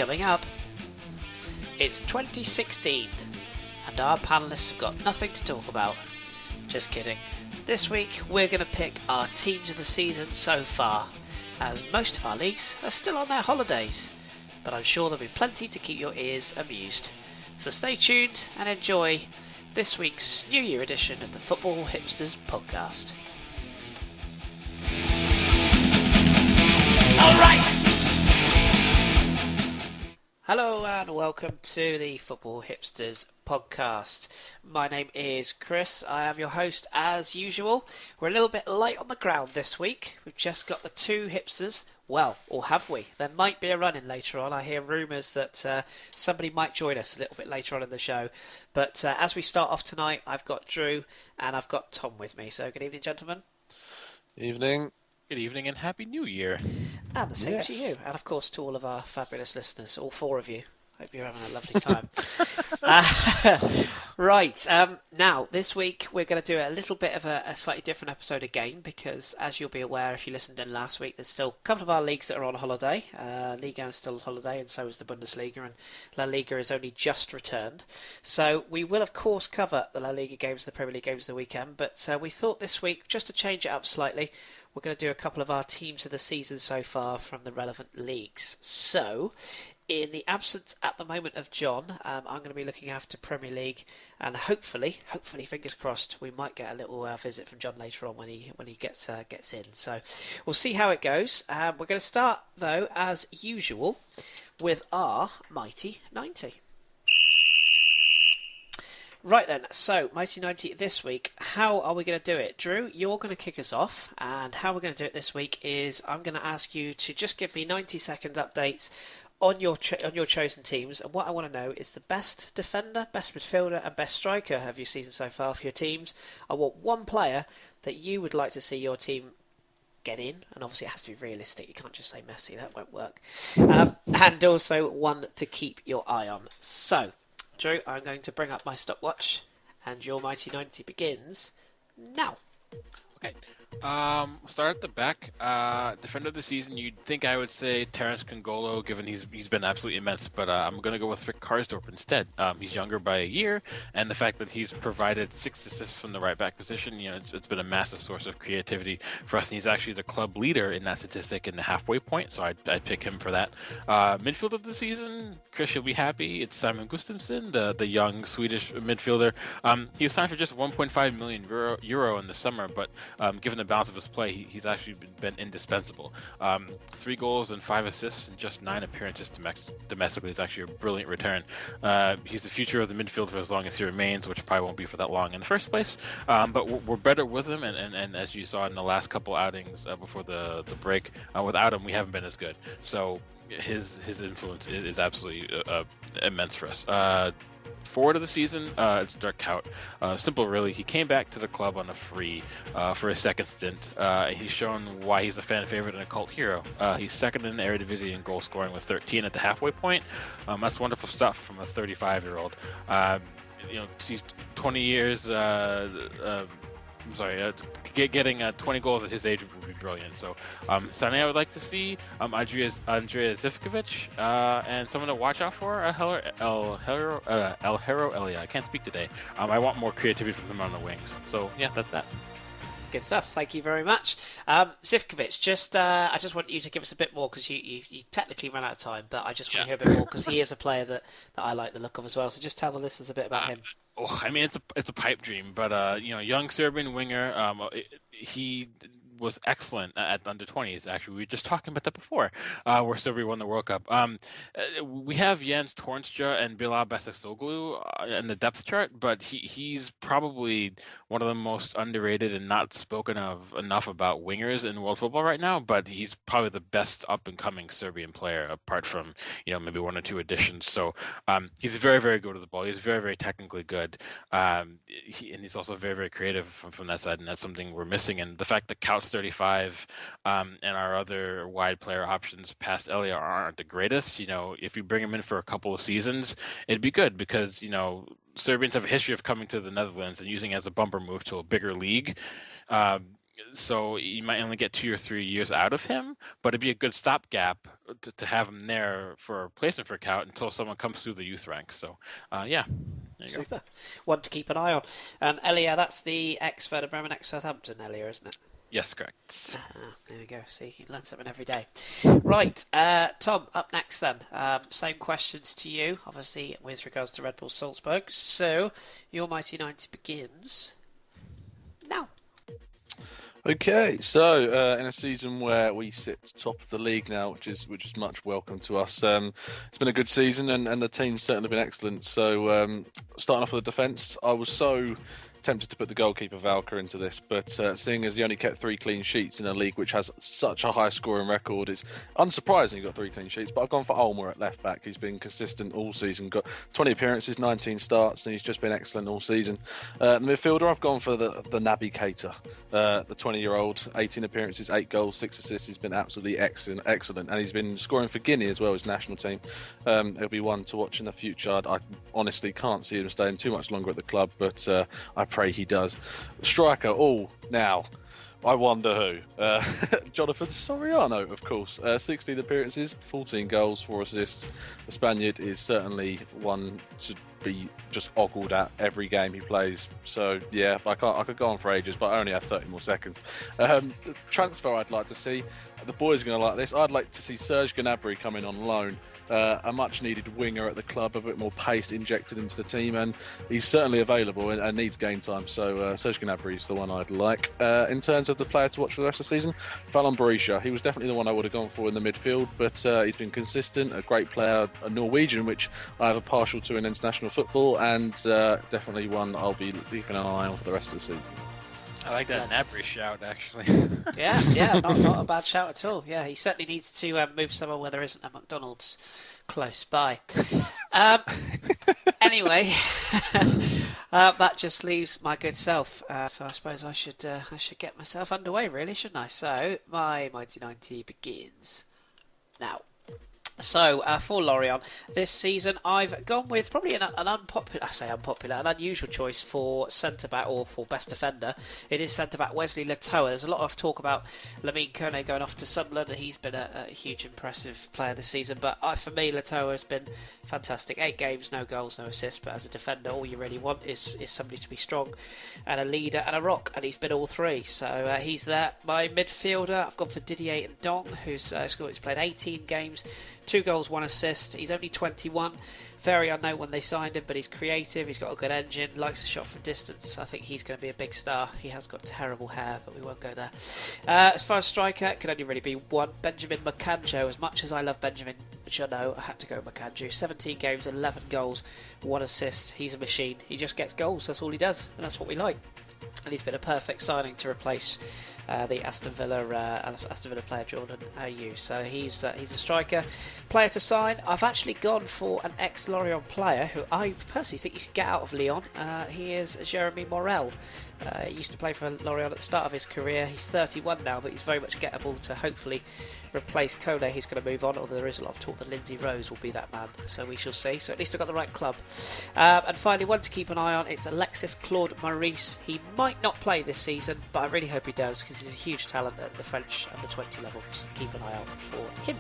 Coming up, it's 2016 and our panellists have got nothing to talk about. Just kidding. This week we're going to pick our teams of the season so far, as most of our leagues are still on their holidays, but I'm sure there'll be plenty to keep your ears amused. So stay tuned and enjoy this week's New Year edition of the Football Hipsters podcast. Alright! Hello and welcome to the Football Hipsters podcast. My name is Chris. I am your host as usual. We're a little bit light on the ground this week. We've just got the two hipsters. Well, or have we? There might be a run-in later on. I hear rumours that somebody might join us a little bit later on in the show. But as we start off tonight, I've got Drew and I've got Tom with me. So good evening, gentlemen. Evening. Good evening and Happy New Year. And the same to you. And of course to all of our fabulous listeners, all four of you. Hope you're having a lovely time. Right, now this week we're going to do a little bit of a slightly different episode again, because as you'll be aware if you listened in last week, there's still a couple of our leagues that are on holiday. Liga is still on holiday, and so is the Bundesliga, and La Liga is only just returned. So we will of course cover the La Liga games, the Premier League games of the weekend, but we thought this week, just to change it up slightly, we're going to do a couple of our teams of the season so far from the relevant leagues. So, in the absence at the moment of John, I'm going to be looking after Premier League, and hopefully, fingers crossed, we might get a little visit from John later on when he gets in. So, we'll see how it goes. We're going to start though, as usual, with our Mighty 90. Right then, so Mighty 90 this week, how are we going to do it? Drew, you're going to kick us off, and how we're going to do it this week is I'm going to ask you to just give me 90-second updates on your chosen teams, and what I want to know is the best defender, best midfielder and best striker of your season so far for your teams. I want one player that you would like to see your team get in, and obviously it has to be realistic, you can't just say Messi, that won't work, and also one to keep your eye on. So Drew, I'm going to bring up my stopwatch, and your Mighty 90 begins now. Okay. Start at the back. Defender of the season, you'd think I would say Terence Kongolo, given he's been absolutely immense, but I'm going to go with Rick Karsdorp instead. He's younger by a year, and the fact that he's provided 6 assists from the right back position, it's been a massive source of creativity for us, and he's actually the club leader in that statistic in the halfway point, so I'd pick him for that. Midfield of the season, Chris, you'll be happy. It's Simon Gustafsson, the young Swedish midfielder. He was signed for just 1.5 million euro in the summer, but given the balance of his play, he's actually been indispensable. 3 goals and 5 assists in just 9 appearances domestically is actually a brilliant return. He's the future of the midfield for as long as he remains, which probably won't be for that long in the first place. But we're better with him, and as you saw in the last couple outings before the break, without him we haven't been as good. So his influence is absolutely immense for us. Forward of the season, it's Dirk Kuyt. Simple, really. He came back to the club on a free for his second stint. He's shown why he's a fan favorite and a cult hero. He's second in the Eredivisie in goal scoring with 13 at the halfway point. That's wonderful stuff from a 35-year-old. He's 20 years. Getting 20 goals at his age would be brilliant. So, something I would like to see, Andrea Zivkovic, and someone to watch out for, El Hero Elia. I can't speak today. I want more creativity from him on the wings. So, yeah, that's that. Good stuff. Thank you very much. Zivkovic, I just want you to give us a bit more, because you technically ran out of time, but I just want to hear a bit more, because he is a player that I like the look of as well. So just tell the listeners a bit about him. I mean, it's a pipe dream, but young Serbian winger. He was excellent at under 20s. Actually, we were just talking about that before, where Serbia won the World Cup. We have Jens Tornstra and Bilal Basakoglu in the depth chart, but he's probably one of the most underrated and not spoken of enough about wingers in world football right now. But he's probably the best up and coming Serbian player, apart from maybe 1 or 2 additions. So he's very, very good with the ball. He's very, very technically good, and he's also very, very creative from that side, and that's something we're missing. And the fact that Couch 35 and our other wide player options past Elia aren't the greatest. If you bring him in for a couple of seasons, it'd be good, because Serbians have a history of coming to the Netherlands and using it as a bumper move to a bigger league. So you might only get 2 or 3 years out of him, but it'd be a good stopgap to have him there for a replacement for Cout until someone comes through the youth ranks. So, yeah, there you go. Super. One to keep an eye on. And Elia, that's the ex-Werder Bremen, ex-Southampton, Elia, isn't it? Yes, correct. There we go. See, you learn something every day. Right, Tom, up next then. Same questions to you, obviously, with regards to Red Bull Salzburg. So, your Mighty 90 begins now. Okay, so in a season where we sit top of the league now, which is much welcome to us, it's been a good season and the team's certainly been excellent. So starting off with the defence, I was so tempted to put the goalkeeper Valka into this, but seeing as he only kept 3 clean sheets in a league which has such a high scoring record, it's unsurprising he got 3 clean sheets. But I've gone for Ulmer at left back. He's been consistent all season, got 20 appearances, 19 starts, and he's just been excellent all season. The midfielder, I've gone for the Naby Keita, the 20-year-old, 18 appearances, 8 goals, 6 assists. He's been absolutely excellent, and he's been scoring for Guinea as well, his national team. He'll be one to watch in the future. I honestly can't see him staying too much longer at the club, but I pray he does. Striker, now I wonder who. Jonathan Soriano, of course. 16 appearances, 14 goals, 4 assists. The Spaniard is certainly one to be just ogled at every game he plays. So yeah, I could go on for ages, but I only have 30 more seconds. The transfer I'd like to see. The boys are going to like this. I'd like to see Serge Gnabry come in on loan. A much-needed winger at the club, a bit more pace injected into the team, and he's certainly available and needs game time. So Serge Gnabry is the one I'd like. In terms of the player to watch for the rest of the season, Fallon Berisha. He was definitely the one I would have gone for in the midfield, but he's been consistent, a great player, a Norwegian, which I have a partial to in international football, and definitely one I'll be keeping an eye on for the rest of the season. I like that Gnabry shout, actually. Yeah, not a bad shout at all. Yeah, he certainly needs to move somewhere where there isn't a McDonald's close by. Anyway, that just leaves my good self. So I suppose I should get myself underway, really, shouldn't I? So my Mighty 90 begins now. So, for Lorient, this season I've gone with probably an unusual choice for centre-back or for best defender. It is centre-back Wesley Latour. There's a lot of talk about Lamine Kone going off to Sunderland. He's been a huge, impressive player this season, but for me, Latour has been fantastic. 8 games, no goals, no assists, but as a defender, all you really want is somebody to be strong and a leader and a rock, and he's been all 3. So he's there. My midfielder, I've gone for Didier Ndong, who's played 18 games, 2 goals, 1 assist. He's only 21. Very unknown when they signed him, but he's creative. He's got a good engine. Likes a shot from distance. I think he's going to be a big star. He has got terrible hair, but we won't go there. As far as striker, it can only really be one. Benjamin Makanjo. As much as I love Benjamin Janot, I had to go with Makanjo. 17 games, 11 goals, 1 assist. He's a machine. He just gets goals. That's all he does, and that's what we like. And he's been a perfect signing to replace the Aston Villa player Jordan Ayew. So he's a striker. Player to sign, I've actually gone for an ex-Lorient player who I personally think you could get out of Lyon. He is Jeremy Morel. He used to play for Lorient at the start of his career. He's 31 now, but he's very much gettable to hopefully replace Kone. He's going to move on, although there is a lot of talk that Lindsay Rose will be that man. So we shall see. So at least I've got the right club. And finally, one to keep an eye on, it's Alexis Claude Maurice. He might not play this season, but I really hope he does, because he's a huge talent at the French under-20 level. So keep an eye out for him.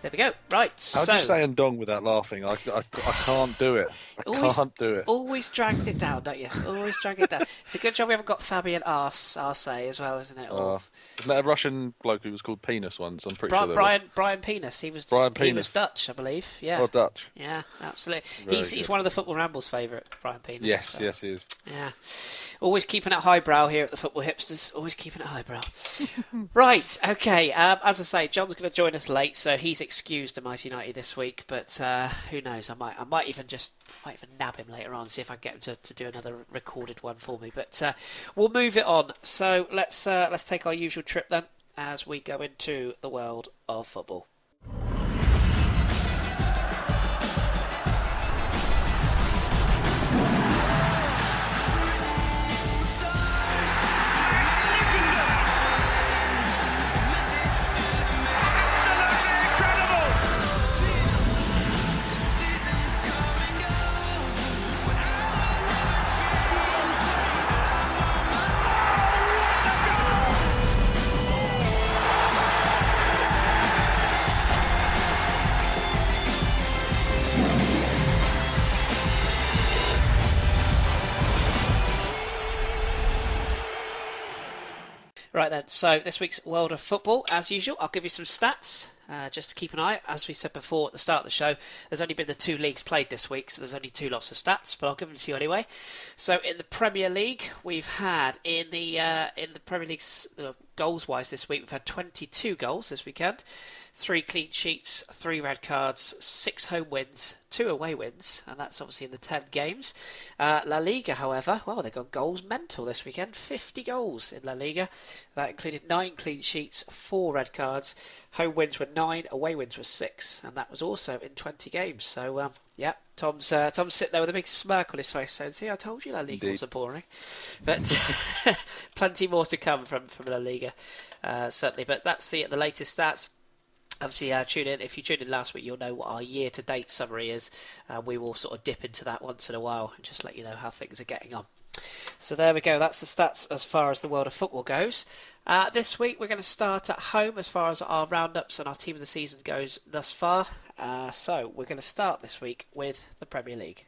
There we go. Right. How'd you say Ndong without laughing? I can't do it. Can't do it. Always dragged it down, don't you? Always drag it down. It's a good job we haven't got Fabien Arce as well, isn't it? Isn't that a Russian bloke who was called Penis once? I'm pretty sure. Brian Penis. He was Dutch, I believe. Yeah. Oh, Dutch. Yeah, absolutely. He's one of the Football Ramble's favourite, Brian Penis. Yes, yes, he is. Yeah. Always keeping it highbrow here at the Football Hipsters. Always keeping it highbrow. Right. Okay. As I say, John's going to join us late, so he's excused to Mighty 90 this week. But who knows? I might even nab him later on, see if I can get him to do another recorded one for me. But we'll move it on. So let's take our usual trip then, as we go into the world of football. Right then, so this week's World of Football, as usual, I'll give you some stats just to keep an eye. As we said before at the start of the show, there's only been the 2 leagues played this week, so there's only 2 lots of stats, but I'll give them to you anyway. So in the Premier League, we've had in the Premier League goals-wise this week, we've had 22 goals this weekend, 3 clean sheets, 3 red cards, 6 home wins, 2 away wins, and that's obviously in the 10 games. La Liga, however, well, they got goals mental this weekend, 50 goals in La Liga. That included 9 clean sheets, 4 red cards, home wins were 9, away wins were 6, and that was also in 20 games. So, yeah, Tom's sitting there with a big smirk on his face saying, see, I told you La Liga was boring. But plenty more to come from La Liga, certainly. But that's the latest stats. Obviously, tune in. If you tuned in last week, you'll know what our year-to-date summary is. We will sort of dip into that once in a while and just let you know how things are getting on. So there we go. That's the stats as far as the world of football goes. This week, we're going to start at home as far as our roundups and our team of the season goes thus far. So we're going to start this week with the Premier League.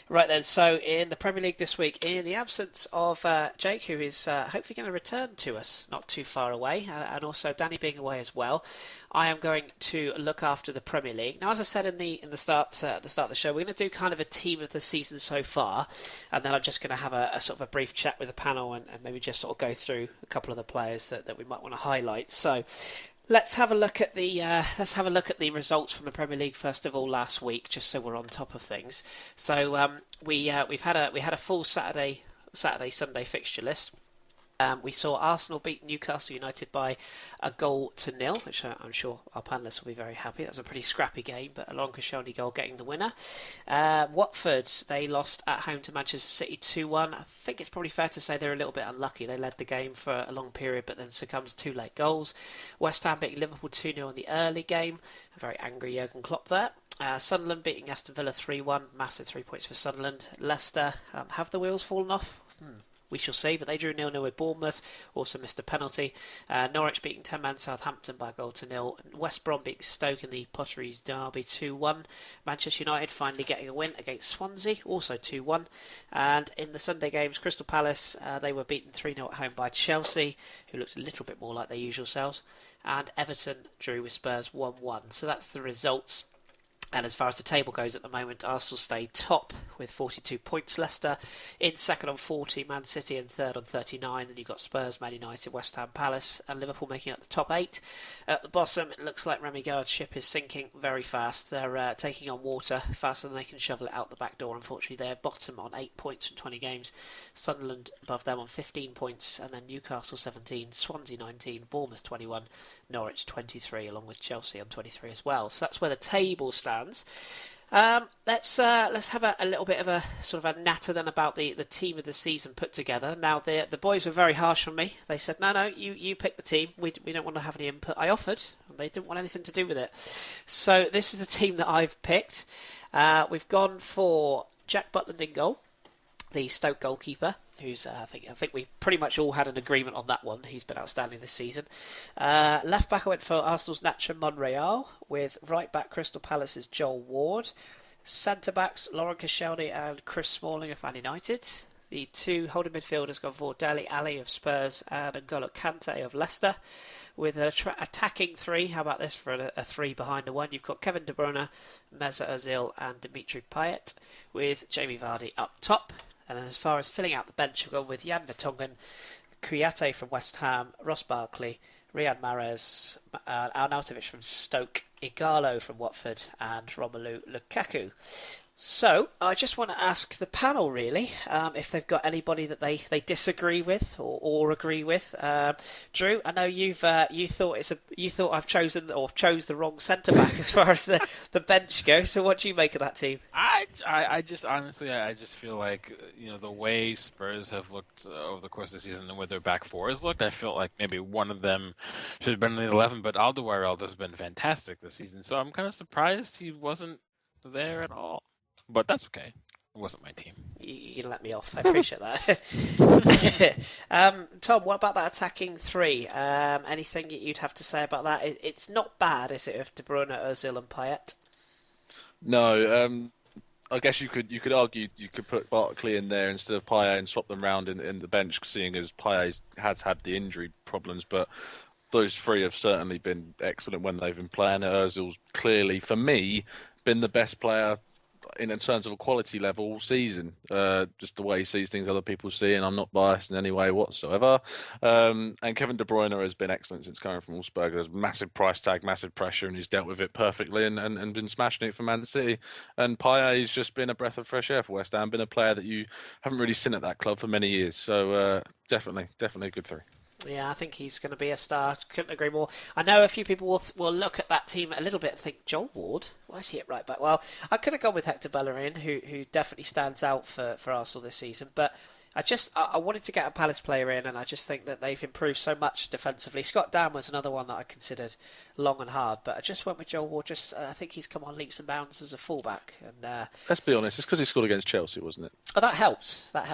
Right then, so in the Premier League this week, in the absence of Jake, who is hopefully going to return to us not too far away, and also Danny being away as well, I am going to look after the Premier League. Now, as I said at the start of the show, we're going to do kind of a team of the season so far, and then I'm just going to have a sort of a brief chat with the panel and maybe just sort of go through a couple of the players that we might want to highlight. So. Let's have a look at the results from the Premier League first of all last week, just so we're on top of things. So we had a full Saturday Sunday fixture list. We saw Arsenal beat Newcastle United by 1-0, which I'm sure our panellists will be very happy. That was a pretty scrappy game, but a Lancashire goal getting the winner. Watford, they lost at home to Manchester City 2-1. I think it's probably fair to say they're a little bit unlucky. They led the game for a long period, but then succumbed to 2 late goals. West Ham beating Liverpool 2-0 in the early game. A very angry Jurgen Klopp there. Sunderland beating Aston Villa 3-1. Massive 3 points for Sunderland. Leicester, have the wheels fallen off? We shall see, but they drew 0-0 with Bournemouth, also missed a penalty. Norwich beating 10-man Southampton by 1-0. West Brom beating Stoke in the Potteries Derby 2-1. Manchester United finally getting a win against Swansea, also 2-1. And in the Sunday games, Crystal Palace, they were beaten 3-0 at home by Chelsea, who looked a little bit more like their usual selves. And Everton drew with Spurs 1-1. So that's the results. And as far as the table goes at the moment, Arsenal stay top with 42 points. Leicester in second on 40, Man City in third on 39. And you've got Spurs, Man United, West Ham, Palace, and Liverpool making up the top 8. At the bottom, it looks like Remy Gard's ship is sinking very fast. They're taking on water faster than they can shovel it out the back door. Unfortunately, they're bottom on 8 points from 20 games. Sunderland above them on 15 points, and then Newcastle 17, Swansea 19, Bournemouth 21, Norwich 23, along with Chelsea on 23 as well. So that's where the table stands. Let's have a little bit of a sort of a natter then about the team of the season put together. Now the boys were very harsh on me. They said no, you pick the team. We don't want to have any input. I offered, and they didn't want anything to do with it. So this is the team that I've picked. We've gone for Jack Butland in goal, the Stoke goalkeeper, who's I think we pretty much all had an agreement on that one. He's been outstanding this season. Left back I went for Arsenal's Nacho Monreal, with right back Crystal Palace's Joel Ward. Centre backs Lauren Koscielny and Chris Smalling of Man United. The 2 holding midfielders gone for Dele Alli of Spurs and N'Golo Kante of Leicester. With an attacking 3, how about this for a 3 behind a 1? You've got Kevin De Bruyne, Mesut Ozil and Dimitri Payet, with Jamie Vardy up top. And then as far as filling out the bench, we've gone with Jan Vertonghen, Kouyaté from West Ham, Ross Barkley, Riyad Mahrez, Arnautovic from Stoke, Igalo from Watford, and Romelu Lukaku. So, I just want to ask the panel, really, if they've got anybody that they disagree with or agree with. Drew, I know you thought I've chosen or chose the wrong centre back as far as the bench goes. So, what do you make of that team? I just honestly, I just feel like the way Spurs have looked over the course of the season and where their back four has looked, I feel like maybe one of them should have been in the 11. But Alderweireld has been fantastic this season, so I'm kind of surprised he wasn't there at all. But that's okay. It wasn't my team. You can let me off. I appreciate that. Tom, what about that attacking three? Anything you'd have to say about that? It's not bad, is it, with De Bruyne, Ozil and Payet? No, I guess you could argue you could put Barkley in there instead of Payet and swap them around in the bench, seeing as Payet has had the injury problems, but those three have certainly been excellent when they've been playing. Ozil's clearly, for me, been the best player in terms of a quality level all season. Just the way he sees things other people see, and I'm not biased in any way whatsoever. And Kevin De Bruyne has been excellent since coming from Wolfsburg. There's massive price tag, massive pressure, and he's dealt with it perfectly and been smashing it for Man City. And Payet's just been a breath of fresh air for West Ham, been a player that you haven't really seen at that club for many years. So definitely a good three. Yeah, I think he's going to be a star. Couldn't agree more. I know a few people will look at that team a little bit and think, Joel Ward? Why is he at right back? Well, I could have gone with Hector Bellerin, who definitely stands out for Arsenal this season. But I wanted to get a Palace player in, and I just think that they've improved so much defensively. Scott Dann was another one that I considered long and hard, but I just went with Joel Ward. I think he's come on leaps and bounds as a fullback. And let's be honest, it's because he scored against Chelsea, wasn't it? Oh, that helps. But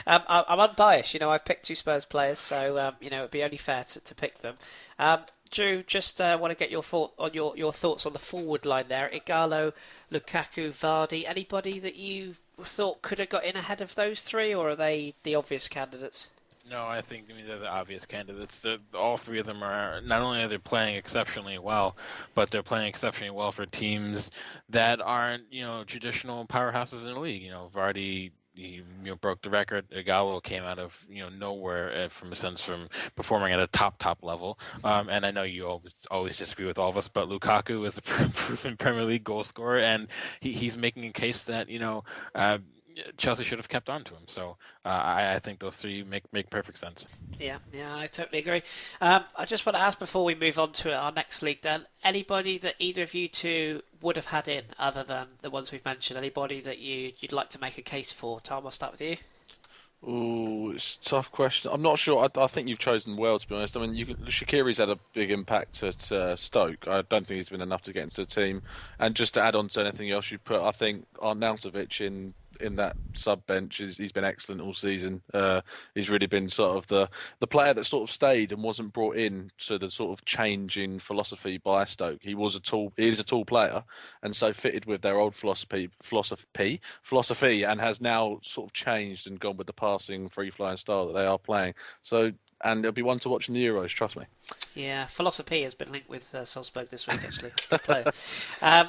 I'm unbiased. I've picked two Spurs players, so it'd be only fair to pick them. Drew, just want to get your thoughts on the forward line there. Ighalo, Lukaku, Vardy. Anybody that you thought could have got in ahead of those three, or are they the obvious candidates? No, I think they're the obvious candidates. All three of them are not only are they playing exceptionally well, but they're playing exceptionally well for teams that aren't traditional powerhouses in the league. Vardy. He broke the record. Ighalo came out of nowhere from performing at a top level. And I know you always disagree with all of us, but Lukaku is a proven Premier League goal scorer, and he's making a case that Chelsea should have kept on to him. So I think those three make perfect sense. Yeah, I totally agree. I just want to ask before we move on to our next league then, anybody that either of you two would have had in other than the ones we've mentioned, anybody that you'd like to make a case for? Tom, I'll start with you. Ooh, it's a tough question. I'm not sure. I think you've chosen well, to be honest. I mean, Shaqiri's had a big impact at Stoke. I don't think he's been enough to get into the team. And just to add on to anything else you put, I think Arnautovic in that sub bench he's been excellent all season. He's really been sort of the player that sort of stayed and wasn't brought in to the sort of change in philosophy by Stoke. He is a tall player, and so fitted with their old philosophy, and has now sort of changed and gone with the passing, free flowing style that they are playing. So. And it'll be one to watch in the Euros, trust me. Yeah, philosophy has been linked with Salzburg this week, actually. Good player.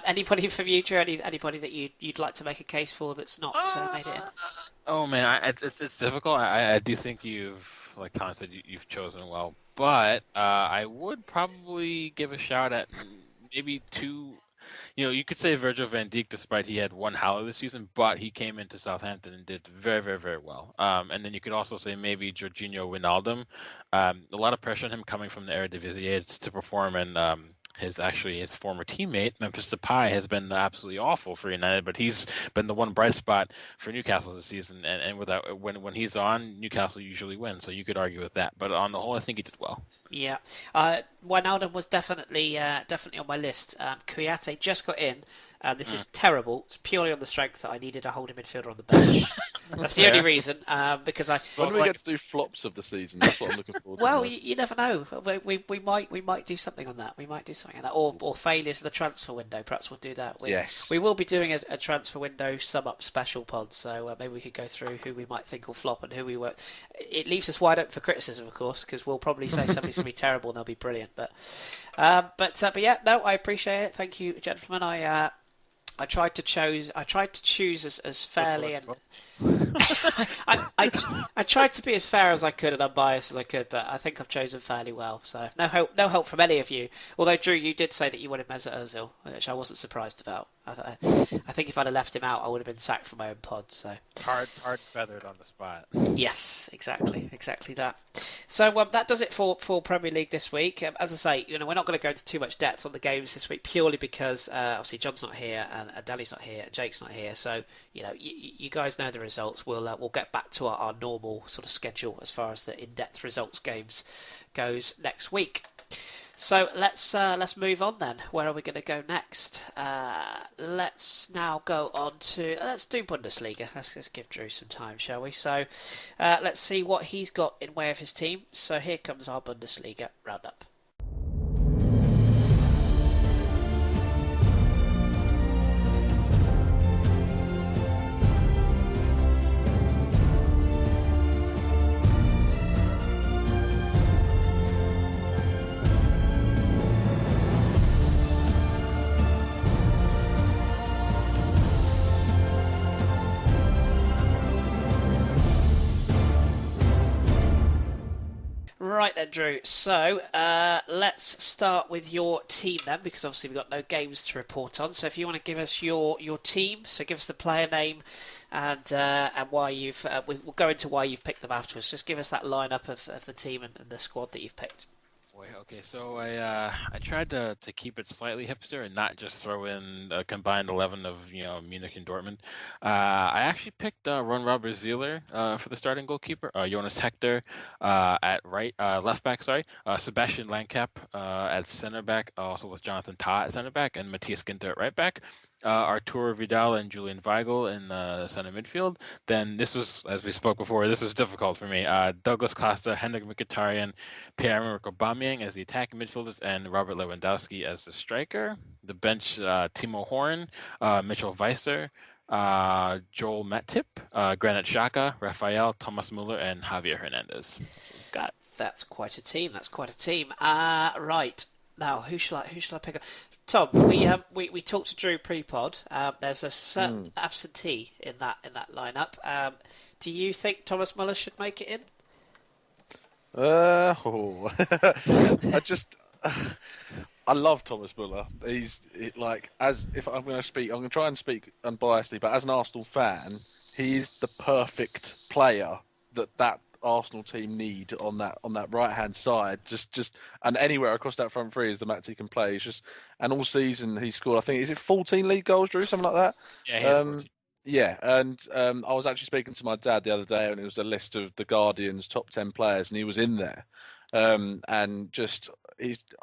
Anybody from you, Drew? Anybody that you'd like to make a case for that's not made it in? Oh man, it's difficult. I do think like Tom said, you've chosen well, but I would probably give a shout at maybe two. You could say Virgil van Dijk, despite he had one howler this season, but he came into Southampton and did very, very, very well. And then you could also say maybe Jorginho Wijnaldum. A lot of pressure on him coming from the Eredivisie to perform, and his former teammate Memphis Depay has been absolutely awful for United, but he's been the one bright spot for Newcastle this season. And without when he's on, Newcastle usually wins. So you could argue with that, but on the whole, I think he did well. Yeah, Wijnaldum was definitely on my list. Kouyaté just got in. This is terrible. It's purely on the strength that I needed a holding midfielder on the bench. That's the only reason. Because when do we get to do flops of the season? That's what I'm looking forward to. Well, you never know. We might do something on that. Or failures of the transfer window. Perhaps we'll do that. Yes. We will be doing a transfer window sum up special pod. So maybe we could go through who we might think will flop and who we won't. It leaves us wide open for criticism, of course, because we'll probably say somebody's going to be terrible and they'll be brilliant. But yeah, no, I appreciate it. Thank you, gentlemen. I tried to choose as fairly and Well, I tried to be as fair as I could and unbiased as I could, but I think I've chosen fairly well. So no help from any of you. Although Drew, you did say that you wanted Mesut Ozil, which I wasn't surprised about. I think if I'd have left him out, I would have been sacked from my own pod. So hard feathered on the spot. yes, exactly that. So that does it for Premier League this week. As I say, we're not going to go into too much depth on the games this week purely because obviously John's not here and Dali's not here and Jake's not here. So you guys know the results. We'll get back to our normal sort of schedule as far as the in-depth results games goes next week. So let's move on then. Where are we going to go next? Let's now go on to let's do Bundesliga. Let's give Drew some time, shall we? So let's see what he's got in way of his team. So here comes our Bundesliga roundup. Right then, Drew. So let's start with your team then, because obviously we've got no games to report on. So if you want to give us your team, so give us the player name and why you've. We'll go into why you've picked them afterwards. Just give us that lineup of the team and the squad that you've picked. Okay, so I tried to keep it slightly hipster and not just throw in a combined 11 of Munich and Dortmund. I actually picked Ron-Robert Zieler for the starting goalkeeper, Jonas Hector at left back, Sebastian Langkamp at center back, also with Jonathan Tah at center back, and Matthias Ginter at right back. Arturo Vidal and Julian Weigl in center midfield. Then this was, as we spoke before, this was difficult for me. Douglas Costa, Henrik Mkhitaryan, Pierre-Emerick Aubameyang as the attacking midfielders, and Robert Lewandowski as the striker. The bench, Timo Horn, Mitchell Weiser, Joel Matip, Granit Xhaka, Rafael, Thomas Muller, and Javier Hernandez. Got That's quite a team. Right. Now, who shall I pick up? Tom, we talked to Drew pre-pod. There's a certain absentee in that lineup. Do you think Thomas Muller should make it in? I love Thomas Muller. If I'm going to speak, I'm going to try and speak unbiasedly, but as an Arsenal fan, he is the perfect player that Arsenal team need on that right hand side. Just and anywhere across that front three is the max he can play. And all season he scored, I think, is it 14 league goals, Drew, something like that? Yeah, and I was actually speaking to my dad the other day, and it was a list of the Guardian's top 10 players, and he was in there. I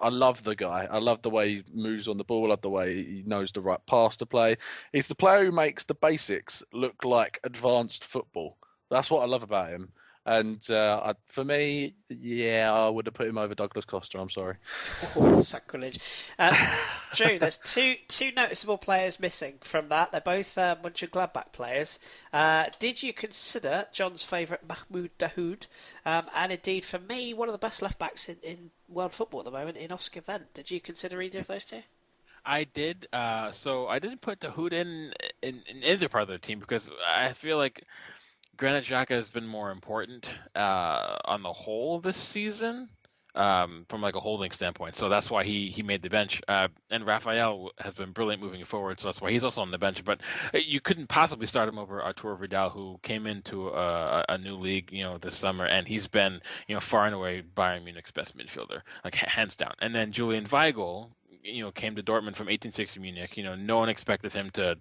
love the guy. I love the way he moves on the ball. I love the way he knows the right pass to play. He's the player who makes the basics look like advanced football. That's what I love about him. And for me, I would have put him over Douglas Costa. I'm sorry. Oh, sacrilege. Drew, there's two noticeable players missing from that. They're both Mönchengladbach players. Did you consider John's favourite Mahmoud Dahoud? And indeed, for me, one of the best left-backs in world football at the moment, in Oscar Wendt. Did you consider either of those two? I did. So I didn't put Dahoud in either part of the team because I feel like Granit Xhaka has been more important on the whole this season from like a holding standpoint. So that's why he made the bench. And Rafael has been brilliant moving forward, so that's why he's also on the bench. But you couldn't possibly start him over Arturo Vidal, who came into a new league, this summer, and he's been, far and away Bayern Munich's best midfielder, like hands down. And then Julian Weigl, came to Dortmund from 1860 Munich. No one expected him to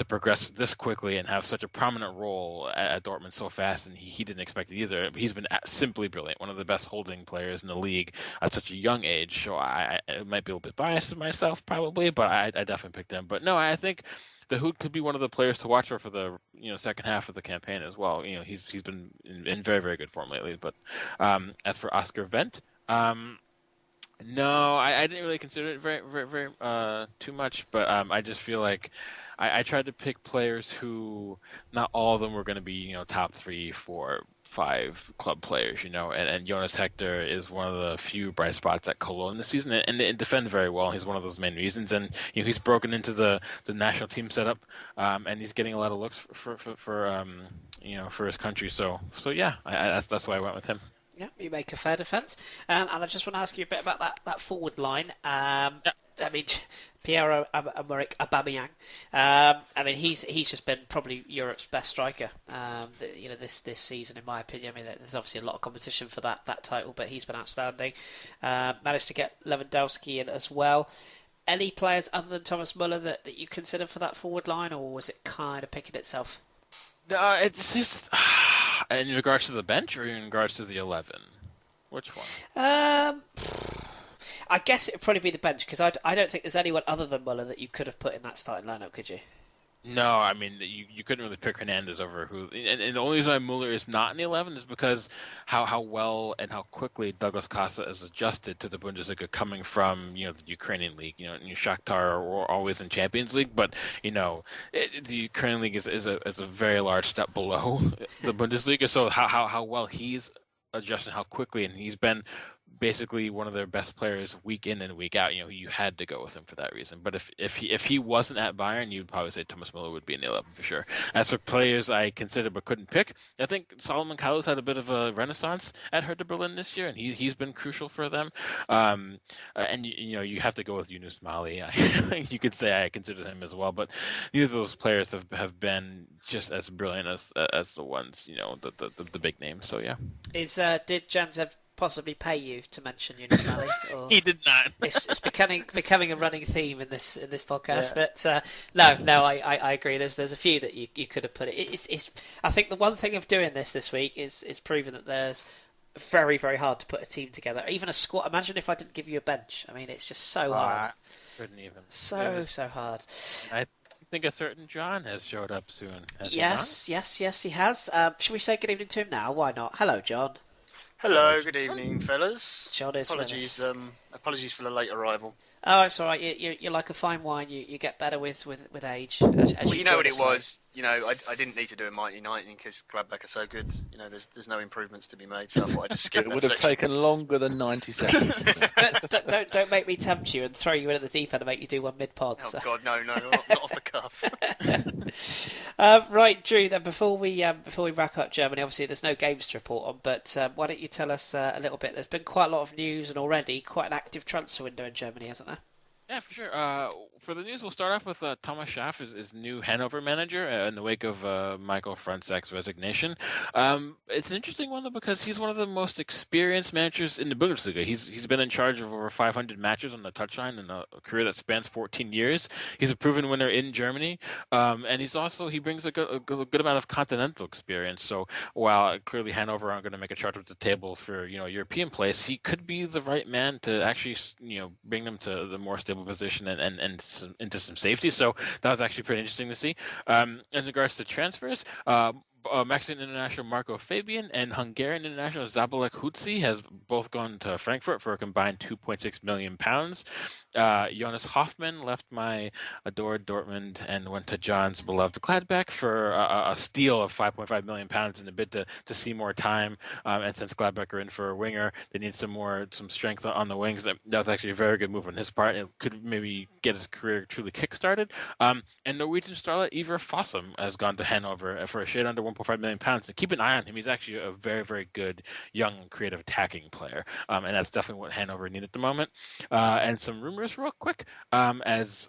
progress this quickly and have such a prominent role at Dortmund so fast, and he didn't expect it either. He's been simply brilliant, one of the best holding players in the league at such a young age. So I might be a little bit biased to myself probably, but I definitely picked him. But no, I think Dahoud could be one of the players to watch for the second half of the campaign as well. He's been in very, very good form lately. But as for Oscar Wendt, no, I didn't really consider it very, very, very too much, but I just feel like I tried to pick players who not all of them were going to be top 3, 4 5 club players, and Jonas Hector is one of the few bright spots at Cologne this season, and they defend very well. He's one of those main reasons, and he's broken into the national team setup, and he's getting a lot of looks for his country. So yeah, that's why I went with him. Yeah, you make a fair defence. And I just want to ask you a bit about that forward line. Yeah. I mean, Pierre-Emerick Aubameyang. I mean, he's just been probably Europe's best striker. This season, in my opinion. I mean, there's obviously a lot of competition for that title, but he's been outstanding. Managed to get Lewandowski in as well. Any players other than Thomas Muller that you consider for that forward line, or was it kind of picking itself? It's just in regards to the bench, or in regards to the 11. Which one? I guess it would probably be the bench, because I don't think there's anyone other than Muller that you could have put in that starting lineup, could you? No, I mean, you couldn't really pick Hernandez over who. And the only reason why Muller is not in the 11 is because how well and how quickly Douglas Costa has adjusted to the Bundesliga, coming from the Ukrainian league. Shakhtar are always in Champions League, but the Ukrainian league is a very large step below the Bundesliga. So how well he's adjusted, how quickly, and he's been basically one of their best players week in and week out. You had to go with him for that reason. But if he wasn't at Bayern, you'd probably say Thomas Muller would be in the 11 for sure. As for players I considered but couldn't pick, I think Solomon Kalous had a bit of a renaissance at Hertha Berlin this year, and he's been crucial for them. And you have to go with Yunus Mali. You could say I consider him as well, but neither of those players have been just as brilliant as the ones the big names. So yeah. Did Janzev possibly pay you to mention Yunus Mali? He did not. It's becoming a running theme in this podcast. Yeah. But no, I agree. There's a few that you could have put it. It's I think the one thing of doing this week is proving that there's very, very hard to put a team together. Even a squad. Imagine if I didn't give you a bench. I mean, it's just so hard. Couldn't even. So hard. I think a certain John has showed up soon. Yes, he has. Should we say good evening to him now? Why not? Hello, John. Hello, good evening, fellas. John is apologies for the late arrival. Oh, it's all right. You're like a fine wine. You get better with age. As you know what it was. I didn't need to do a Mighty Night because Gladbach are so good. There's no improvements to be made, so I thought I'd just skip It that would have section. taken longer than 90 seconds. don't make me tempt you and throw you in at the deep end and make you do one mid-pod. Oh, God, no, not off the cuff. Right, Drew, then before we wrap up Germany, obviously there's no games to report on, but why don't you tell us a little bit? There's been quite a lot of news and already quite an active transfer window in Germany, hasn't there? Yeah, for sure. For the news, we'll start off with Thomas Schaff is new Hanover manager in the wake of Michael Fronzak's resignation. It's an interesting one, though, because he's one of the most experienced managers in the Bundesliga. He's been in charge of over 500 matches on the touchline in a career that spans 14 years. He's a proven winner in Germany, and he brings a good amount of continental experience. So while clearly Hanover aren't going to make a charge at the table for European place, he could be the right man to actually bring them to the more stable position and into some safety. So that was actually pretty interesting to see. In regards to transfers, Mexican international Marco Fabian and Hungarian international Zabalek Hutsi has both gone to Frankfurt for a combined £2.6 million. Jonas Hoffmann left my adored Dortmund and went to John's beloved Gladbach for a steal of £5.5 million in a bid to see more time. And since Gladbach are in for a winger, they need some strength on the wings. That was actually a very good move on his part. It could maybe get his career truly kick-started. And Norwegian starlet Ivar Fossum has gone to Hanover for a shade under £1.5 million. So keep an eye on him. He's actually a very, very good young, creative attacking player. And that's definitely what Hanover need at the moment. And some rumors real quick, as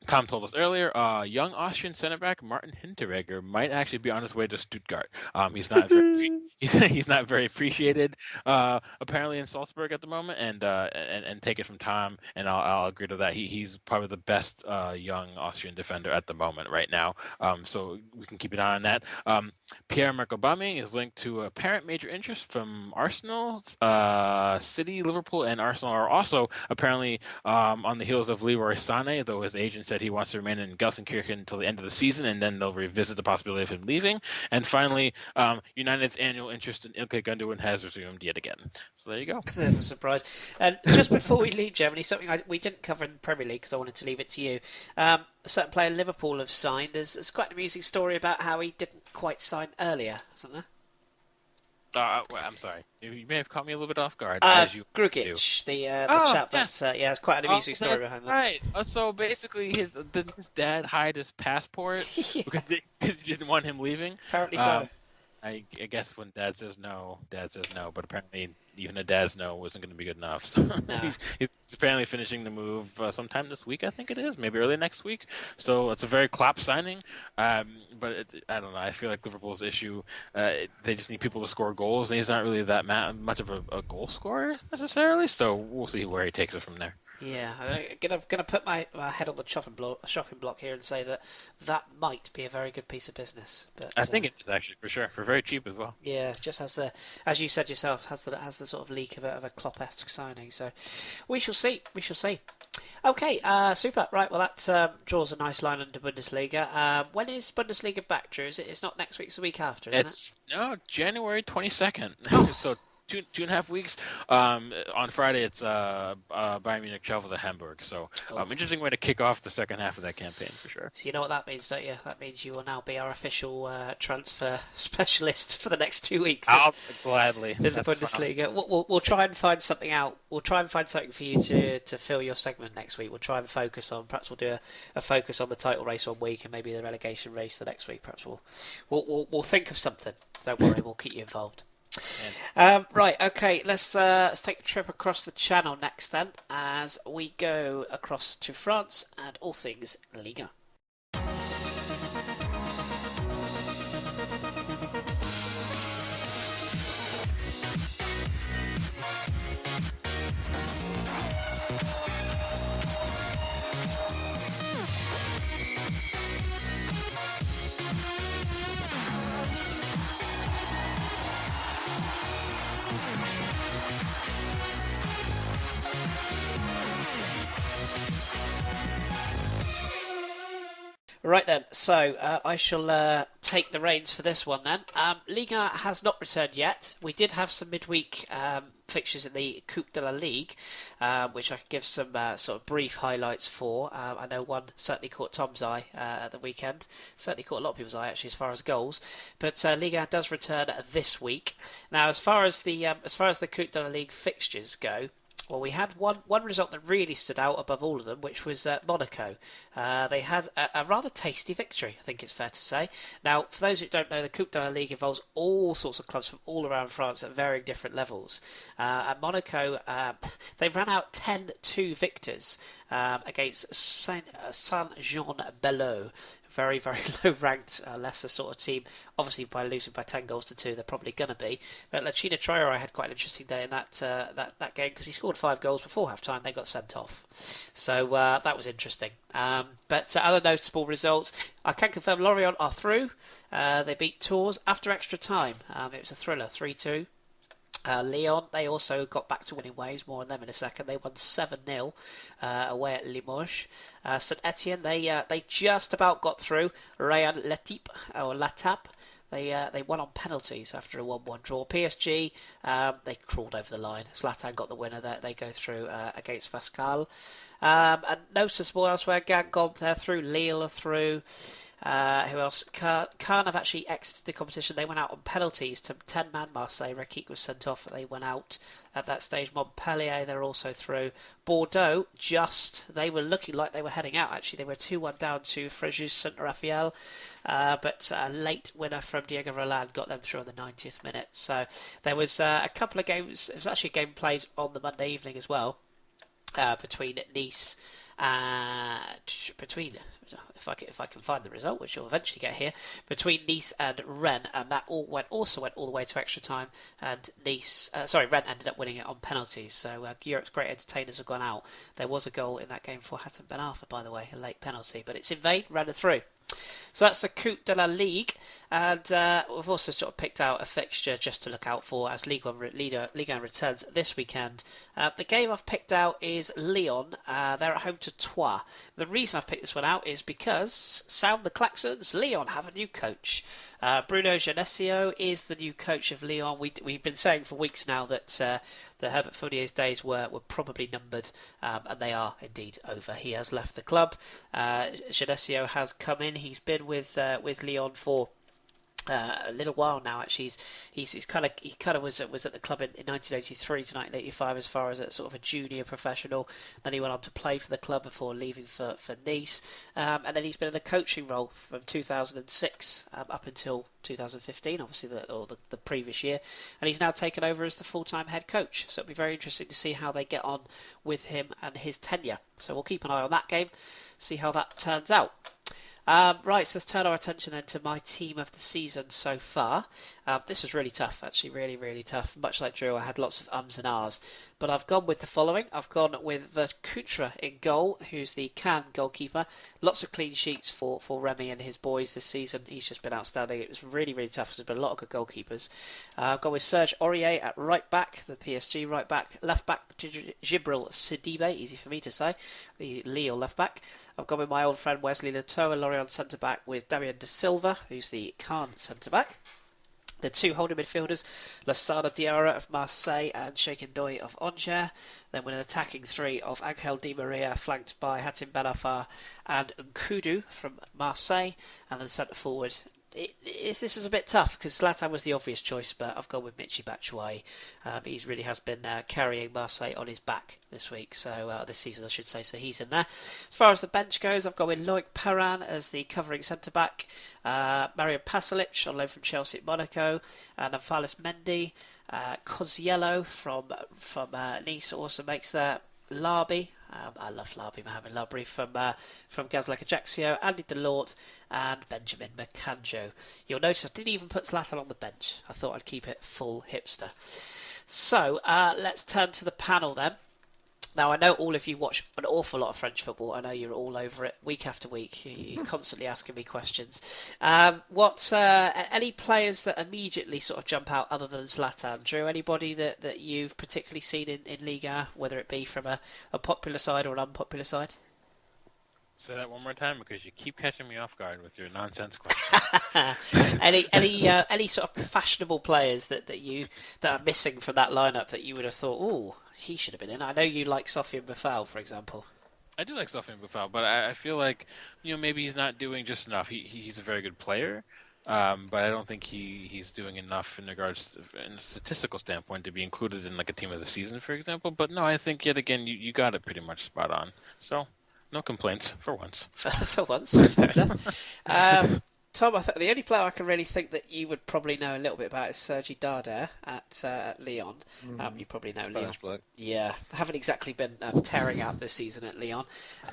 Tom told us earlier, young Austrian center back Martin Hinteregger might actually be on his way to Stuttgart. He's not very appreciated apparently in Salzburg at the moment, and take it from Tom, and I'll agree to that. He's probably the best young Austrian defender at the moment right now. So we can keep an eye on that. Pierre-Emerick Aubameyang is linked to apparent major interest from Arsenal, City, Liverpool, and Arsenal are also apparently on the heels of Leroy Sané, though his agent said he wants to remain in Gelsenkirchen until the end of the season, and then they'll revisit the possibility of him leaving. And finally, United's annual interest in Ilkay Gundogan has resumed yet again. So there you go. There's a surprise. And just before we leave Germany, something we didn't cover in the Premier League because I wanted to leave it to you. A certain player Liverpool have signed. There's quite an amusing story about how he didn't quite sign earlier, isn't there? Well, I'm sorry. You may have caught me a little bit off guard, as you do. Grugic, the Oh, chap yes. that's it's quite an amusing story That's behind that. right. So basically, did his dad hide his passport Yeah, because he didn't want him leaving? apparently so. I guess when dad says no, dad says no. But apparently, even a dad's no wasn't going to be good enough. So No. he's apparently finishing the move sometime this week. I think it is, maybe early next week. So it's a very Klopp signing. But I don't know. I feel like Liverpool's issue. They just need people to score goals, and he's not really that much of a goal scorer necessarily. So we'll see where he takes us from there. Yeah, I'm gonna put my head on the shopping block here and say that might be a very good piece of business. But I think it is actually for sure, for very cheap as well. yeah, just as you said yourself, has the sort of leak of a Klopp-esque signing. So we shall see. We shall see. Okay, super. Right, well that draws a nice line under Bundesliga. When is Bundesliga back, Drew? It's not next week; it's the week after, isn't it? No, January 22nd. So 2.5 weeks. On Friday, it's Bayern Munich travel to Hamburg. So interesting way to kick off the second half of that campaign for sure. So you know what that means, don't you? That means you will now be our official transfer specialist for the next 2 weeks. I'll gladly In the Bundesliga. We'll try and find something out. We'll try and find something for you to fill your segment next week. We'll try and focus on. Perhaps we'll do a focus on the title race one week and maybe the relegation race the next week. Perhaps we'll think of something. Don't worry, we'll keep you involved. Right, okay, let's take a trip across the channel next then, as we go across to France and all things Liga. Right then, so I shall take the reins for this one then. Liga has not returned yet. We did have some midweek fixtures in the Coupe de la Ligue, which I could give some sort of brief highlights for. I know one certainly caught Tom's eye at the weekend. Certainly caught a lot of people's eye actually as far as goals. But Liga does return this week. Now, as far as the Coupe de la Ligue fixtures go, well, we had one result that really stood out above all of them, which was Monaco. They had a rather tasty victory, I think it's fair to say. Now, for those who don't know, the Coupe de la Ligue involves all sorts of clubs from all around France at varying different levels. At Monaco, they ran out 10-2 victors against Saint-Jean-Bellot. Very, very low-ranked, lesser sort of team. Obviously, by losing by 10 goals to 2, they're probably going to be. But Lachina Traore had quite an interesting day in that game because he scored 5 goals before half-time. They got sent off. So that was interesting. But other notable results, I can confirm Lorient are through. They beat Tours after extra time. It was a thriller, 3-2. Lyon, they also got back to winning ways. More on them in a second. They won 7-0 away at Limoges. St Etienne, they just about got through. Rayan Latap, they won on penalties after a 1-1 draw. PSG, they crawled over the line. Zlatan got the winner there. They go through against Pascal. And noticeable elsewhere, Guingamp, they're through. Lille are through. Who else? Caen have actually exited the competition. They went out on penalties to 10-man Marseille. Rekik was sent off. They went out at that stage. Montpellier, they're also through. Bordeaux, they were looking like they were heading out, actually. They were 2-1 down to Fréjus Saint-Raphael. But a late winner from Diego Roland got them through on the 90th minute. So there was a couple of games. It was actually a game played on the Monday evening as well. Between Nice if I can find the result, which you'll eventually get here, between Nice and Rennes, and that also went all the way to extra time, and Rennes ended up winning it on penalties. So Europe's great entertainers have gone out. There was a goal in that game for Hatem Ben Arfa, by the way, a late penalty, but it's in vain. Rennes are through. So that's the Coupe de la Ligue, and we've also sort of picked out a fixture just to look out for as Ligue 1 returns this weekend. The game I've picked out is Lyon. They're at home to Troyes. The reason I've picked this one out is because, sound the klaxons, Lyon have a new coach. Bruno Genesio is the new coach of Lyon. We've been saying for weeks now that Herbert Fournier's days were probably numbered, and they are indeed over. He has left the club. Genesio has come in. He's been with Lyon for a little while now. Actually, he kind of was at the club in 1983 to 1985 as far as a sort of a junior professional. Then he went on to play for the club before leaving for Nice, and then he's been in a coaching role from 2006 up until 2015, obviously the previous year, and he's now taken over as the full-time head coach. So it'll be very interesting to see how they get on with him and his tenure. So we'll keep an eye on that game, see how that turns out. Right, so let's turn our attention then to my team of the season so far. This was really tough, actually, really, really tough. Much like Drew, I had lots of ums and ahs. But I've gone with the following. I've gone with Verkutra in goal, who's the Cannes goalkeeper. Lots of clean sheets for Remy and his boys this season. He's just been outstanding. It was really, really tough. There's been a lot of good goalkeepers. I've gone with Serge Aurier at right back, the PSG right back. Left back, Gibril Sidibe, easy for me to say, the Lille left back. I've gone with my old friend Wesley Leteau, a Lorient centre back, with Damien De Silva, who's the Cannes centre back. The two holding midfielders, Lassana Diarra of Marseille and Sheikh Ndoye of Angers. Then with an attacking three of Angel Di Maria, flanked by Hatim Ben Arfa and Nkudu from Marseille. And then centre forward. This was a bit tough because Zlatan was the obvious choice, but I've gone with Michy Batshuayi. He really has been carrying Marseille on his back this week, this season I should say, so he's in there. As far as the bench goes, I've gone with Loic Perrin as the covering centre-back, Mario Pasalic on loan from Chelsea at Monaco, and Amphalis Mendy. Coziello from Nice also makes that. Larby, I love Larby, Mohamed Larby from Gazlec Ajaccio, Andy Delort and Benjamin Makanjo. You'll notice I didn't even put Zlatan on the bench. I thought I'd keep it full hipster. So let's turn to the panel then. Now, I know all of you watch an awful lot of French football. I know you're all over it week after week. You're constantly asking me questions. Any players that immediately sort of jump out other than Zlatan? Drew, anybody that you've particularly seen in Liga, whether it be from a popular side or an unpopular side? Say that one more time because you keep catching me off guard with your nonsense questions. any sort of fashionable players that are missing from that lineup that you would have thought, oh, he should have been in? I know you like Sofiane Boufal, for example. I do like Sofiane Boufal, but I feel like maybe he's not doing just enough. He's a very good player, but I don't think he's doing enough in regards in a statistical standpoint to be included in like a team of the season, for example. But no, I think yet again you got it pretty much spot on. So. No complaints, for once. For once, fair enough. Tom, the only player I can really think that you would probably know a little bit about is Sergi Darder at Lyon. You probably know Lyon. Yeah, haven't exactly been tearing out this season at Lyon.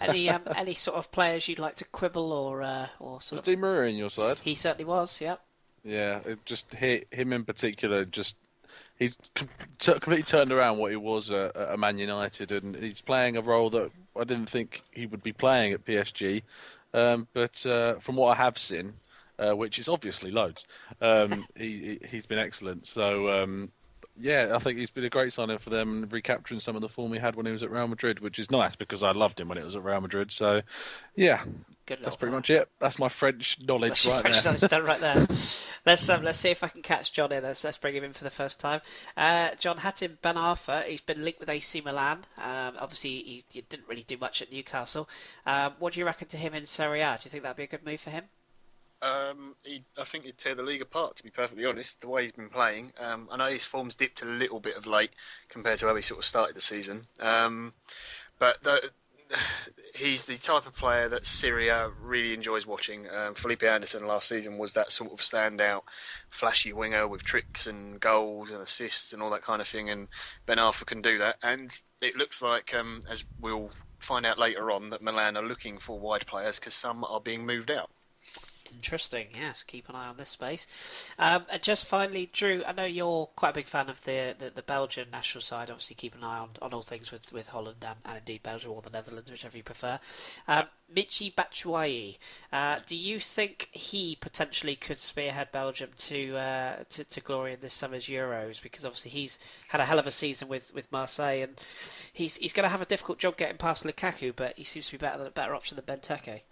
Any sort of players you'd like to quibble or sort Was of... Di Maria on your side? He certainly was, yeah. Yeah, it just hit him in particular. He completely turned around what he was at Man United, and he's playing a role that I didn't think he would be playing at PSG. But from what I have seen, which is obviously loads, he's been excellent. So, I think he's been a great signing for them, recapturing some of the form he had when he was at Real Madrid, which is nice because I loved him when it was at Real Madrid. So, yeah, that's pretty much it. That's my French knowledge That's French knowledge done right there. Let's see if I can catch John in. Let's bring him in for the first time. John, Hatim Ben Arfa, he's been linked with AC Milan. Obviously, he didn't really do much at Newcastle. What do you reckon to him in Serie A? Do you think that'd be a good move for him? I think he'd tear the league apart, to be perfectly honest, the way he's been playing. I know his form's dipped a little bit of late compared to how he sort of started the season. He's the type of player that Syria really enjoys watching. Felipe Anderson last season was that sort of standout, flashy winger with tricks and goals and assists and all that kind of thing, and Ben Arfa can do that. And it looks like, as we'll find out later on, that Milan are looking for wide players because some are being moved out. Interesting, yes. Keep an eye on this space. And just finally, Drew, I know you're quite a big fan of the Belgian national side. Obviously, keep an eye on all things with Holland and indeed Belgium or the Netherlands, whichever you prefer. Michy Batshuayi, do you think he potentially could spearhead Belgium to glory in this summer's Euros? Because obviously he's had a hell of a season with Marseille, and he's going to have a difficult job getting past Lukaku, but he seems to be a better option than Benteke.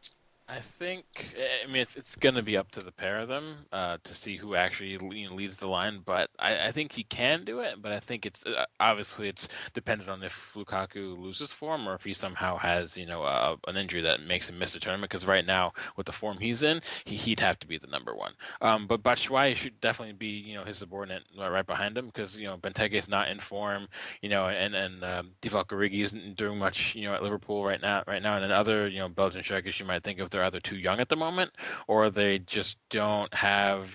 I think, it's going to be up to the pair of them to see who actually leads the line. But I think he can do it. But I think it's obviously it's dependent on if Lukaku loses form or if he somehow has an injury that makes him miss the tournament. Because right now, with the form he's in, he'd have to be the number one. But Batshuayi should definitely be his subordinate right behind him because Benteke is not in form. And Divock Origi isn't doing much at Liverpool right now. And then other Belgian strikers you might think of, they're either too young at the moment or they just don't have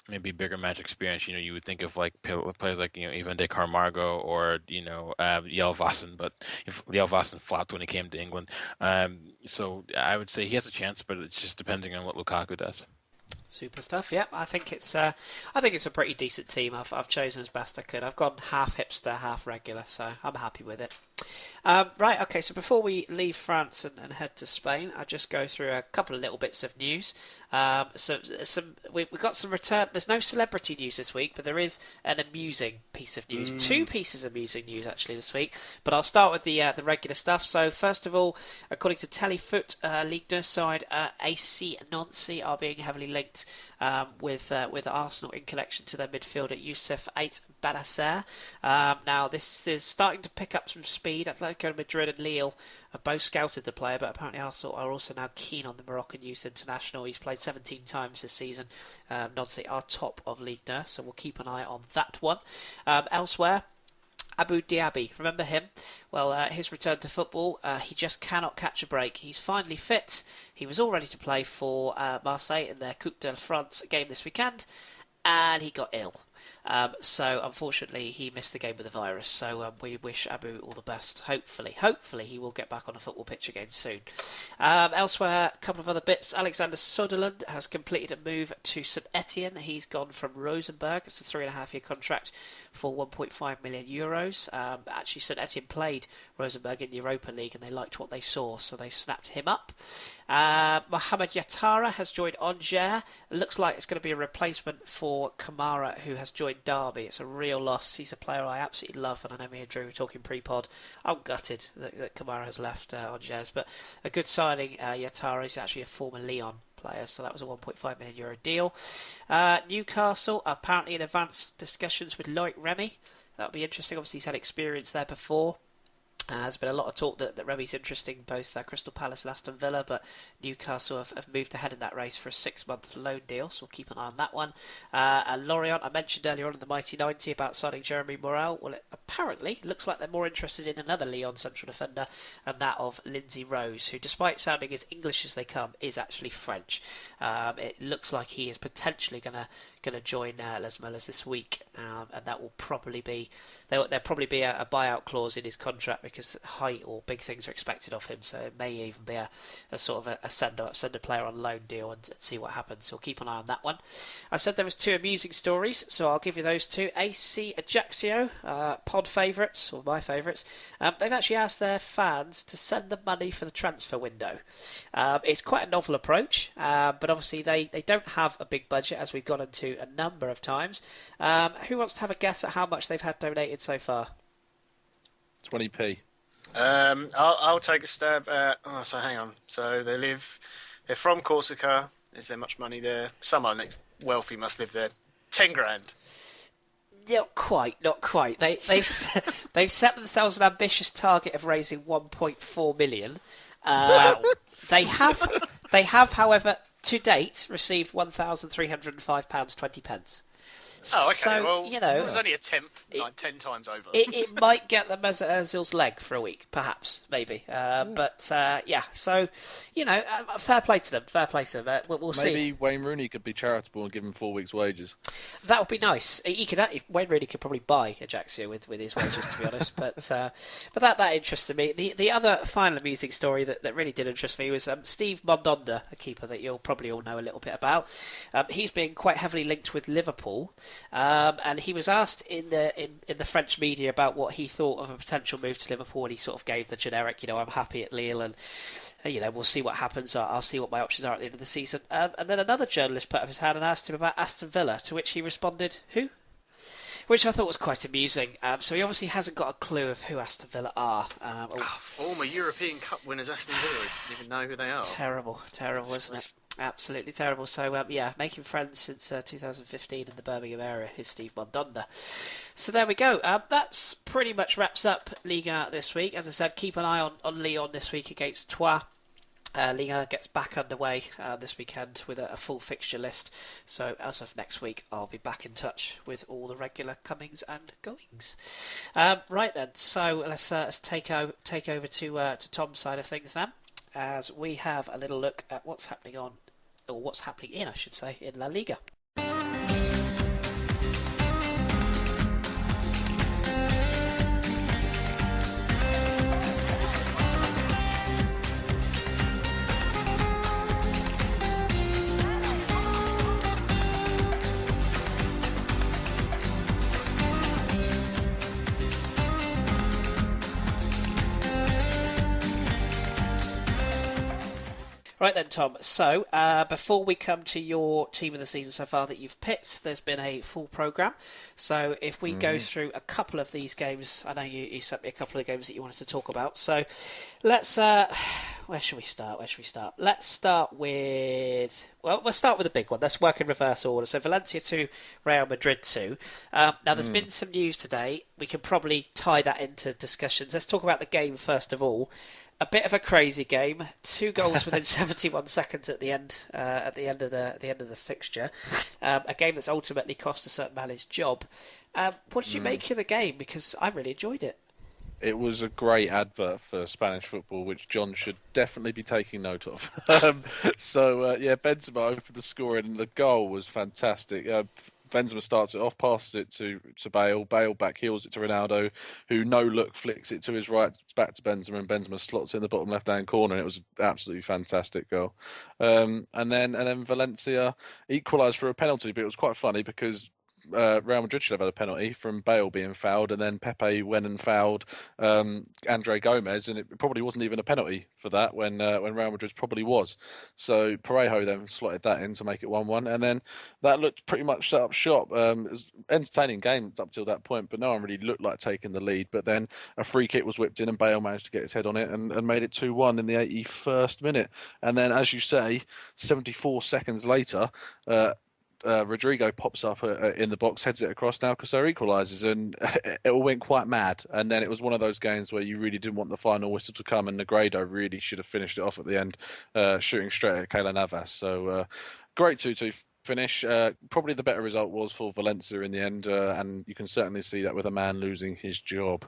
maybe bigger match experience. You would think of like players like Ivan de Camargo or Jelle Vossen, but if Jelle Vossen flopped when he came to England, so I would say he has a chance, but it's just depending on what Lukaku does. Super stuff. Yep, I think it's a pretty decent team. I've chosen as best I could. I've gone half hipster, half regular, so I'm happy with it. Right, okay, so before we leave France and head to Spain, I'll just go through a couple of little bits of news. We've got some return. There's no celebrity news this week, but there is an amusing piece of news. Two pieces of amusing news actually this week, but I'll start with the regular stuff. So first of all, according to Telefoot, Ligue 2 side AC Nancy are being heavily linked with Arsenal in connection to their midfielder Youssef Ait Benasser. Now this is starting to pick up some speed. Atletico Madrid and Lille have both scouted the player, but apparently Arsenal are also now keen on the Moroccan youth international. He's played 17 times this season. Nancy are top of Ligue 2, so we'll keep an eye on that one. Elsewhere, Abu Diaby, remember him? Well, his return to football, he just cannot catch a break. He's finally fit. He was all ready to play for Marseille in their Coupe de France game this weekend, and he got ill. So unfortunately he missed the game with the virus, so we wish Abu all the best. Hopefully he will get back on a football pitch again soon. Elsewhere, a couple of other bits. Alexander Sunderland has completed a move to St Etienne. He's gone from Rosenborg. It's a 3.5-year contract for €1.5 million. Actually, St Etienne played Rosenborg in the Europa League and they liked what they saw, so they snapped him up. Mohamed Yattara has joined Angers. It looks like it's going to be a replacement for Kamara, who has joined Derby. It's a real loss. He's a player I absolutely love, and I know me and Drew were talking pre-pod. I'm gutted that Kamara has left Angers, but a good signing. Yattara is actually a former Lyon player, so that was a €1.5 million deal. Newcastle apparently in advanced discussions with Loic Remy. That'll be interesting. Obviously, he's had experience there before. There's been a lot of talk that Remy's interesting, both Crystal Palace and Aston Villa, but Newcastle have moved ahead in that race for a 6-month loan deal, so we'll keep an eye on that one. And Lorient, I mentioned earlier on in the Mighty 90 about signing Jeremy Morel. Well, it apparently looks like they're more interested in another Lyon central defender, and that of Lindsay Rose, who, despite sounding as English as they come, is actually French. It looks like he is potentially going to join Les Mullers this week, and that will probably be there'll probably be a buyout clause in his contract because height or big things are expected of him, so it may even be a sort of a send a player on loan deal and see what happens. So we'll keep an eye on that one. I said there was two amusing stories, so I'll give you those two. AC Ajaccio, pod favourites, or my favourites, they've actually asked their fans to send them money for the transfer window. It's quite a novel approach, but obviously they don't have a big budget, as we've gone into a number of times. Who wants to have a guess at how much they've had donated so far? 20p. I'll take a stab at. Oh, so hang on. So they're from Corsica. Is there much money there? Someone next wealthy must live there. 10 grand. Not quite. They've set themselves an ambitious target of raising 1.4 million. They have, however, to date received £1,305.20. Oh, okay. So, well, it was only a tenth, 10 times over. It might get them as Ozil's leg for a week, perhaps, maybe. But yeah, so fair play to them. We'll see. Maybe Wayne Rooney could be charitable and give him 4 weeks' wages. That would be nice. Wayne Rooney could probably buy Ajaccio with his wages, to be honest. But that interested me. The other final amusing story that really did interest me was Steve Mondonda, a keeper that you'll probably all know a little bit about. He's being quite heavily linked with Liverpool. And he was asked in the French media about what he thought of a potential move to Liverpool, and he sort of gave the generic, I'm happy at Lille, and we'll see what happens. I'll see what my options are at the end of the season. And then another journalist put up his hand and asked him about Aston Villa, to which he responded, "Who?" which I thought was quite amusing. So he obviously hasn't got a clue of who Aston Villa are. Former European Cup winners Aston Villa, he doesn't even know who they are. Terrible, isn't it? Absolutely terrible. So, making friends since 2015 in the Birmingham area is Steve Mondonda. So there we go. That's pretty much wraps up Liga this week. As I said, keep an eye on Lyon this week against Troyes. Liga gets back underway this weekend with a full fixture list. So as of next week, I'll be back in touch with all the regular comings and goings. Right then, so let's take over to Tom's side of things then, as we have a little look at what's happening in, I should say, in La Liga. Right then, Tom. So, before we come to your team of the season so far that you've picked, there's been a full programme. So, if we go through a couple of these games, I know you sent me a couple of games that you wanted to talk about. So, let's. Where should we start? Let's start with. Well, we'll start with the big one. Let's work in reverse order. So, Valencia 2, Real Madrid 2. Now, there's been some news today. We can probably tie that into discussions. Let's talk about the game first of all. A bit of a crazy game. 2 goals within 71 seconds at the end. At the end of the fixture. A game that's ultimately cost a certain man his job. What did you make of the game? Because I really enjoyed it. It was a great advert for Spanish football, which John should definitely be taking note of. Benzema opened the scoring, and the goal was fantastic. Benzema starts it off, passes it to Bale. Bale back heels it to Ronaldo, who no look flicks it to his right, back to Benzema, and Benzema slots it in the bottom left hand corner. And it was an absolutely fantastic goal. And then Valencia equalised for a penalty, but it was quite funny because Real Madrid should have had a penalty from Bale being fouled, and then Pepe went and fouled Andre Gomez, and it probably wasn't even a penalty for that when Real Madrid's probably was. So Parejo then slotted that in to make it 1-1, and then that looked pretty much set up shop. It was an entertaining game up till that point, but no one really looked like taking the lead. But then a free kick was whipped in, and Bale managed to get his head on it and made it 2-1 in the 81st minute. And then, as you say, 74 seconds later, Rodrigo pops up in the box, heads it across. Now Cassar equalises, and it all went quite mad. And then it was one of those games where you really didn't want the final whistle to come, and Negredo really should have finished it off at the end, shooting straight at Keylor Navas. So great 2-2 finish. Probably the better result was for Valencia in the end, and you can certainly see that with a man losing his job.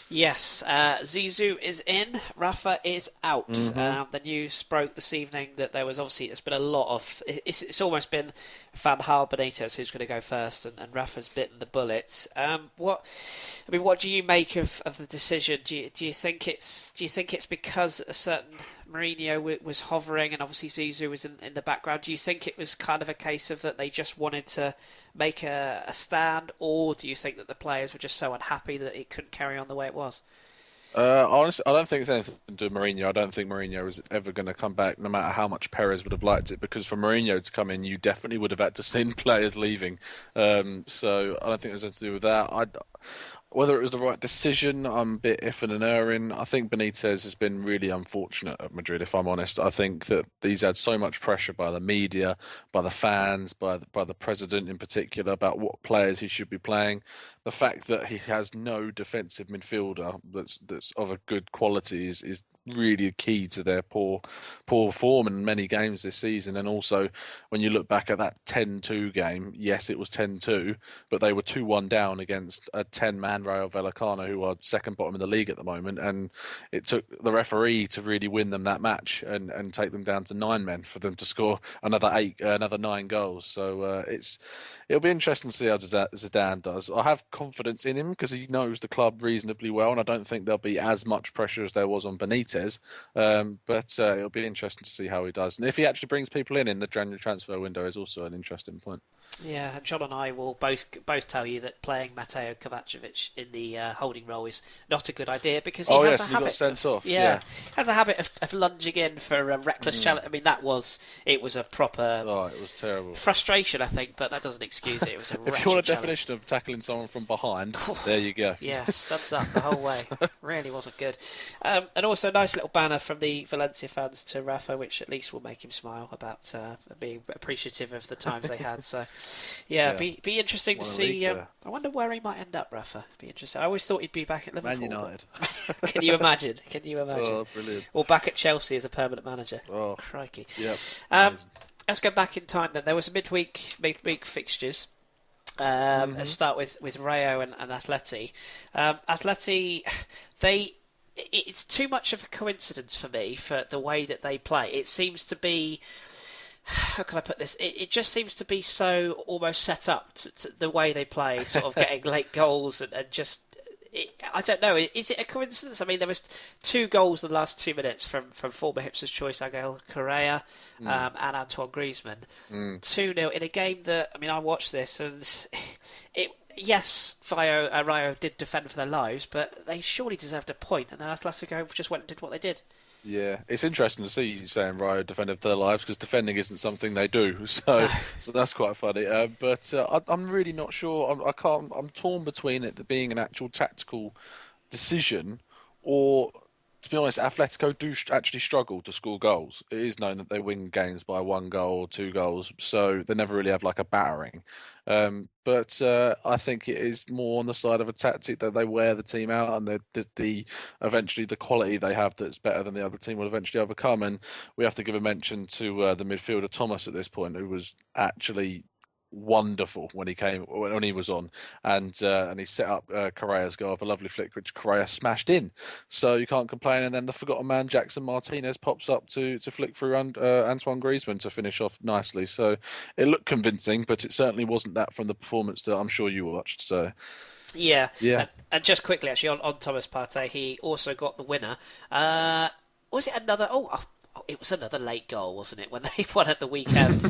Yes, Zizou is in, Rafa is out. The news broke this evening that there's been a lot of. It's almost been Van Gaal Benitez who's going to go first, and Rafa's bitten the bullet. What do you make of the decision? Do you think it's because a certain Mourinho was hovering, and obviously Zizou was in the background? Do you think it was kind of a case of that they just wanted to make a stand, or do you think that the players were just so unhappy that it couldn't carry on the way it was? Honestly, I don't think it's anything to do with Mourinho. I don't think Mourinho is ever going to come back, no matter how much Perez would have liked it, because for Mourinho to come in, you definitely would have had to seen players leaving. So I don't think there's anything to do with that. Whether it was the right decision, I'm a bit iffing and erring. I think Benitez has been really unfortunate at Madrid, if I'm honest. I think that he's had so much pressure by the media, by the fans, by the president in particular, about what players he should be playing. The fact that he has no defensive midfielder that's of a good quality is really key to their poor form in many games this season. And also, when you look back at that 10-2 game, yes, it was 10-2, but they were 2-1 down against a 10-man Rayo Vallecano, who are second bottom in the league at the moment, and it took the referee to really win them that match and take them down to 9 men for them to score another 9 goals. So it'll be interesting to see how Zidane does. I have confidence in him because he knows the club reasonably well, and I don't think there'll be as much pressure as there was on Benitez. says. But it'll be interesting to see how he does. And if he actually brings people in the January transfer window is also an interesting point. Yeah, and John and I will both tell you that playing Mateo Kovacevic in the holding role is not a good idea because he has a habit. Got sent off. Has a habit of lunging in for a reckless challenge. I mean, it was a proper. Oh, it was terrible. Frustration, I think, but that doesn't excuse it. It was a if you want a challenge. definition of tackling someone from behind, there you go. Yeah, studs up the whole way. Really wasn't good. And also a nice little banner from the Valencia fans to Rafa, which at least will make him smile about being appreciative of the times they had. So. Yeah, be interesting to see. I wonder where he might end up, Rafa. Be interesting. I always thought he'd be back at Liverpool. Man United. Can you imagine? Oh, brilliant. Or back at Chelsea as a permanent manager. Oh, crikey. Yep. Let's go back in time then. There was a midweek fixtures. Let's start with Rayo and Atleti. Atleti, it's too much of a coincidence for me for the way that they play. It seems to be. How can I put this? It just seems to be so almost set up to the way they play, sort of getting late goals and just. I don't know. Is it a coincidence? I mean, there was 2 goals in the last 2 minutes from former Hipsters Choice Angel Correa and Antoine Griezmann. 2-0 in a game that, I mean, I watched this and yes, Rayo did defend for their lives, but they surely deserved a point, and then Atletico just went and did what they did. Yeah, it's interesting to see you saying Rayo defended for their lives because defending isn't something they do, so that's quite funny. But I'm really not sure. I'm torn between it being an actual tactical decision, or to be honest, Atletico do actually struggle to score goals. It is known that they win games by 1 goal or 2 goals, so they never really have like a battering. But I think it is more on the side of a tactic that they wear the team out, and the eventually the quality they have that's better than the other team will eventually overcome. And we have to give a mention to the midfielder Thomas at this point, who was actually wonderful when he was on, and he set up Correa's goal of a lovely flick which Correa smashed in, so you can't complain. And then the forgotten man Jackson Martinez pops up to flick through Antoine Griezmann to finish off nicely. So it looked convincing, but it certainly wasn't that from the performance that I'm sure you watched. So yeah. And just quickly actually on Thomas Partey, he also got the winner. Was it another it was another late goal, wasn't it, when they won at the weekend?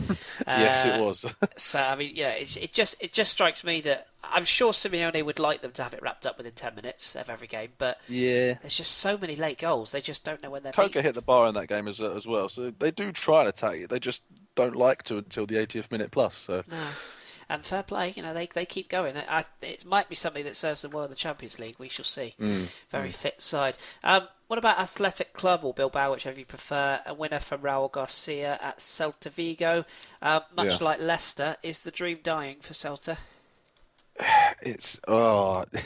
Yes, it was. So I mean, it just strikes me that I'm sure Simeone would like them to have it wrapped up within 10 minutes of every game, but there's just so many late goals. They just don't know when they're. Coca hit the bar in that game as well, so they do try and attack it. They just don't like to until the 80th minute plus. So. No. And fair play, they keep going. It might be something that serves them well in the Champions League. We shall see. Very fit side. What about Athletic Club or Bilbao, whichever you prefer? A winner from Raul Garcia at Celta Vigo. Much like Leicester, is the dream dying for Celta?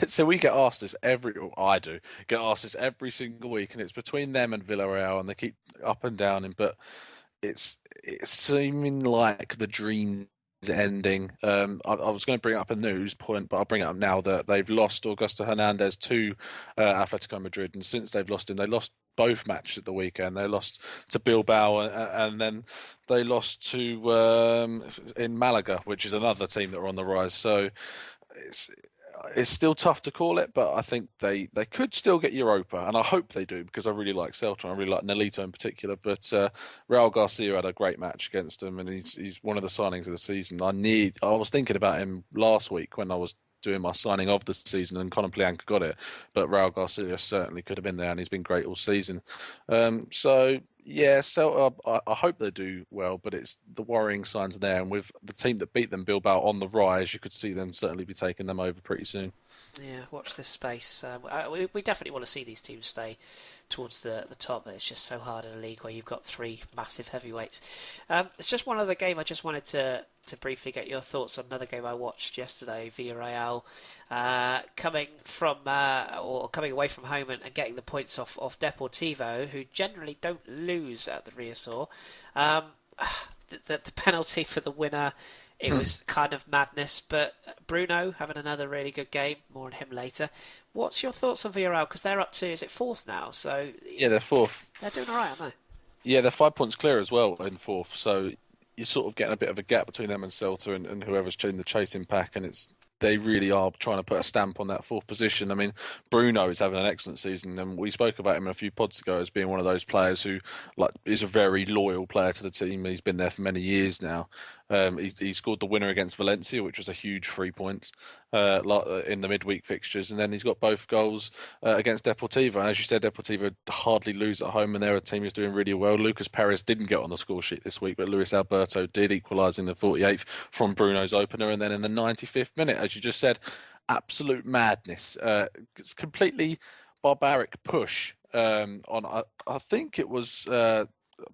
So we get asked this I do get asked this every single week, and it's between them and Villarreal, and they keep up and down. But it's seeming like the dream ending. I was going to bring up a news point, but I'll bring it up now that they've lost Augusto Hernandez to Atletico Madrid, and since they've lost him, they lost both matches at the weekend. They lost to Bilbao, and then they lost to in Malaga, which is another team that are on the rise. So it's still tough to call it, but I think they could still get Europa, and I hope they do, because I really like Celta. I really like Nolito in particular. But Raul Garcia had a great match against them, and he's one of the signings of the season. I was thinking about him last week when I was doing my signing of the season, and Conor Plianka got it, but Raul Garcia certainly could have been there, and he's been great all season. So I hope they do well, but it's the worrying signs there, and with the team that beat them, Bilbao, on the rise, you could see them certainly be taking them over pretty soon. Yeah, watch this space. We definitely want to see these teams stay towards the top, but it's just so hard in a league where you've got 3 massive heavyweights. It's just one other game I just wanted to briefly get your thoughts on. Another game I watched yesterday, Villarreal, coming away from home and getting the points off Deportivo, who generally don't lose at the Riazor. The penalty for the winner, it was kind of madness, but Bruno having another really good game. More on him later. What's your thoughts on Villarreal? Because they're up to, is it 4th now? So yeah, they're 4th. They're doing all right, aren't they? Yeah, they're 5 points clear as well in 4th. So you're sort of getting a bit of a gap between them and Celta and whoever's in the chasing pack, and it's they really are trying to put a stamp on that fourth position. I mean, Bruno is having an excellent season, and we spoke about him a few pods ago as being one of those players who is a very loyal player to the team. He's been there for many years now. He scored the winner against Valencia, which was a huge 3 points in the midweek fixtures, and then he's got both goals against Deportivo. And as you said, Deportivo hardly lose at home, and they're a team who's doing really well. Lucas Perez didn't get on the score sheet this week, but Luis Alberto did, equalising the 48th from Bruno's opener, and then in the 95th minute, as you just said, absolute madness. It's completely barbaric push on. I think it was.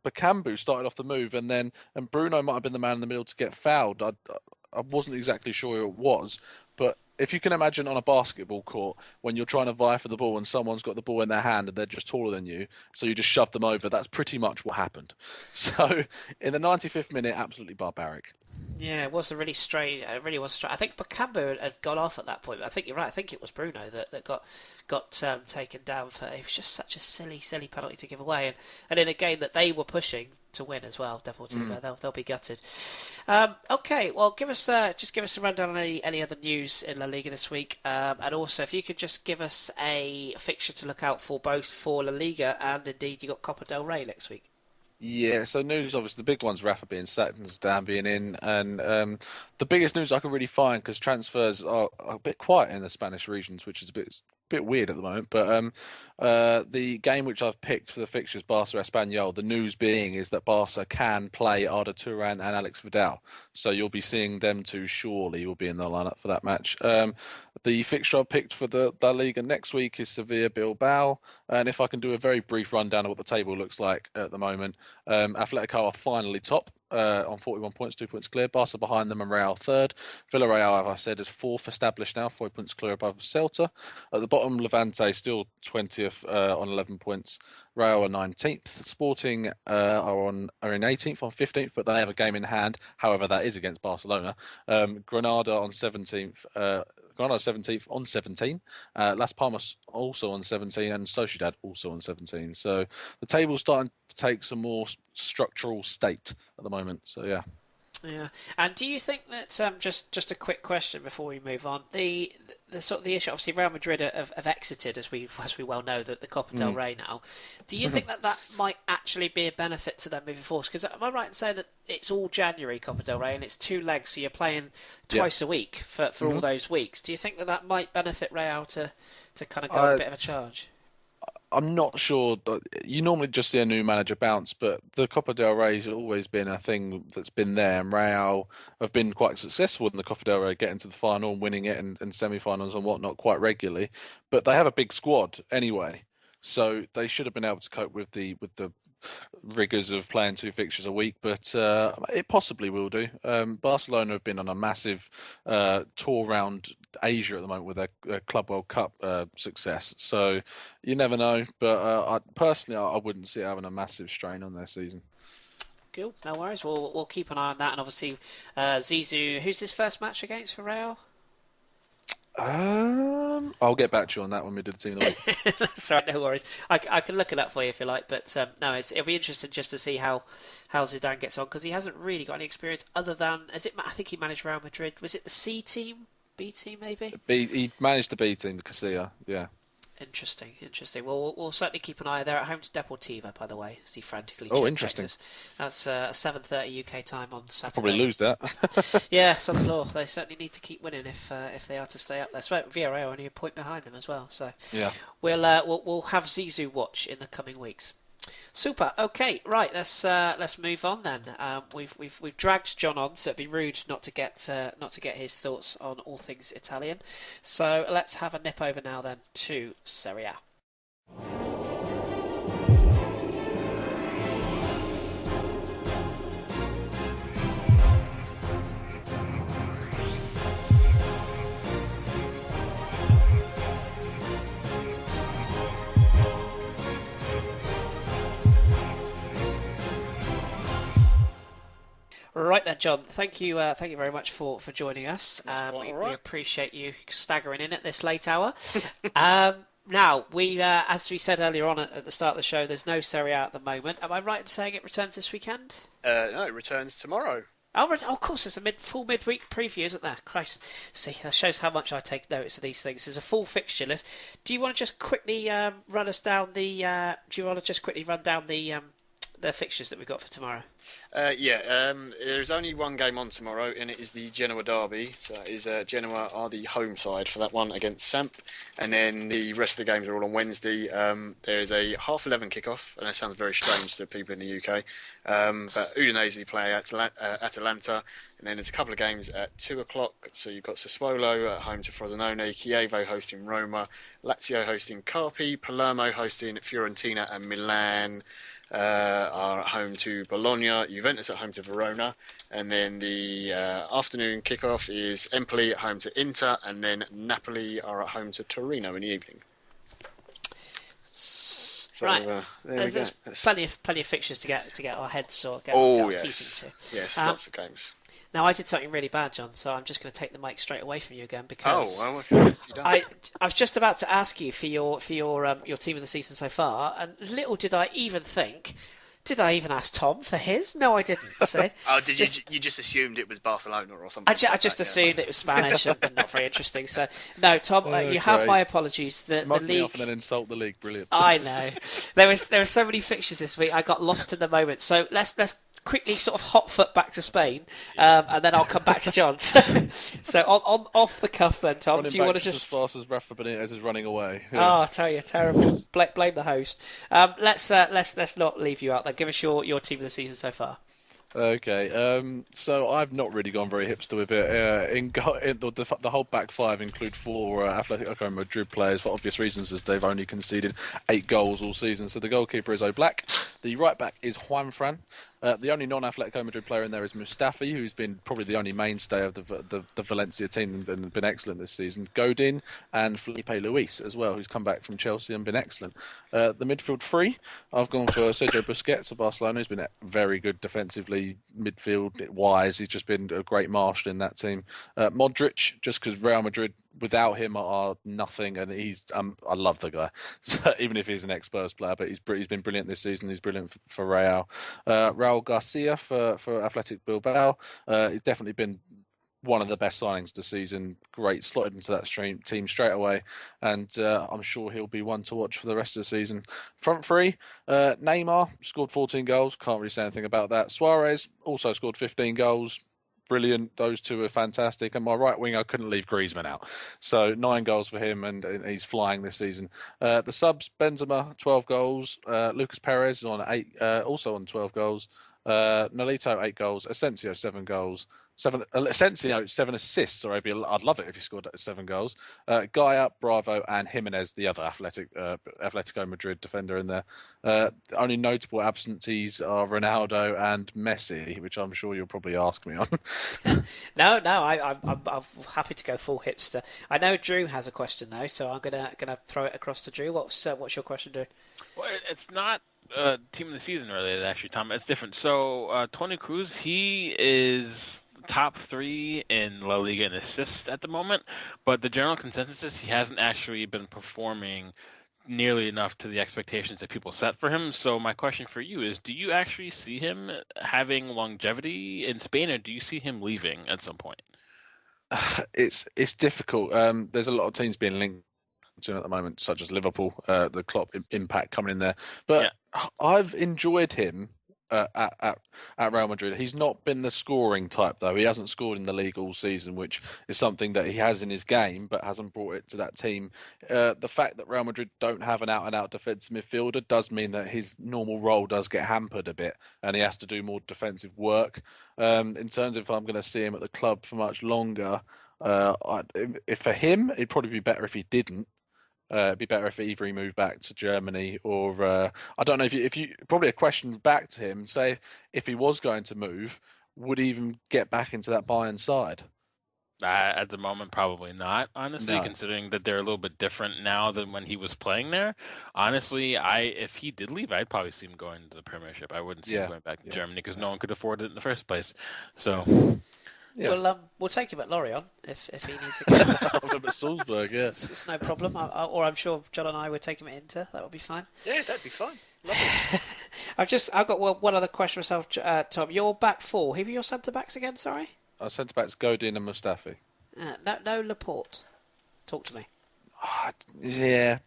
Bakambu started off the move, and Bruno might have been the man in the middle to get fouled. I wasn't exactly sure who it was, but if you can imagine on a basketball court when you're trying to vie for the ball and someone's got the ball in their hand and they're just taller than you, so you just shove them over. That's pretty much what happened. So in the 95th minute, absolutely barbaric. Yeah, it was a really strange. It really was strange. I think Bakambu had gone off at that point. But I think you're right. I think it was Bruno that got taken down for. It was just such a silly penalty to give away, and in a game that they were pushing to win as well. Deportivo, they'll be gutted. Okay, well, give us a rundown on any other news in La Liga this week, and also if you could just give us a fixture to look out for both for La Liga and indeed you got Copa del Rey next week. Yeah, so news, obviously, the big one's Rafa being sacked and Zidane being in. And the biggest news I can really find, because transfers are a bit quiet in the Spanish regions, which is a bit weird at the moment. But the game which I've picked for the fixtures, Barca Espanyol, the news being is that Barca can play Arda Turan and Alex Vidal. So you'll be seeing them two, surely will be in the lineup for that match. The fixture I picked for the La Liga next week is Sevilla Bilbao. And if I can do a very brief rundown of what the table looks like at the moment, Atletico are finally top on 41 points, 2 points clear. Barca behind them and Real third. Villarreal, as I said, is fourth, established now, 4 points clear above Celta. At the bottom, Levante still 20th on 11 points. Real are 19th. Sporting are in 18th on 15th, but they have a game in hand. However, that is against Barcelona. Granada on 17th. Granada 17th on 17. Las Palmas also on 17, and Sociedad also on 17. So the table's starting to take some more structural state at the moment. So yeah. Yeah, and do you think that just a quick question before we move on, the sort of the issue, obviously Real Madrid have exited as we well know that the Copa del Rey now. Do you think that might actually be a benefit to them moving forward? Because am I right in saying that it's all January Copa del Rey and it's 2 legs, so you're playing twice a week for all those weeks? Do you think that might benefit Real to kind of go a bit of a charge? I'm not sure. You normally just see a new manager bounce, but the Copa del Rey has always been a thing that's been there, and Real have been quite successful in the Copa del Rey, getting to the final and winning it and semi-finals and whatnot quite regularly. But they have a big squad anyway, so they should have been able to cope with the rigours of playing 2 fixtures a week, but it possibly will do. Barcelona have been on a massive tour around Asia at the moment with their Club World Cup success, so you never know, but I wouldn't see it having a massive strain on their season. Cool, no worries. We'll keep an eye on that, and obviously Zizou, who's his first match against for Real? I'll get back to you on that when we do the team of the week. Sorry, no worries. I can look it up for you if you like, but no, it'll be interesting just to see how Zidane gets on, because he hasn't really got any experience other than, I think he managed Real Madrid. Was it the C team, B team maybe? He managed the B team, the Castilla, yeah. Interesting. Well, we'll certainly keep an eye. They're at home to Deportivo, by the way, as he frantically interesting. Texas. That's 7:30 UK time on Saturday. Probably lose that. Yeah, sod's law. They certainly need to keep winning if they are to stay up there. So Villarreal only a point behind them as well. So yeah, we'll have Zizou watch in the coming weeks. Super. Okay, right. Let's move on then. We've dragged John on, so it'd be rude not to get his thoughts on all things Italian. So let's have a nip over now then to Serie A. Right then, John. Thank you very much for joining us. We appreciate you staggering in at this late hour. Now, as we said earlier on at the start of the show, there's no Serie A at the moment. Am I right in saying it returns this weekend? No, it returns tomorrow. Oh, of course, there's a full midweek preview, isn't there? Christ, see, that shows how much I take notice of these things. There's a full fixture list. Do you want to just quickly run us down the? Do you want to just quickly run down the fixtures that we've got for tomorrow? There's only one game on tomorrow, and it is the Genoa derby. So that is Genoa are the home side for that one against Samp, and then the rest of the games are all on Wednesday. There is a 11:30 kickoff, and that sounds very strange to people in the UK. But Udinese play Atalanta, and then there's a couple of games at 2 o'clock. So you've got Sassuolo at home to Frosinone, Chievo hosting Roma, Lazio hosting Carpi, Palermo hosting Fiorentina, and Milan are at home to Bologna, Juventus at home to Verona, and then the afternoon kickoff is Empoli at home to Inter, and then Napoli are at home to Torino in the evening. So, right, there's plenty of fixtures to get our heads or get our teeth into. Yes, lots of games. Now, I did something really bad, John, so I'm just going to take the mic straight away from you again because okay. I was just about to ask you for your team of the season so far, and little did I even think. Did I even ask Tom for his? No, I didn't. So, did you just assumed it was Barcelona or something? I just assumed it was Spanish and not very interesting. So, no, Tom, you have my apologies. The Mug me league off and then insult the league. Brilliant. I know. There were so many fixtures this week. I got lost in the moment. So let's quickly sort of hot foot back to Spain, and then I'll come back to John. So on off the cuff then, Tom. Running Do you want to as just fast as Rafa Benitez is running away? Oh, I tell you, terrible. Blame the host. Let's not leave you out there. Give us your team of the season so far. Okay, so I've not really gone very hipster with it. The whole back five include four Atletico Madrid players for obvious reasons, as they've only conceded 8 goals all season. So the goalkeeper is Oblak. The right back is Juanfran. The only non-Atletico Madrid player in there is Mustafi, who's been probably the only mainstay of the Valencia team and been excellent this season. Godin and Felipe Luis as well, who's come back from Chelsea and been excellent. The midfield three, I've gone for Sergio Busquets of Barcelona, who's been very good defensively, midfield-wise. He's just been a great marshal in that team. Modric, just because Real Madrid without him are nothing, and he's I love the guy. So, even if he's an ex-Spurs player, but he's been brilliant this season. He's brilliant for Real. Raul Garcia for Athletic Bilbao. He's definitely been one of the best signings this season. Great, slotted into that team straight away, and I'm sure he'll be one to watch for the rest of the season. Front three, Neymar scored 14 goals. Can't really say anything about that. Suarez also scored 15 goals. Brilliant. Those two are fantastic. And my right wing, I couldn't leave Griezmann out. So 9 goals for him, and he's flying this season. The subs, Benzema, 12 goals. Lucas Perez is on 8, also on 12 goals. Nolito, 8 goals. Asensio, 7 goals. Asensio, 7 assists. Or I'd love it if he scored 7 goals. Gaia, Bravo, and Jimenez, the other Atletico Madrid defender in there. Only notable absentees are Ronaldo and Messi, which I'm sure you'll probably ask me on. No, I'm happy to go full hipster. I know Drew has a question though, so I'm gonna throw it across to Drew. What's your question, Drew? Well, it's not team of the season related, actually, Tom. It's different. So Toni Kroos, he is top 3 in La Liga in assists at the moment, but the general consensus is he hasn't actually been performing nearly enough to the expectations that people set for him. So my question for you is, do you actually see him having longevity in Spain, or do you see him leaving at some point? It's difficult. There's a lot of teams being linked to him at the moment, such as Liverpool, the Klopp impact coming in there. But I've enjoyed him at Real Madrid. He's not been the scoring type, though. He hasn't scored in the league all season, which is something that he has in his game, but hasn't brought it to that team. The fact that Real Madrid don't have an out-and-out defensive midfielder does mean that his normal role does get hampered a bit, and he has to do more defensive work. In terms of if I'm going to see him at the club for much longer, if for him, it'd probably be better if he didn't. It'd be better if either he moved back to Germany or I don't know if you probably a question back to him. Say if he was going to move, would he even get back into that Bayern side? At the moment, probably not. Honestly, considering that they're a little bit different now than when he was playing there. Honestly, if he did leave, I'd probably see him going to the Premiership. I wouldn't see him going back to Germany because no one could afford it in the first place. So. Yeah. We'll take him at Lorient if he needs to go. At Salzburg, yeah. It's no problem. Or I'm sure John and I would take him at Inter. That would be fine. Yeah, that'd be fine. Lovely. I've got one other question myself, Tom. Your back four. Who are your centre backs again? Sorry. Our centre backs Godin and Mustafi. No, Laporte. Talk to me. Yeah,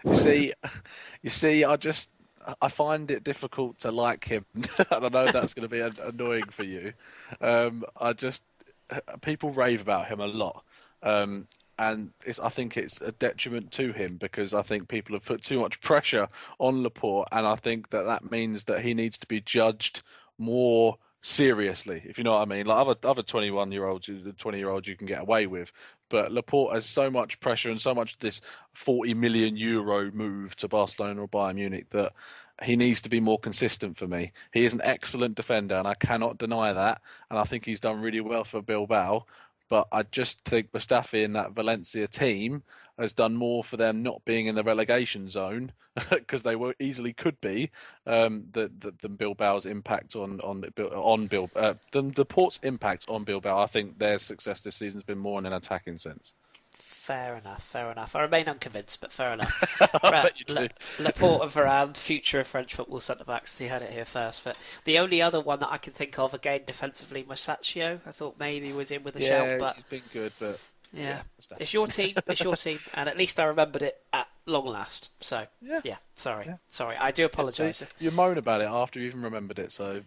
you see, I find it difficult to like him, and I know that's going to be annoying for you. People rave about him a lot, and I think it's a detriment to him because I think people have put too much pressure on Laporte, and I think that means that he needs to be judged more seriously, if you know what I mean. Like other 21-year-olds, the 20-year-olds you can get away with, but Laporte has so much pressure and so much this 40 million euro move to Barcelona or Bayern Munich that he needs to be more consistent for me. He is an excellent defender, and I cannot deny that. And I think he's done really well for Bilbao. But I just think Mustafi in that Valencia team has done more for them not being in the relegation zone because they were easily could be than Bilbao's impact than the Port's impact on Bilbao. I think their success this season has been more in an attacking sense. Fair enough. I remain unconvinced, but fair enough. I bet you do. Laporte and Varane, future of French football centre-backs. You heard it here first. But the only other one that I can think of, again, defensively, Masaccio, I thought maybe was in with a shout. But he's been good, but... Yeah, it's your team, and at least I remembered it at long last. So, sorry, I do apologise. You moan about it after you even remembered it, so...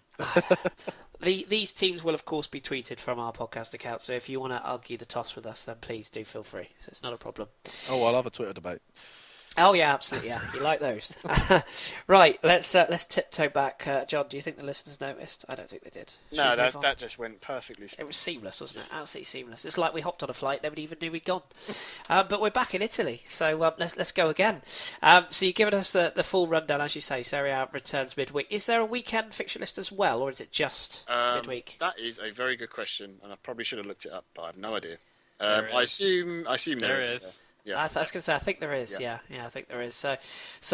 These teams will, of course, be tweeted from our podcast account, so if you want to argue the toss with us, then please do feel free. So it's not a problem. Oh, I'll have a Twitter debate. Oh yeah, absolutely. Yeah, you like those. Right, let's tiptoe back. John, do you think the listeners noticed? I don't think they did. No, that just went perfectly smooth. It was seamless, wasn't it? Absolutely seamless. It's like we hopped on a flight, nobody even knew we'd gone. But we're back in Italy, so let's go again. So you've given us the full rundown, as you say. Serie A returns midweek. Is there a weekend fixture list as well, or is it just midweek? That is a very good question, and I probably should have looked it up, but I have no idea. I assume there is. Yeah. I was going to say, I think there is. Yeah, I think there is. So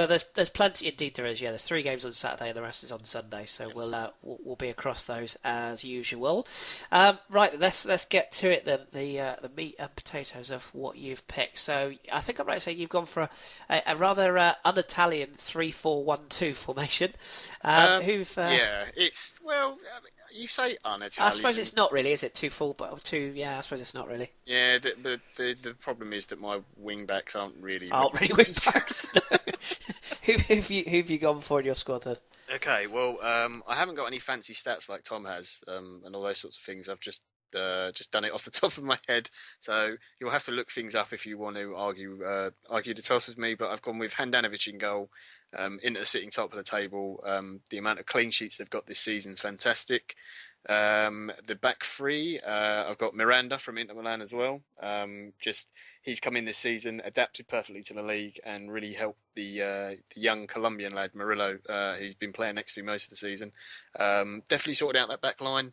there's plenty. Indeed, there is. Yeah, there's 3 games on Saturday, and the rest is on Sunday. So yes. we'll be across those as usual. Right, let's get to it then. The meat and potatoes of what you've picked. So I think I'm right to say you've gone for a rather un-Italian 3-4-1-2 formation. Yeah, it's you say un-Italian. I suppose it's not really, is it? 2 full, 2. Yeah, I suppose it's not really. Yeah, the problem is that my wing backs aren't really wing backs. No. who have you gone for in your squad then? Okay, well, I haven't got any fancy stats like Tom has, and all those sorts of things. I've just done it off the top of my head, so you'll have to look things up if you want to argue the toss with me. But I've gone with Handanovic in goal. Inter sitting top of the table. The amount of clean sheets they've got this season is fantastic. The back 3, I've got Miranda from Inter Milan as well. He's come in this season, adapted perfectly to the league, and really helped the young Colombian lad Murillo, who's been playing next to most of the season. Definitely sorted out that back line,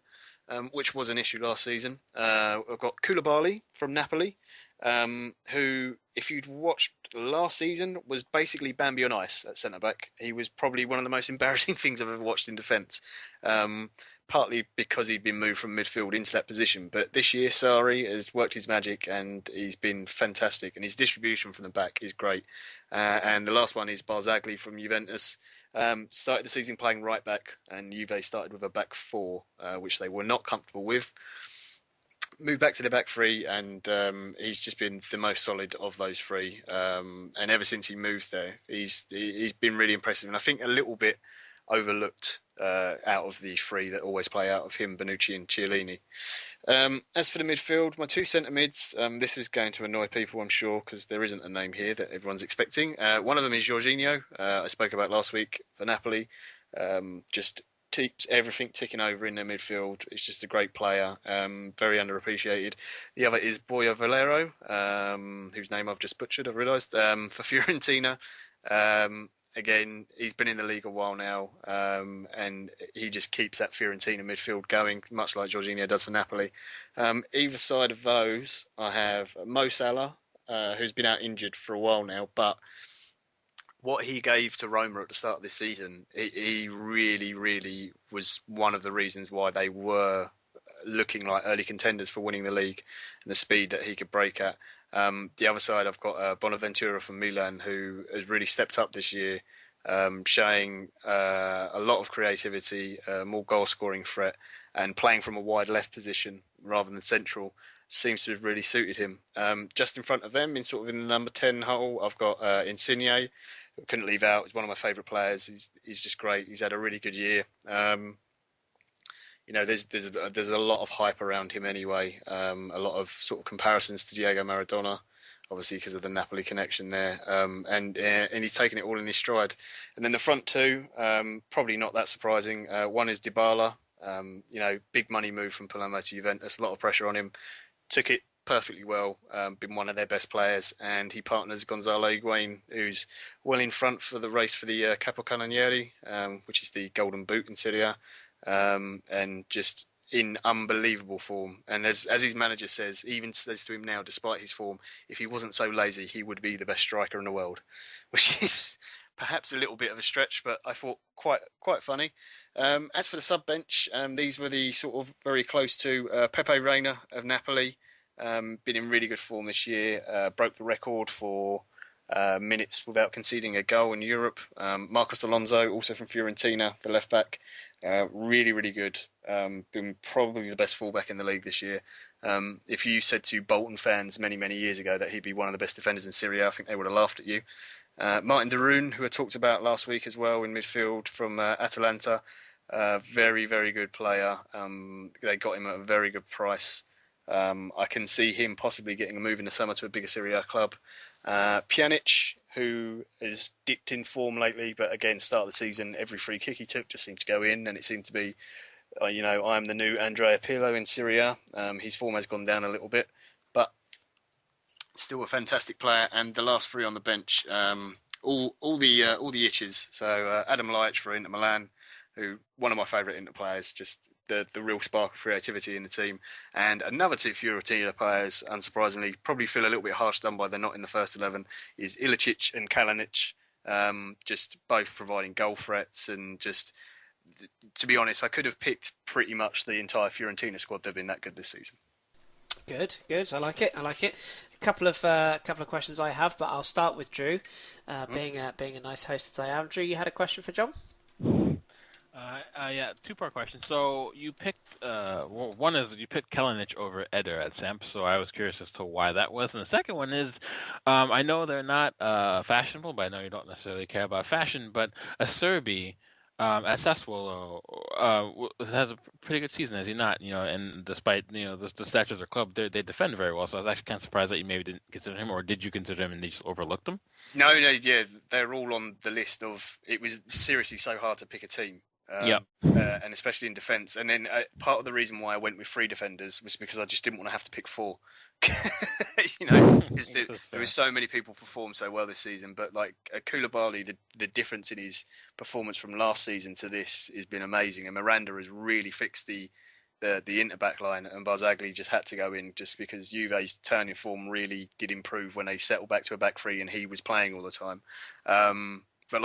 which was an issue last season. I've got Koulibaly from Napoli. Who, if you'd watched last season, was basically Bambi on ice at centre-back. He was probably one of the most embarrassing things I've ever watched in defence, partly because he'd been moved from midfield into that position. But this year, Sarri has worked his magic, and he's been fantastic, and his distribution from the back is great. And the last one is Barzagli from Juventus. Started the season playing right back, and Juve started with a back 4, which they were not comfortable with. Moved back to the back 3, and he's just been the most solid of those 3. And ever since he moved there, he's been really impressive. And I think a little bit overlooked out of the 3 that always play out of him, Bonucci and Chiellini. As for the midfield, my 2 centre mids, this is going to annoy people, I'm sure, because there isn't a name here that everyone's expecting. One of them is Jorginho, I spoke about last week for Napoli. Just keeps everything ticking over in their midfield. It's just a great player, very underappreciated. The other is Boya Valero, whose name I've just butchered, I've realised, for Fiorentina. Again, he's been in the league a while now, and he just keeps that Fiorentina midfield going, much like Jorginho does for Napoli. Either side of those, I have Mo Salah, who's been out injured for a while now, but what he gave to Roma at the start of this season, he really, really was one of the reasons why they were looking like early contenders for winning the league, and the speed that he could break at. The other side, I've got Bonaventura from Milan, who has really stepped up this year. showing a lot of creativity, more goal-scoring threat, and playing from a wide left position rather than central seems to have really suited him. Just in front of them, in the number 10 hole, I've got Insigne, who I couldn't leave out. He's one of my favourite players. He's just great. He's had a really good year. There's a lot of hype around him anyway. A lot of sort of comparisons to Diego Maradona, obviously because of the Napoli connection there. And he's taken it all in his stride. And then the front two, probably not that surprising. One is Dybala. Big money move from Palermo to Juventus. A lot of pressure on him. Took it perfectly well. Been one of their best players, and he partners Gonzalo Higuain, who's well in front for the race for the Capocannoniere, which is the Golden Boot in Serie A. And just in unbelievable form. And as his manager says, he even says to him now, despite his form, if he wasn't so lazy, he would be the best striker in the world, which is perhaps a little bit of a stretch, but I thought quite funny. As for the sub bench, these were the sort of very close to Pepe Reina of Napoli. Been in really good form this year. Broke the record for minutes without conceding a goal in Europe. Marcos Alonso, also from Fiorentina, the left back, really, really good. Been probably the best fullback in the league this year. If you said to Bolton fans many, many years ago that he'd be one of the best defenders in Serie A, I think they would have laughed at you. Martin de Roon, who I talked about last week as well in midfield from Atalanta, very, very good player. They got him at a very good price. I can see him possibly getting a move in the summer to a bigger Serie A club. Pjanic, who has dipped in form lately, but again, start of the season, every free kick he took just seemed to go in, and it seemed to be, I'm the new Andrea Pirlo in Serie A. His form has gone down a little bit, but still a fantastic player. And the last three on the bench, all the itches. So Adam Ljajic for Inter Milan, who one of my favourite Inter players, just the real spark of creativity in the team. And another two Fiorentina players, unsurprisingly, probably feel a little bit harsh done by they're not in the first 11, is Ilicic and Kalinic, just both providing goal threats. And just, to be honest, I could have picked pretty much the entire Fiorentina squad. They've been that good this season. Good. I like it. A couple of questions I have, but I'll start with Drew. Being a nice host as I am, Drew, you had a question for John? Yeah, two-part question. So you picked one is you picked Kalinic over Eder at Samp, so I was curious as to why that was. And the second one is, I know they're not fashionable, but I know you don't necessarily care about fashion, but Acerbi at Sassuolo has a pretty good season, has he not? And despite the stature of their club, they defend very well. So I was actually kind of surprised that you maybe didn't consider him, or did you consider him and you just overlooked him? No, yeah, they're all on the list of. It was seriously so hard to pick a team. And especially in defence. And then part of the reason why I went with three defenders was because I just didn't want to have to pick four. Because there was so many people perform so well this season. But like Koulibaly, the difference in his performance from last season to this has been amazing. And Miranda has really fixed the Inter back line, and Barzagli just had to go in just because Juve's turning form really did improve when they settled back to a back three and he was playing all the time. But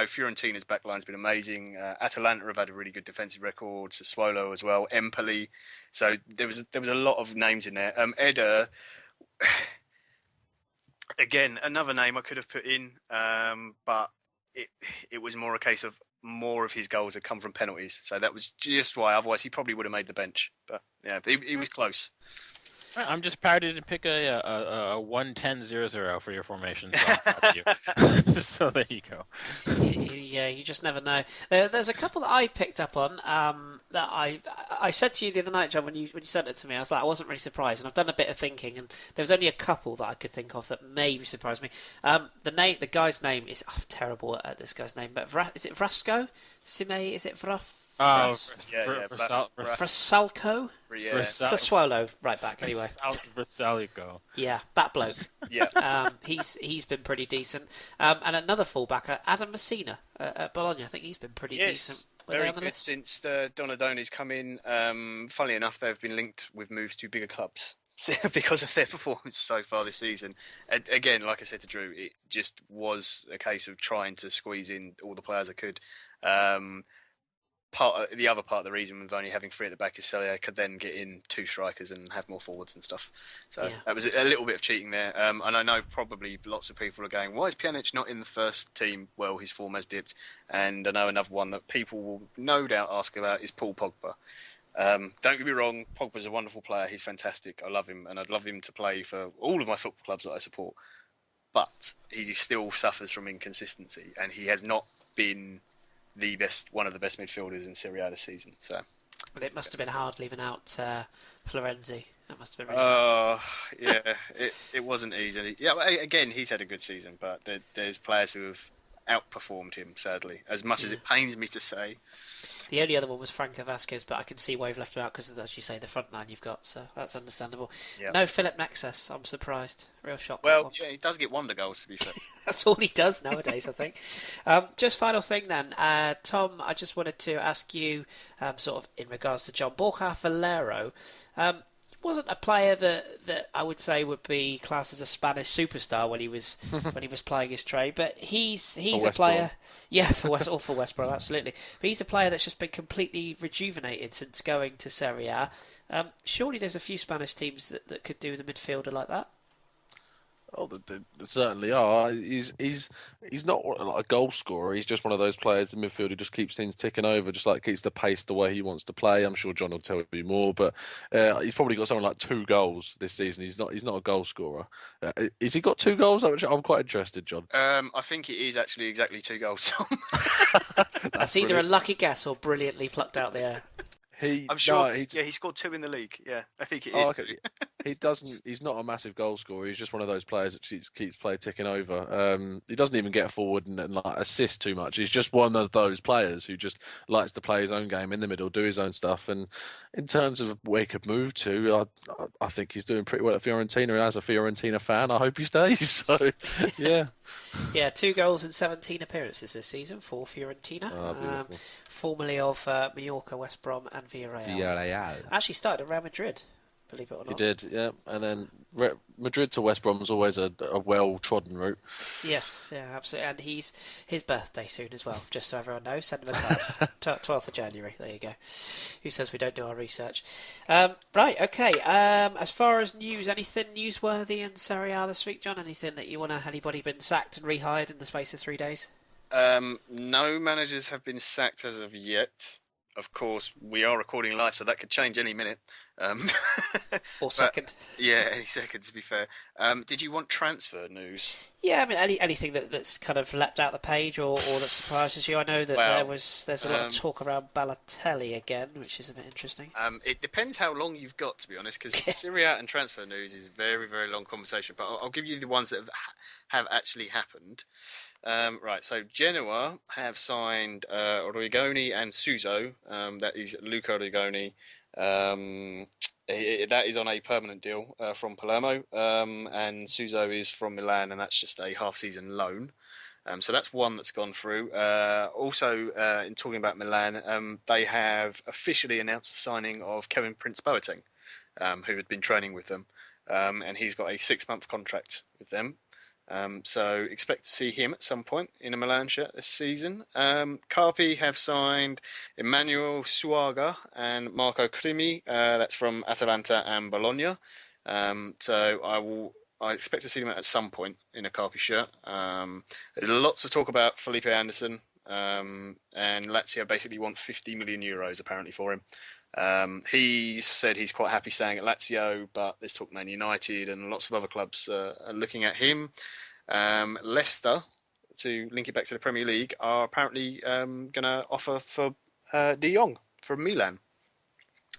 Fiorentina's backline's been amazing. Atalanta have had a really good defensive record. Sassuolo as well. Empoli. So there was a lot of names in there. Eder, again, another name I could have put in, but it was more a case of more of his goals had come from penalties. So that was just why. Otherwise, he probably would have made the bench. But yeah, he was close. I'm just proud to pick a 1-10-0-0 for your formation. So there you go. Yeah, you just never know. There's a couple that I picked up on that I said to you the other night, John, when you sent it to me. I was like, I wasn't really surprised, and I've done a bit of thinking, and there was only a couple that I could think of that maybe surprised me. The guy's name is terrible at this guy's name, but is it Vrasco? Sime? Is it Vraf? Vrasalko? Sassuolo, right back anyway. Vrasalko. Yeah, that bloke. Yeah. He's been pretty decent. And another fullback, Adam Messina at Bologna. I think he's been pretty decent. Very good since Donadoni's come in. Funnily enough, they've been linked with moves to bigger clubs because of their performance so far this season. Again, like I said to Drew, it just was a case of trying to squeeze in all the players I could. the other part of the reason with only having 3 at the back is so they could then get in 2 strikers and have more forwards and stuff. So that was a little bit of cheating there. And I know probably lots of people are going, why is Pjanic not in the first team? Well, his form has dipped. And I know another one that people will no doubt ask about is Paul Pogba. Don't get me wrong, Pogba's a wonderful player. He's fantastic. I love him, and I'd love him to play for all of my football clubs that I support. But he still suffers from inconsistency, and he has not been one of the best midfielders in Serie A this season. So, well, it must have been hard leaving out Florenzi. That must have been really hard. Yeah, it wasn't easy. Yeah, again, he's had a good season, but there's players who have outperformed him, sadly. As much as it pains me to say. The only other one was Franco Vasquez, but I can see why you've left him out because, as you say, the front line you've got, so that's understandable. Yep. No Philip Nexus, I'm surprised. Real shock. Well, yeah, he does get wonder goals, to be fair. That's all he does nowadays, I think. Just final thing then. Tom, I just wanted to ask you, sort of in regards to John Borja Valero, wasn't a player that I would say would be classed as a Spanish superstar when he was playing his trade, but he's a player, for West Brom, absolutely. But he's a player that's just been completely rejuvenated since going to Serie A. Surely there's a few Spanish teams that could do with a midfielder like that. Oh, there certainly are. He's not like a goal scorer. He's just one of those players in midfield who just keeps things ticking over, just like keeps the pace the way he wants to play. I'm sure John will tell you more, but he's probably got something like 2 goals this season. He's not a goal scorer. Has he got 2 goals? I'm quite interested, John. I think it is actually exactly 2 goals. That's either a lucky guess or brilliantly plucked out the air. I'm sure. He scored 2 in the league. Yeah, I think it is. Okay. He doesn't. He's not a massive goal scorer. He's just one of those players that keeps play ticking over. He doesn't even get forward and like assist too much. He's just one of those players who just likes to play his own game in the middle, do his own stuff. And in terms of where he could move to, I think he's doing pretty well at Fiorentina. And as a Fiorentina fan, I hope he stays. So, yeah. Yeah, 2 goals in 17 appearances this season for Fiorentina. Formerly of Mallorca, West Brom and Villarreal. Actually started at Real Madrid, believe it or not. He did, yeah. And then Madrid to West Brom is always a well-trodden route. Yes, yeah, absolutely. And his birthday soon as well, just so everyone knows. Send him a card. 12th of January, there you go. Who says we don't do our research? Right, okay. As far as news, anything newsworthy in Serie A this week, John? Anything that anybody been sacked and rehired in the space of 3 days? No managers have been sacked as of yet. Of course, we are recording live, so that could change any minute. Or second. Yeah, any second, to be fair. Did you want transfer news? Yeah, I mean, anything that's kind of leapt out the page or that surprises you. I know that there's a lot of talk around Balotelli again, which is a bit interesting. It depends how long you've got, to be honest, because Serie A and transfer news is a very, very long conversation. But I'll give you the ones that have actually happened. Right, so Genoa have signed Rigoni and Suso. That is Luca Rigoni. That is on a permanent deal from Palermo, and Suso is from Milan, and that's just a half-season loan. So that's one that's gone through. Also, in talking about Milan, they have officially announced the signing of Kevin Prince Boateng, who had been training with them, and he's got a 6-month contract with them. So expect to see him at some point in a Milan shirt this season. Carpi have signed Emmanuel Suaga and Marco Crimi. That's from Atalanta and Bologna. So I expect to see them at some point in a Carpi shirt. There's lots of talk about Felipe Anderson, and Lazio basically want 50 million euros apparently for him. He said he's quite happy staying at Lazio, but there's talk Man United and lots of other clubs are looking at him. Leicester, to link it back to the Premier League, are apparently going to offer for De Jong from Milan.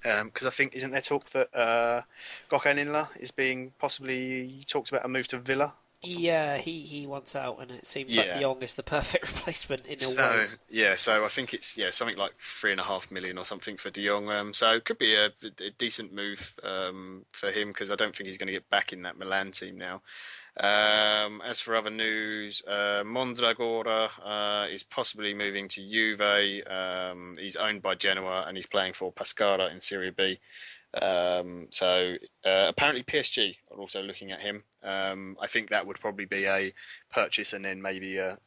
Because I think, isn't there talk that Gökhan Inler is being possibly talked about a move to Villa? Yeah, he wants out, and it seems like De Jong is the perfect replacement in all ways. Yeah, so I think it's something like 3.5 million or something for De Jong. So it could be a decent move for him, because I don't think he's going to get back in that Milan team now. As for other news, Mondragora is possibly moving to Juve. He's owned by Genoa, and he's playing for Pescara in Serie B. So apparently PSG are also looking at him. I think that would probably be a purchase and then maybe a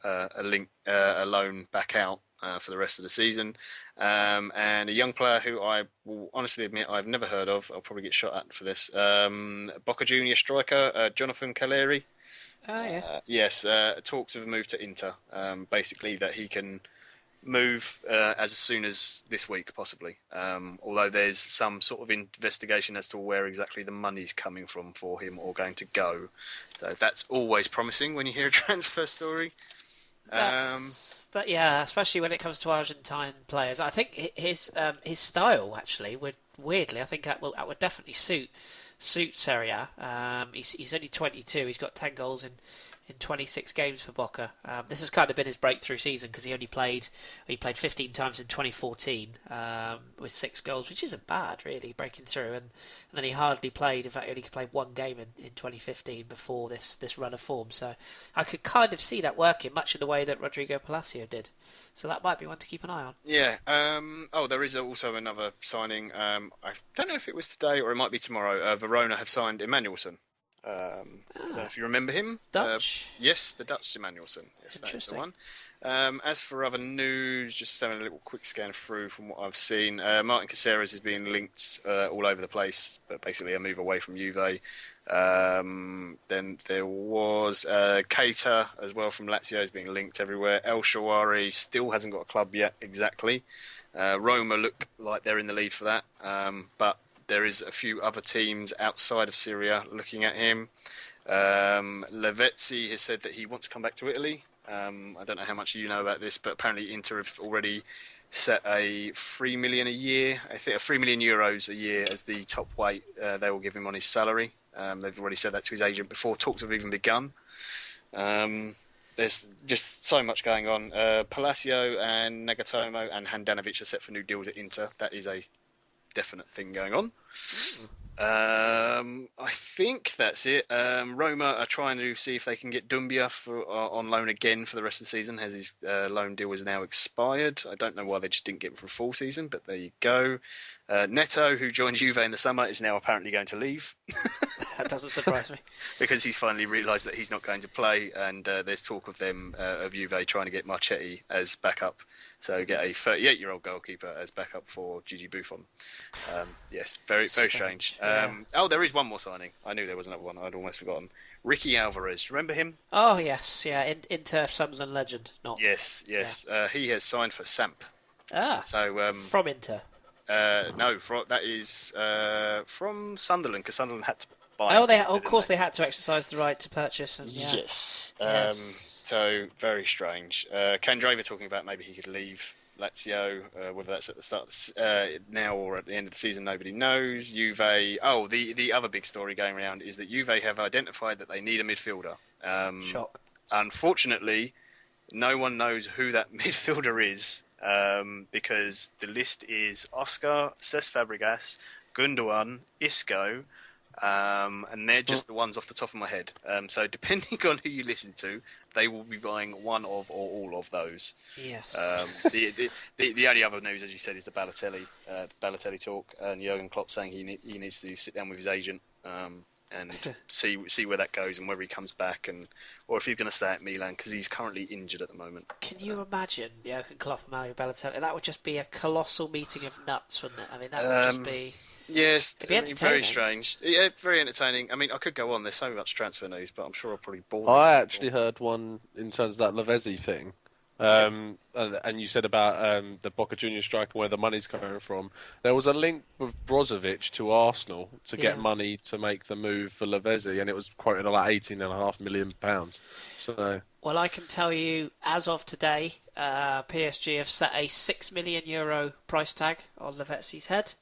loan back out. for the rest of the season. And a young player who I will honestly admit I've never heard of. I'll probably get shot at for this. Boca Junior striker Jonathan Caleri. Oh, yeah. Yes, talks of a move to Inter. Basically, that he can move as soon as this week, possibly. Although there's some sort of investigation as to where exactly the money's coming from for him or going to go. So that's always promising when you hear a transfer story. Yeah, especially when it comes to Argentine players. I think his style actually would weirdly. I think that would definitely suit Serie A. He's only 22. He's got 10 goals in 26 games for Boca. This has kind of been his breakthrough season because he played 15 times in 2014 with 6 goals, which isn't bad really, breaking through. And then he hardly played. In fact, he only played one game in 2015 before this run of form. So I could kind of see that working, much in the way that Rodrigo Palacio did. So that might be one to keep an eye on. Yeah. There is also another signing. I don't know if it was today or it might be tomorrow. Verona have signed Emmanuelson. I don't know if you remember him. Dutch? Yes, the Dutch Emmanuelson. Yes, that's the one. As for other news, just having a little quick scan through from what I've seen, Martin Caceres is being linked all over the place, but basically a move away from Juve. Then there was Keita as well from Lazio is being linked everywhere. El Shawari still hasn't got a club yet exactly. Roma look like they're in the lead for that, but there is a few other teams outside of Syria looking at him. Lavezzi has said that he wants to come back to Italy. I don't know how much you know about this, but apparently Inter have already set a 3 million a year. I think 3 million euros a year as the top weight they will give him on his salary. They've already said that to his agent before talks have even begun. There's just so much going on. Palacio and Nagatomo and Handanovic are set for new deals at Inter. That is a definite thing going on. I think that's it. Roma are trying to see if they can get Dumbia on loan again for the rest of the season, as his loan deal is now expired. I don't know why they just didn't get him for a full season, but there you go. Neto, who joined Juve in the summer, is now apparently going to leave. That doesn't surprise me. Because he's finally realised that he's not going to play, and there's talk of them, of Juve, trying to get Marchetti as backup. So get a 38-year-old goalkeeper as backup for Gigi Buffon. Yes, very very strange. Yeah. There is one more signing. I knew there was another one. I'd almost forgotten. Ricky Alvarez. Remember him? Oh yes, yeah. Inter Sunderland legend. Not. Yes. Yeah. He has signed for Samp. So from Inter. No, that is from Sunderland because Sunderland had to buy. Oh, of course they had to exercise the right to purchase. And, yeah. Yes. So very strange. Candreva talking about maybe he could leave Lazio, whether that's at the start now or at the end of the season, nobody knows. Juve. The other big story going around is that Juve have identified that they need a midfielder. Shock. Unfortunately, no one knows who that midfielder is because the list is Oscar, Cesc Fabregas, Gundogan, Isco. And they're just the ones off the top of my head. So depending on who you listen to, they will be buying one of or all of those. Yes. The only other news, as you said, is the Balotelli talk, and Jurgen Klopp saying he needs to sit down with his agent and see where that goes and whether he comes back or if he's going to stay at Milan because he's currently injured at the moment. Can you imagine Jurgen Klopp and Mario Balotelli? That would just be a colossal meeting of nuts, wouldn't it? I mean, that would just be. Yes, it'd be entertaining. Very strange. Yeah, very entertaining. I mean, I could go on. There's so much transfer news, but I'm sure I'll probably bore you. I actually heard one in terms of that Lavezzi thing. And you said about the Boca Junior striker, where the money's coming from. There was a link with Brozovic to Arsenal to get money to make the move for Lavezzi, and it was quoted at like £18.5 million. So, well, I can tell you, as of today, PSG have set a €6 million price tag on Lavezzi's head.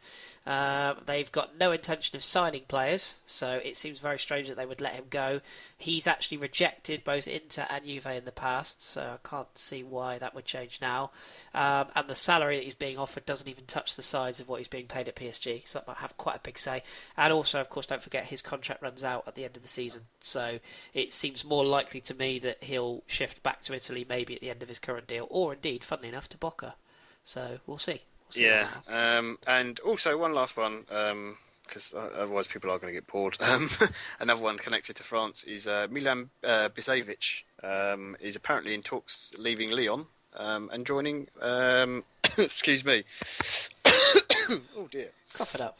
They've got no intention of signing players, so it seems very strange that they would let him go. He's actually rejected both Inter and Juve in the past, so I can't see why that would change now. And the salary that he's being offered doesn't even touch the size of what he's being paid at PSG, so that might have quite a big say. And also, of course, don't forget his contract runs out at the end of the season, so it seems more likely to me that he'll shift back to Italy maybe at the end of his current deal, or indeed, funnily enough, to Boca. So we'll see. Yeah, and also one last one, because otherwise people are going to get bored. Another one connected to France is Milan Bisevic is apparently in talks leaving Lyon. and joining. Excuse me. Oh dear. Cough it up.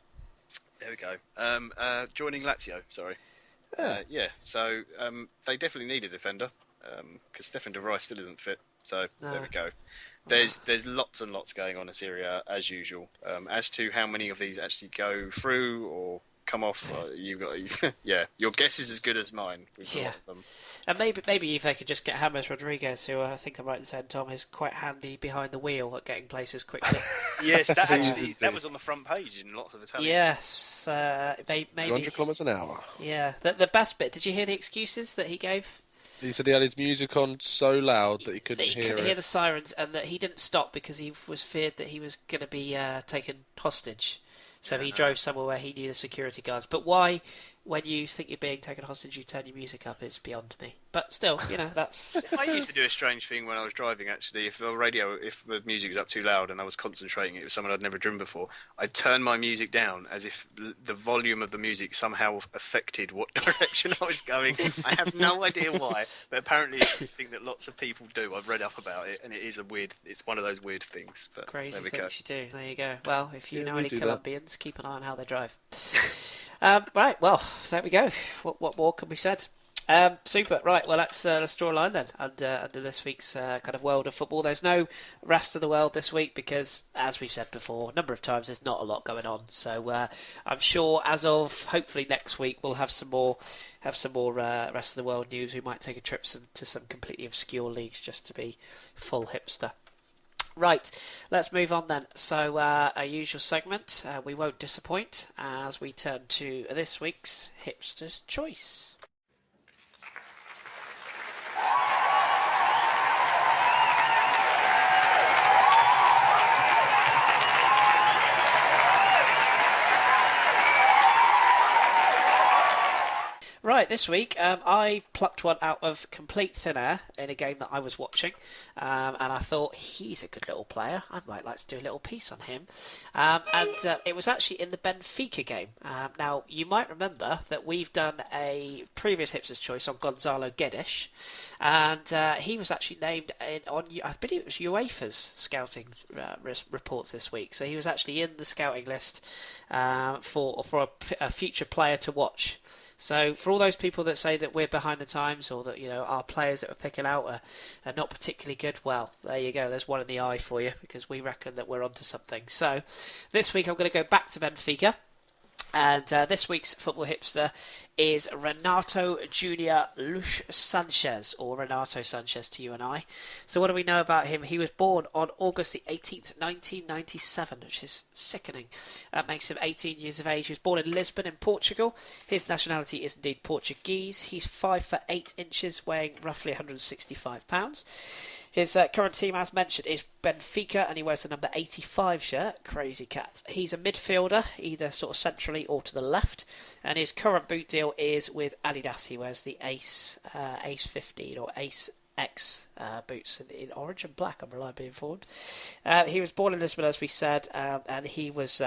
There we go. Joining Lazio. Sorry. So they definitely need a defender because Stefan de Vrij still isn't fit. So there we go. There's lots and lots going on in Syria as usual. As to how many of these actually go through or come off, you've got your guess is as good as mine with a lot of them. And maybe if they could just get James Rodriguez, who I think I'm right in saying, Tom, is quite handy behind the wheel at getting places quickly. Yes, that was on the front page in lots of Italian. Yes, maybe 200 kilometres an hour. Yeah, the best bit. Did you hear the excuses that he gave? He said he had his music on so loud that he couldn't hear the sirens, and that he didn't stop because he was feared that he was going to be taken hostage. So he drove somewhere where he knew the security guards. But why, when you think you're being taken hostage, you turn your music up is beyond me. But still, that's... I used to do a strange thing when I was driving, actually. If the music was up too loud and I was concentrating, it was someone I'd never driven before, I'd turn my music down as if the volume of the music somehow affected what direction I was going. I have no idea why, but apparently it's something that lots of people do. I've read up about it, and it's one of those weird things. But crazy there we things go. you do. There you go. Well, if you know we any do Colombians, keep an eye on how they drive. Right, well, there we go. What more can be said? Super. Right, well, let's draw a line then under this week's kind of world of football. There's no rest of the world this week because, as we've said before a number of times, there's not a lot going on. So I'm sure as of hopefully next week we'll have some more rest of the world news. We might take a trip to some completely obscure leagues just to be full hipster. Right, let's move on then. So, our usual segment, we won't disappoint, as we turn to this week's Hipsters Choice. Right, this week I plucked one out of complete thin air in a game that I was watching, and I thought, he's a good little player, I might like to do a little piece on him. And it was actually in the Benfica game. Now, you might remember that we've done a previous Hipster's Choice on Gonzalo Guedes, and he was actually named on, I believe it was UEFA's scouting reports this week, so he was actually in the scouting list for a future player to watch. So for all those people that say that we're behind the times or that our players that we're picking out are not particularly good, well, there you go. There's one in the eye for you because we reckon that we're onto something. So this week I'm going to go back to Benfica. And this week's football hipster is Renato Junior Luis Sanchez, or Renato Sanchez to you and I. So what do we know about him? He was born on August the 18th, 1997, which is sickening. That makes him 18 years of age. He was born in Lisbon in Portugal. His nationality is indeed Portuguese. He's 5'8", weighing roughly 165 pounds. His current team, as mentioned, is Benfica, and he wears the number 85 shirt. Crazy cat. He's a midfielder, either sort of centrally or to the left, and his current boot deal is with Adidas. He wears the Ace 15 or Ace X boots in orange and black, I'm reliably informed. He was born in Lisbon, as we said, and he was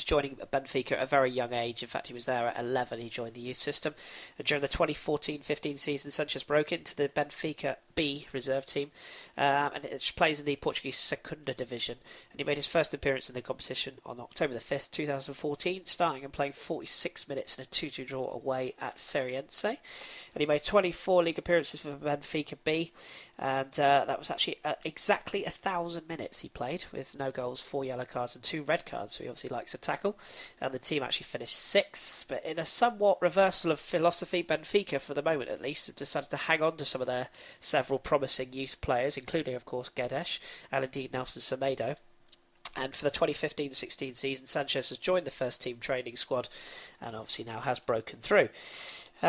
joining Benfica at a very young age. In fact, he was there at 11. He joined the youth system. And during the 2014-15 season, Sanchez broke into the Benfica B reserve team, and it plays in the Portuguese Segunda Division. And he made his first appearance in the competition on October the 5th, 2014, starting and playing 46 minutes in a 2-2 draw away at Feirense. And he made 24 league appearances for Benfica B, and that was actually exactly 1,000 minutes he played, with no goals, 4 yellow cards and 2 red cards, so he obviously likes a tackle. And the team actually finished 6th, but in a somewhat reversal of philosophy, Benfica, for the moment at least, have decided to hang on to some of their several promising youth players, including, of course, Guedes and indeed Nelson Semedo. And for the 2015-16 season, Sanchez has joined the first team training squad and obviously now has broken through.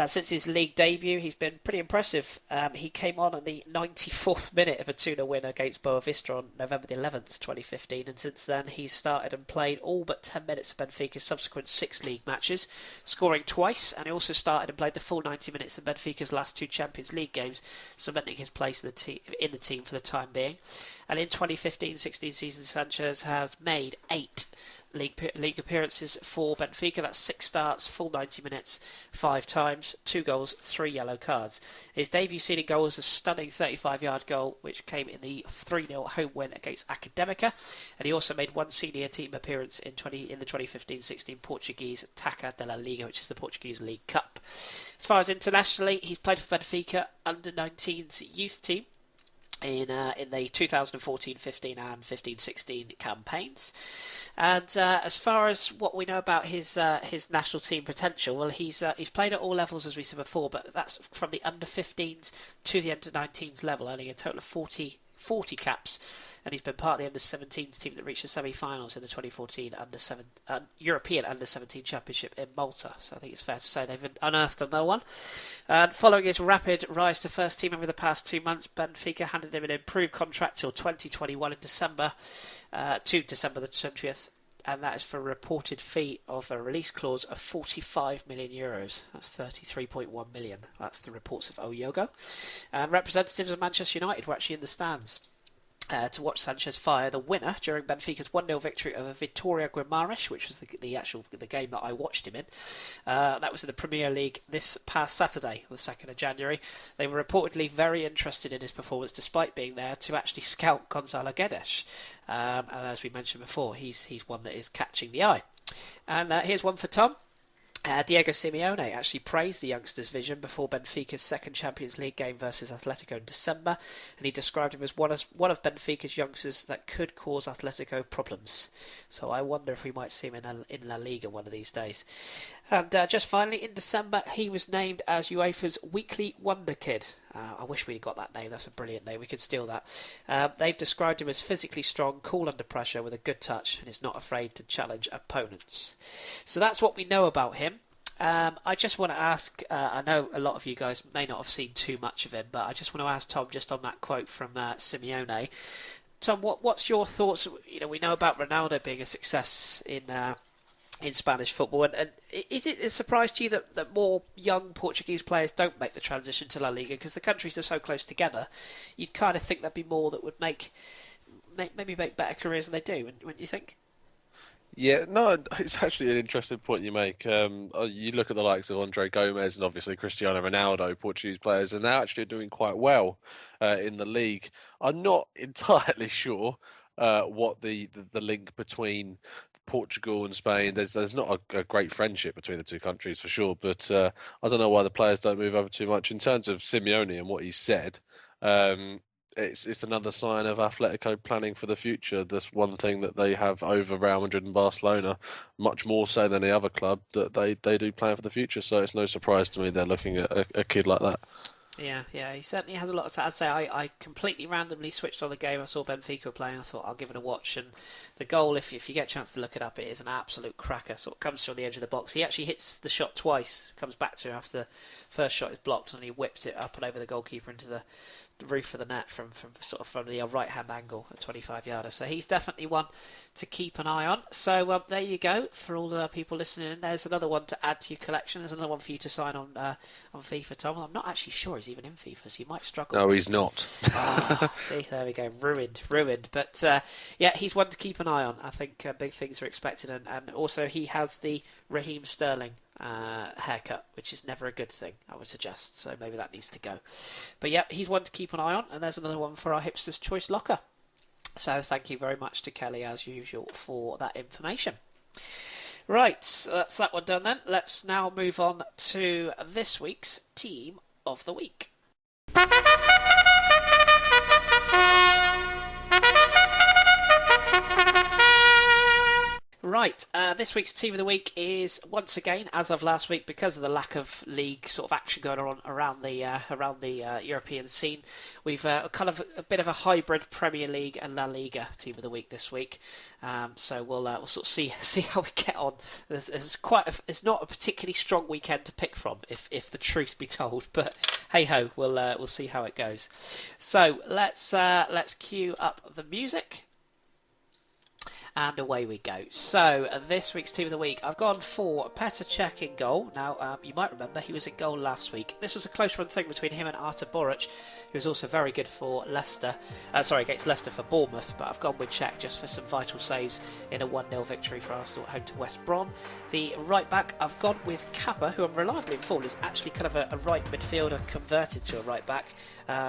Since his league debut, he's been pretty impressive. He came on the 94th minute of a 2-0 win against Boa Vista on November the 11th, 2015, and since then he's started and played all but 10 minutes of Benfica's subsequent 6 league matches, scoring twice, and he also started and played the full 90 minutes of Benfica's last 2 Champions League games, cementing his place in the team for the time being. And in 2015-16 season, Sanchez has made 8 league appearances for Benfica. That's 6 starts, full 90 minutes, 5 times, 2 goals, 3 yellow cards. His debut season goal was a stunning 35-yard goal, which came in the 3-0 home win against Académica, and he also made 1 senior team appearance in the 2015-16 Portuguese Taça de la Liga, which is the Portuguese League Cup. As far as internationally, he's played for Benfica under-19s youth team in the 2014-15 and 15-16 campaigns. And as far as what we know about his national team potential, well, he's played at all levels, as we said before, but that's from the under-15s to the under-19s level, earning a total of 40 caps, and he's been part of the under-17s team that reached the semi-finals in the 2014 European Under-17 Championship in Malta. So I think it's fair to say they've unearthed another one. And following his rapid rise to first team over the past 2 months, Benfica handed him an improved contract till 2021 in December the 20th. And that is for a reported fee of a release clause of 45 million euros. That's 33.1 million. That's the reports of O Yogo. And representatives of Manchester United were actually in the stands to watch Sanchez fire the winner during Benfica's 1-0 victory over Vitória Guimarães, which was the game that I watched him in. That was in the Premier League this past Saturday, the 2nd of January. They were reportedly very interested in his performance, despite being there to actually scout Gonzalo Guedes. And as we mentioned before, he's one that is catching the eye. And here's one for Tom. Diego Simeone actually praised the youngster's vision before Benfica's second Champions League game versus Atletico in December, and he described him as one of Benfica's youngsters that could cause Atletico problems. So I wonder if we might see him in La Liga one of these days. And just finally, in December, he was named as UEFA's Weekly Wonder Kid. I wish we'd got that name. That's a brilliant name. We could steal that. They've described him as physically strong, cool under pressure, with a good touch, and is not afraid to challenge opponents. So that's what we know about him. I just want to ask, I know a lot of you guys may not have seen too much of him, but I just want to ask Tom, just on that quote from Simeone. Tom, what's your thoughts? You know, we know about Ronaldo being a success in Spanish football, and is it a surprise to you that more young Portuguese players don't make the transition to La Liga, because the countries are so close together? You'd kind of think there'd be more that would maybe make better careers than they do, wouldn't you think? Yeah, no, it's actually an interesting point you make. You look at the likes of Andre Gomes and obviously Cristiano Ronaldo, Portuguese players, and they're actually doing quite well in the league. I'm not entirely sure what the link between Portugal and Spain. There's not a great friendship between the two countries for sure, but I don't know why the players don't move over too much. In terms of Simeone and what he said, it's another sign of Atletico planning for the future. That's one thing that they have over Real Madrid and Barcelona, much more so than any other club, that they do plan for the future. So it's no surprise to me they're looking at a kid like that. Yeah, he certainly has a lot of I'd say I completely randomly switched on the game. I saw Benfica playing. I thought I'll give it a watch. And the goal, if you get a chance to look it up, it is an absolute cracker. Sort of comes from the edge of the box. He actually hits the shot twice, comes back to him after the first shot is blocked, and he whips it up and over the goalkeeper into the roof of the net from the right hand angle at 25-yarder. So he's definitely one to keep an eye on. So there you go for all the people listening in. There's another one to add to your collection. There's another one for you to sign on FIFA, Tom. I'm not actually sure he's even in FIFA, so you might struggle. No, he's not. See, there we go. Ruined. But yeah, he's one to keep an eye on. I think big things are expected, and also he has the Raheem Sterling haircut, which is never a good thing, I would suggest. So maybe that needs to go. But yeah, he's one to keep an eye on, and there's another one for our Hipsters Choice locker. So thank you very much to Kelly, as usual, for that information. Right, so that's that one done then. Let's now move on to this week's Team of the Week. Right, this week's Team of the Week is, once again, as of last week, because of the lack of league sort of action going on around the European scene, we've kind of a bit of a hybrid Premier League and La Liga Team of the Week this week. So we'll sort of see how we get on. It's not a particularly strong weekend to pick from, if the truth be told. But hey ho, we'll see how it goes. So let's cue up the music. And away we go. So, this week's Team of the Week, I've gone for Petr Cech in goal. Now, you might remember he was in goal last week. This was a close run thing between him and Artur Boruc, who was also very good for Leicester. Against Leicester for Bournemouth, but I've gone with Cech just for some vital saves in a 1-0 victory for Arsenal at home to West Brom. The right back, I've gone with Kappa, who I'm reliably informed is actually kind of a right midfielder converted to a right back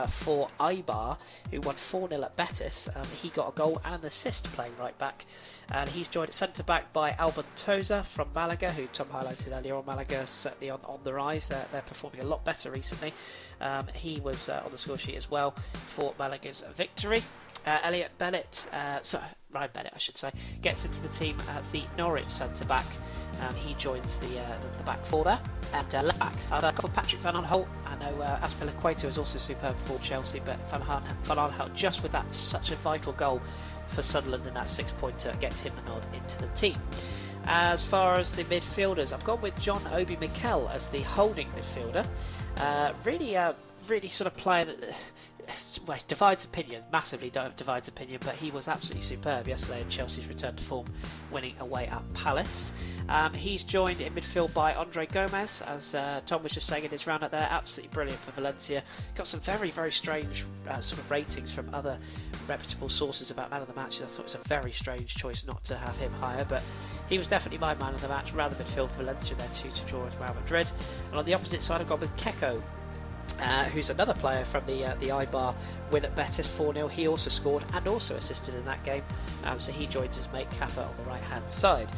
for Eibar, who won 4-0 at Betis. He got a goal and an assist playing right back. And he's joined at centre-back by Alban Toza from Malaga, who Tom highlighted earlier on. Malaga certainly on the rise. They're performing a lot better recently. He was on the score sheet as well for Malaga's victory. Ryan Bennett, I should say, gets into the team as the Norwich centre-back. He joins the back four there. And left back, I've gone for Patrick Van Aanholt. I know Azpilicueta is also superb for Chelsea, but Van Aanholt, just with that, such a vital goal for Sunderland, and that 6-pointer gets him the nod into the team. As far as the midfielders, I've gone with John Obi Mikel as the holding midfielder. Really sort of player that divides opinion, massively divides opinion, but he was absolutely superb yesterday in Chelsea's return to form, winning away at Palace. He's joined in midfield by Andre Gomez, as Tom was just saying in his roundup there, absolutely brilliant for Valencia. Got some very, very strange sort of ratings from other reputable sources about man of the match. I thought it was a very strange choice not to have him higher, but he was definitely my man of the match, rather midfield for Valencia, then 2 to draw with Real Madrid. And on the opposite side, I've gone with Keko, who's another player from the Eibar win at Betis 4-0. He also scored and also assisted in that game, so he joins his mate Kappa on the right hand side.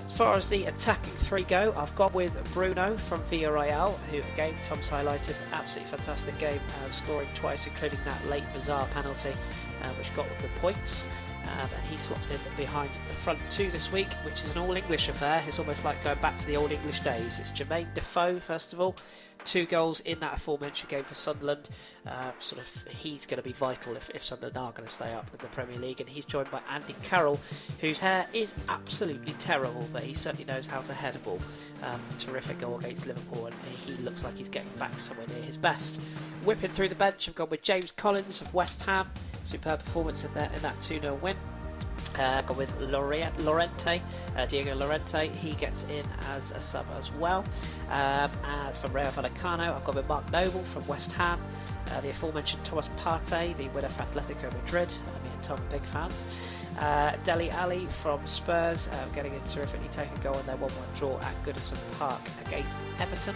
As far as the attacking three go, I've gone with Bruno from Villarreal, who again Tom's highlighted, absolutely fantastic game, scoring twice, including that late bizarre penalty which got the points. And he slots in behind the front two this week, which is an all-English affair. It's almost like going back to the old English days. It's Jermaine Defoe, first of all. 2 goals in that aforementioned game for Sunderland. He's going to be vital if Sunderland are going to stay up in the Premier League. And he's joined by Andy Carroll, whose hair is absolutely terrible, but he certainly knows how to head a ball. Terrific goal against Liverpool, and he looks like he's getting back somewhere near his best. Whipping through the bench, I've gone with James Collins of West Ham. Superb performance in that 2-0 win. Gone with Diego Llorente. He gets in as a sub as well. From Rayo Vallecano, I've gone with Mark Noble from West Ham. The aforementioned Thomas Partey, the winner for Atletico Madrid. Me and Tom are big fans. Dele Alli from Spurs, getting a terrifically taken goal in their 1-1 draw at Goodison Park against Everton.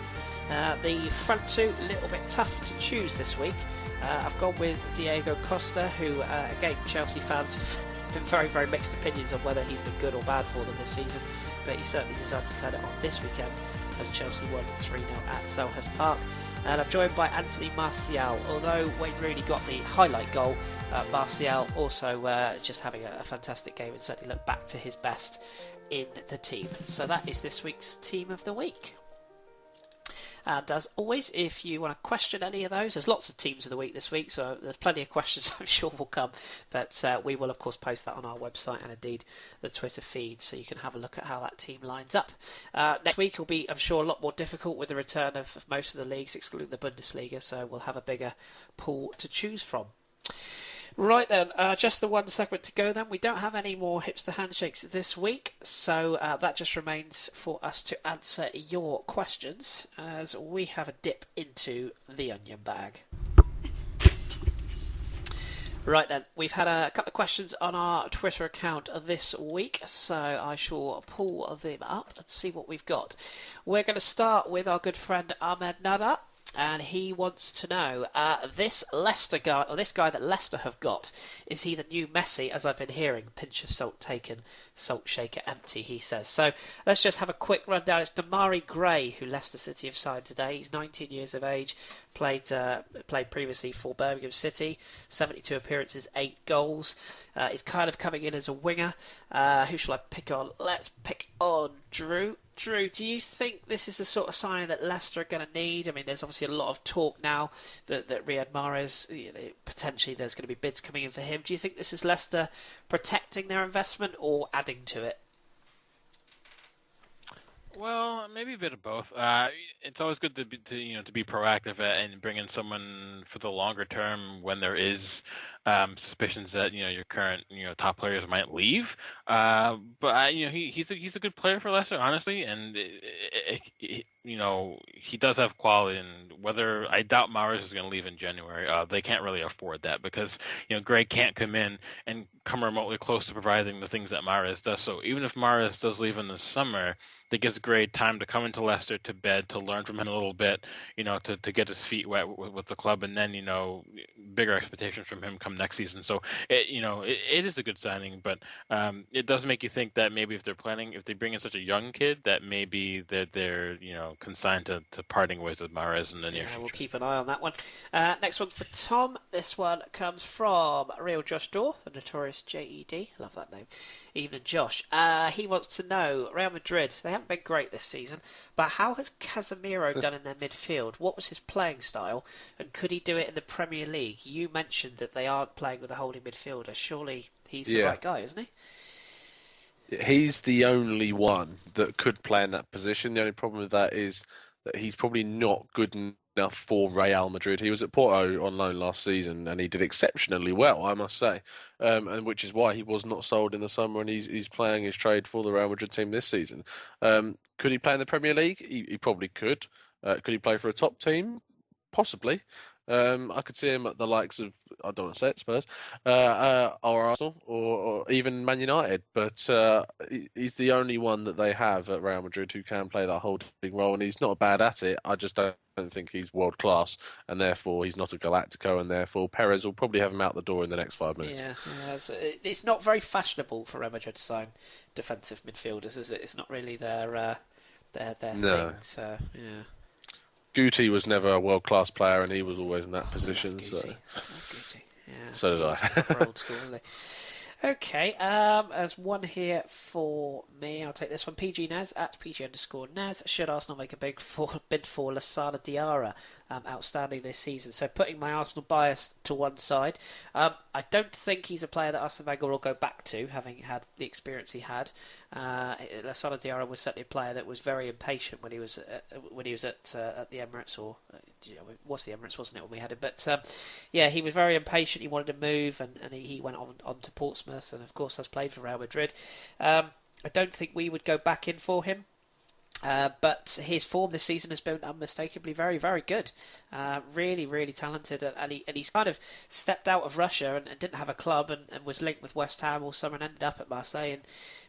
The front two, a little bit tough to choose this week. I've gone with Diego Costa, who, again, Chelsea fans have been very, very mixed opinions on whether he's been good or bad for them this season, but he certainly decided to turn it on this weekend as Chelsea won 3-0 at Selhurst Park. And I'm joined by Anthony Martial. Although Wayne Rooney got the highlight goal, Martial also just having a fantastic game and certainly looked back to his best in the team. So that is this week's Team of the Week. And as always, if you want to question any of those, there's lots of teams of the week this week, so there's plenty of questions I'm sure will come. But we will, of course, post that on our website and indeed the Twitter feed, so you can have a look at how that team lines up. Next week will be, I'm sure, a lot more difficult with the return of most of the leagues, excluding the Bundesliga, so we'll have a bigger pool to choose from. Right then, just the one segment to go then. We don't have any more hipster handshakes this week, so that just remains for us to answer your questions as we have a dip into the onion bag. Right then, we've had a couple of questions on our Twitter account this week, so I shall pull them up and see what we've got. We're going to start with our good friend Ahmed Nada. And he wants to know, this Leicester guy, or this guy that Leicester have got, is he the new Messi, as I've been hearing? Pinch of salt taken, salt shaker empty, he says. So let's just have a quick rundown. It's Damari Gray, who Leicester City have signed today. He's 19 years of age, played previously for Birmingham City, 72 appearances, 8 goals. He's kind of coming in as a winger. Who shall I pick on? Let's pick on Drew. Drew, do you think this is the sort of signing that Leicester are going to need? I mean, there's obviously a lot of talk now that Riyad Mahrez, potentially there's going to be bids coming in for him. Do you think this is Leicester protecting their investment or adding to it? Well, maybe a bit of both. It's always good to be proactive and bring in someone for the longer term when there is suspicions that your current top players might leave. But he's a good player for Leicester, honestly, and he does have quality. And whether I doubt Mahrez is going to leave in January, they can't really afford that because Gray can't come in and come remotely close to providing the things that Mahrez does. So even if Mahrez does leave in the summer, that gives Gray time to come into Leicester, to bed, to learn from him a little bit, to get his feet wet with the club, and then bigger expectations from him come next season. So it is a good signing, but it does make you think that maybe if they bring in such a young kid, that maybe they're consigned to parting ways with Mahrez in the near future. We'll keep an eye on that one. Next one for Tom. This one comes from Real Josh Dorr, the notorious JED. Love that name. Evening, Josh. He wants to know, Real Madrid, they haven't been great this season, but how has Casemiro done in their midfield? What was his playing style, and could he do it in the Premier League? You mentioned that they aren't playing with a holding midfielder. Surely he's the right guy, isn't he? He's the only one that could play in that position. The only problem with that is that he's probably not good enough for Real Madrid. He was at Porto on loan last season, and he did exceptionally well, I must say, and which is why he was not sold in the summer, and he's playing his trade for the Real Madrid team this season. Could he play in the Premier League? He probably could. Could he play for a top team? Possibly. I could see him at the likes of, I don't want to say it, Spurs, or Arsenal, or even Man United. But he's the only one that they have at Real Madrid who can play that holding role, and he's not bad at it. I just don't think he's world class, and therefore he's not a Galactico, and therefore Perez will probably have him out the door in the next 5 minutes. Yeah, it's not very fashionable for Real Madrid to sign defensive midfielders, is it? It's not really their thing. So yeah. Guti was never a world-class player, and he was always in that position. Guti. So. I love Guti. Yeah. So did I. Proper old school, isn't he? Okay, there's one here for me. I'll take this one. PG Naz at PG_Naz. Should Arsenal make a bid for Lassana Diarra? Outstanding this season. So putting my Arsenal bias to one side, I don't think he's a player that Arsene Wenger will go back to, having had the experience he had. Lassana Diarra was certainly a player that was very impatient when he was at the Emirates, or it was the Emirates, wasn't it, when we had him? But he was very impatient. He wanted to move, and he went on to Portsmouth, and of course has played for Real Madrid. I don't think we would go back in for him. But his form this season has been unmistakably very, very good. Really, really talented, and he's kind of stepped out of Russia and didn't have a club, and was linked with West Ham all summer and ended up at Marseille. And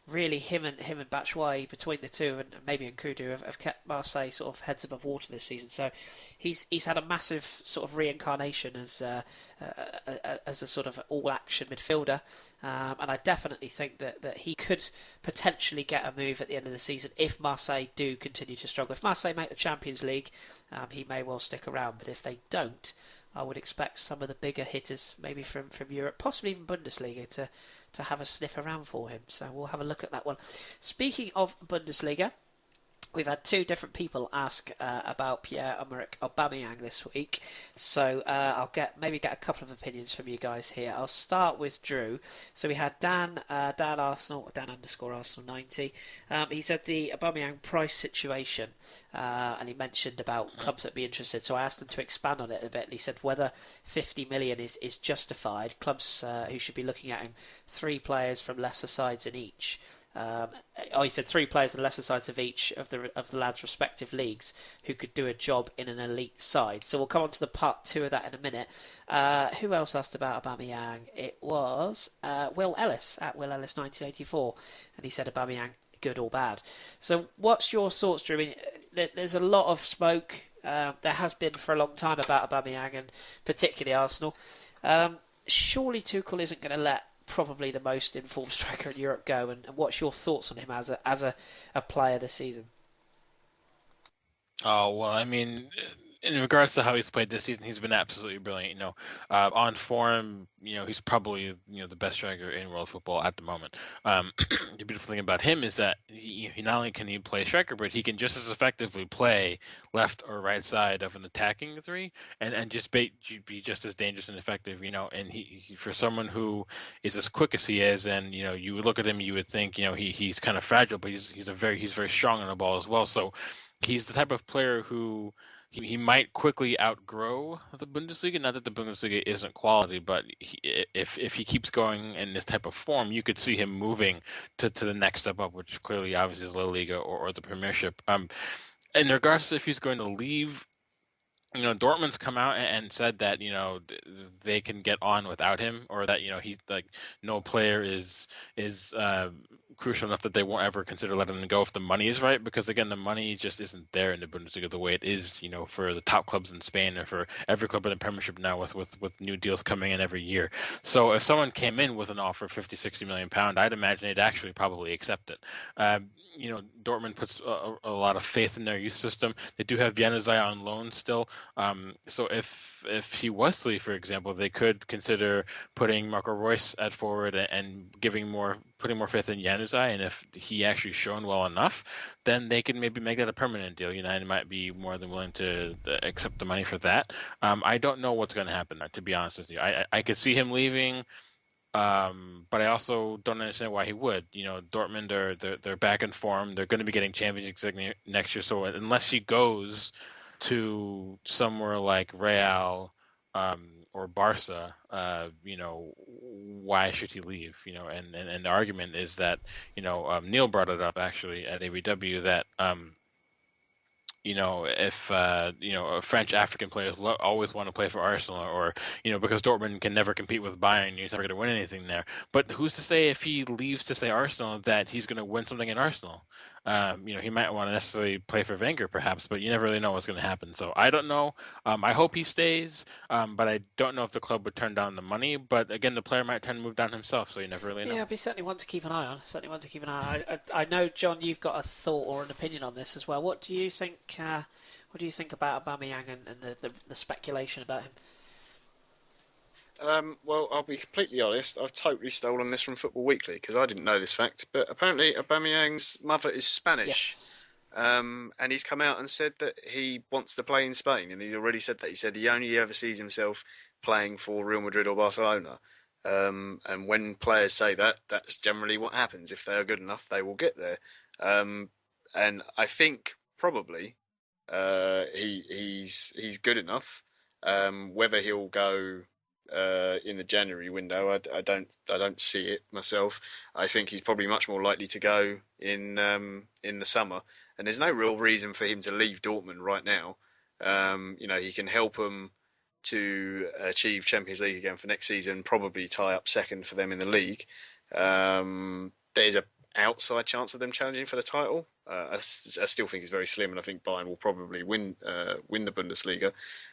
really, him and Batshuayi, between the two, and maybe Nkudu, have kept Marseille sort of heads above water this season. So he's had a massive sort of reincarnation as a sort of all-action midfielder. And I definitely think that he could potentially get a move at the end of the season if Marseille do continue to struggle. If Marseille make the Champions League, he may well stick around. But if they don't, I would expect some of the bigger hitters, maybe from Europe, possibly even Bundesliga, to have a sniff around for him. So we'll have a look at that one. Speaking of Bundesliga, we've had two different people ask about Pierre-Emerick Aubameyang this week, so I'll get a couple of opinions from you guys here. I'll start with Drew. So we had Dan _Arsenal 90. He said the Aubameyang price situation, and he mentioned about clubs that be interested. So I asked him to expand on it a bit, and he said whether 50 million is justified. Clubs who should be looking at him, 3 players from lesser sides in each. He said 3 players in lesser sides of each of the lads' respective leagues who could do a job in an elite side. So we'll come on to the part 2 of that in a minute. Who else asked about Aubameyang? It was Will Ellis at Will Ellis 1984, and he said Aubameyang good or bad. So what's your thoughts, Drew? I mean, there's a lot of smoke. There has been for a long time about Aubameyang, and particularly Arsenal. Surely Tuchel isn't going to let probably the most informed striker in Europe go, and what's your thoughts on him as a player this season? Oh, well, I mean, in regards to how he's played this season, he's been absolutely brilliant. On form, he's probably the best striker in world football at the moment. The beautiful thing about him is that he not only can he play striker, but he can just as effectively play left or right side of an attacking 3, and just be just as dangerous and effective. And he for someone who is as quick as he is, and you would look at him, you would think he's kind of fragile, but he's very strong on the ball as well. So he's the type of player who he might quickly outgrow the Bundesliga. Not that the Bundesliga isn't quality, but if he keeps going in this type of form, you could see him moving to the next step up, which clearly, obviously, is La Liga or the Premiership. In regards to if he's going to leave, Dortmund's come out and said that they can get on without him, or that he's like no player is crucial enough that they won't ever consider letting him go if the money is right. Because again, the money just isn't there in the Bundesliga the way it is, for the top clubs in Spain and for every club in the Premiership now with new deals coming in every year. So if someone came in with an offer of 50-60 million pound, I'd imagine they'd actually probably accept it. Dortmund puts a lot of faith in their youth system. They do have Januzaj on loan still. So if he was to leave, for example, they could consider putting Marco Reus at forward and putting more faith in Januzaj. And if he actually shown well enough, then they could maybe make that a permanent deal. United might be more than willing to accept the money for that. I don't know what's going to happen there, to be honest with you. I could see him leaving. But I also don't understand why he would. Dortmund they're back in form. They're going to be getting Champions League next year. So unless he goes to somewhere like Real or Barca, why should he leave? And the argument is that Neil brought it up actually at ABW that if French African players always want to play for Arsenal, or because Dortmund can never compete with Bayern, he's never going to win anything there. But who's to say if he leaves to say Arsenal that he's going to win something in Arsenal? He might want to necessarily play for Wenger, perhaps, but you never really know what's going to happen. So I don't know. I hope he stays, but I don't know if the club would turn down the money. But again, the player might turn and move down himself, so you never really know. Yeah, but certainly one to keep an eye on. I know, John, you've got a thought or an opinion on this as well. What do you think? What do you think about Aubameyang and the speculation about him? Well, I'll be completely honest. I've totally stolen this from Football Weekly because I didn't know this fact. But apparently, Aubameyang's mother is Spanish. Yes. And he's come out and said that he wants to play in Spain, and he's already said that. He said he only ever sees himself playing for Real Madrid or Barcelona. And when players say that, that's generally what happens. If they are good enough, they will get there. And I think probably he's good enough. Whether he'll go in the January window, I don't see it myself. I think he's probably much more likely to go in the summer. And there's no real reason for him to leave Dortmund right now. He can help them to achieve Champions League again for next season, probably tie up second for them in the league. There's an outside chance of them challenging for the title. I still think it's very slim, and I think Bayern will probably win the Bundesliga.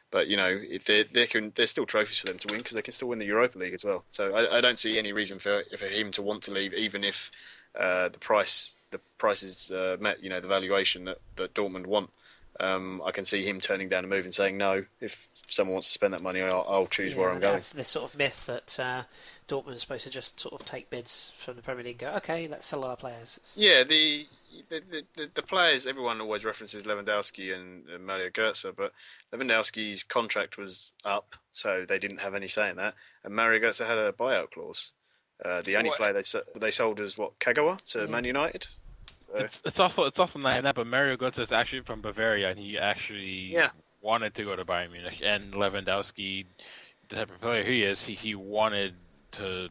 But there's still trophies for them to win because they can still win the Europa League as well. So I don't see any reason for him to want to leave, even if the price is met. The valuation that Dortmund want. I can see him turning down a move and saying no. If someone wants to spend that money, I'll choose where I'm going. That's this sort of myth that Dortmund is supposed to just sort of take bids from the Premier League and go, okay, let's sell our players. Yeah, the players, everyone always references Lewandowski and Mario Götze, but Lewandowski's contract was up, so they didn't have any say in that, and Mario Götze had a buyout clause. The only player they sold was Kagawa to Man United. So. It's also not that, but Mario Götze is actually from Bavaria, and he actually wanted to go to Bayern Munich. And Lewandowski, the type of player he is, he wanted to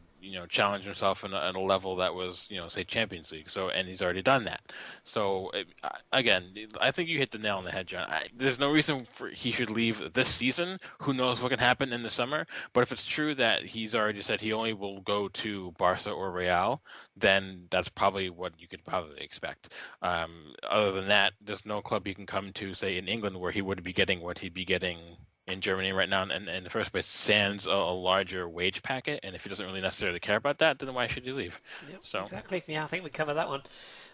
challenge himself in a level that was say Champions League. So, and he's already done that. So again, I think you hit the nail on the head, John. There's no reason for he should leave this season. Who knows what can happen in the summer? But if it's true that he's already said he only will go to Barca or Real, then that's probably what you could probably expect. Other than that, there's no club he can come to, say in England, where he would be getting what he'd be getting in Germany right now, and in the first place, sans a larger wage packet. And if he doesn't really necessarily care about that, then why should he leave? Yep, so exactly. Yeah, I think we covered that one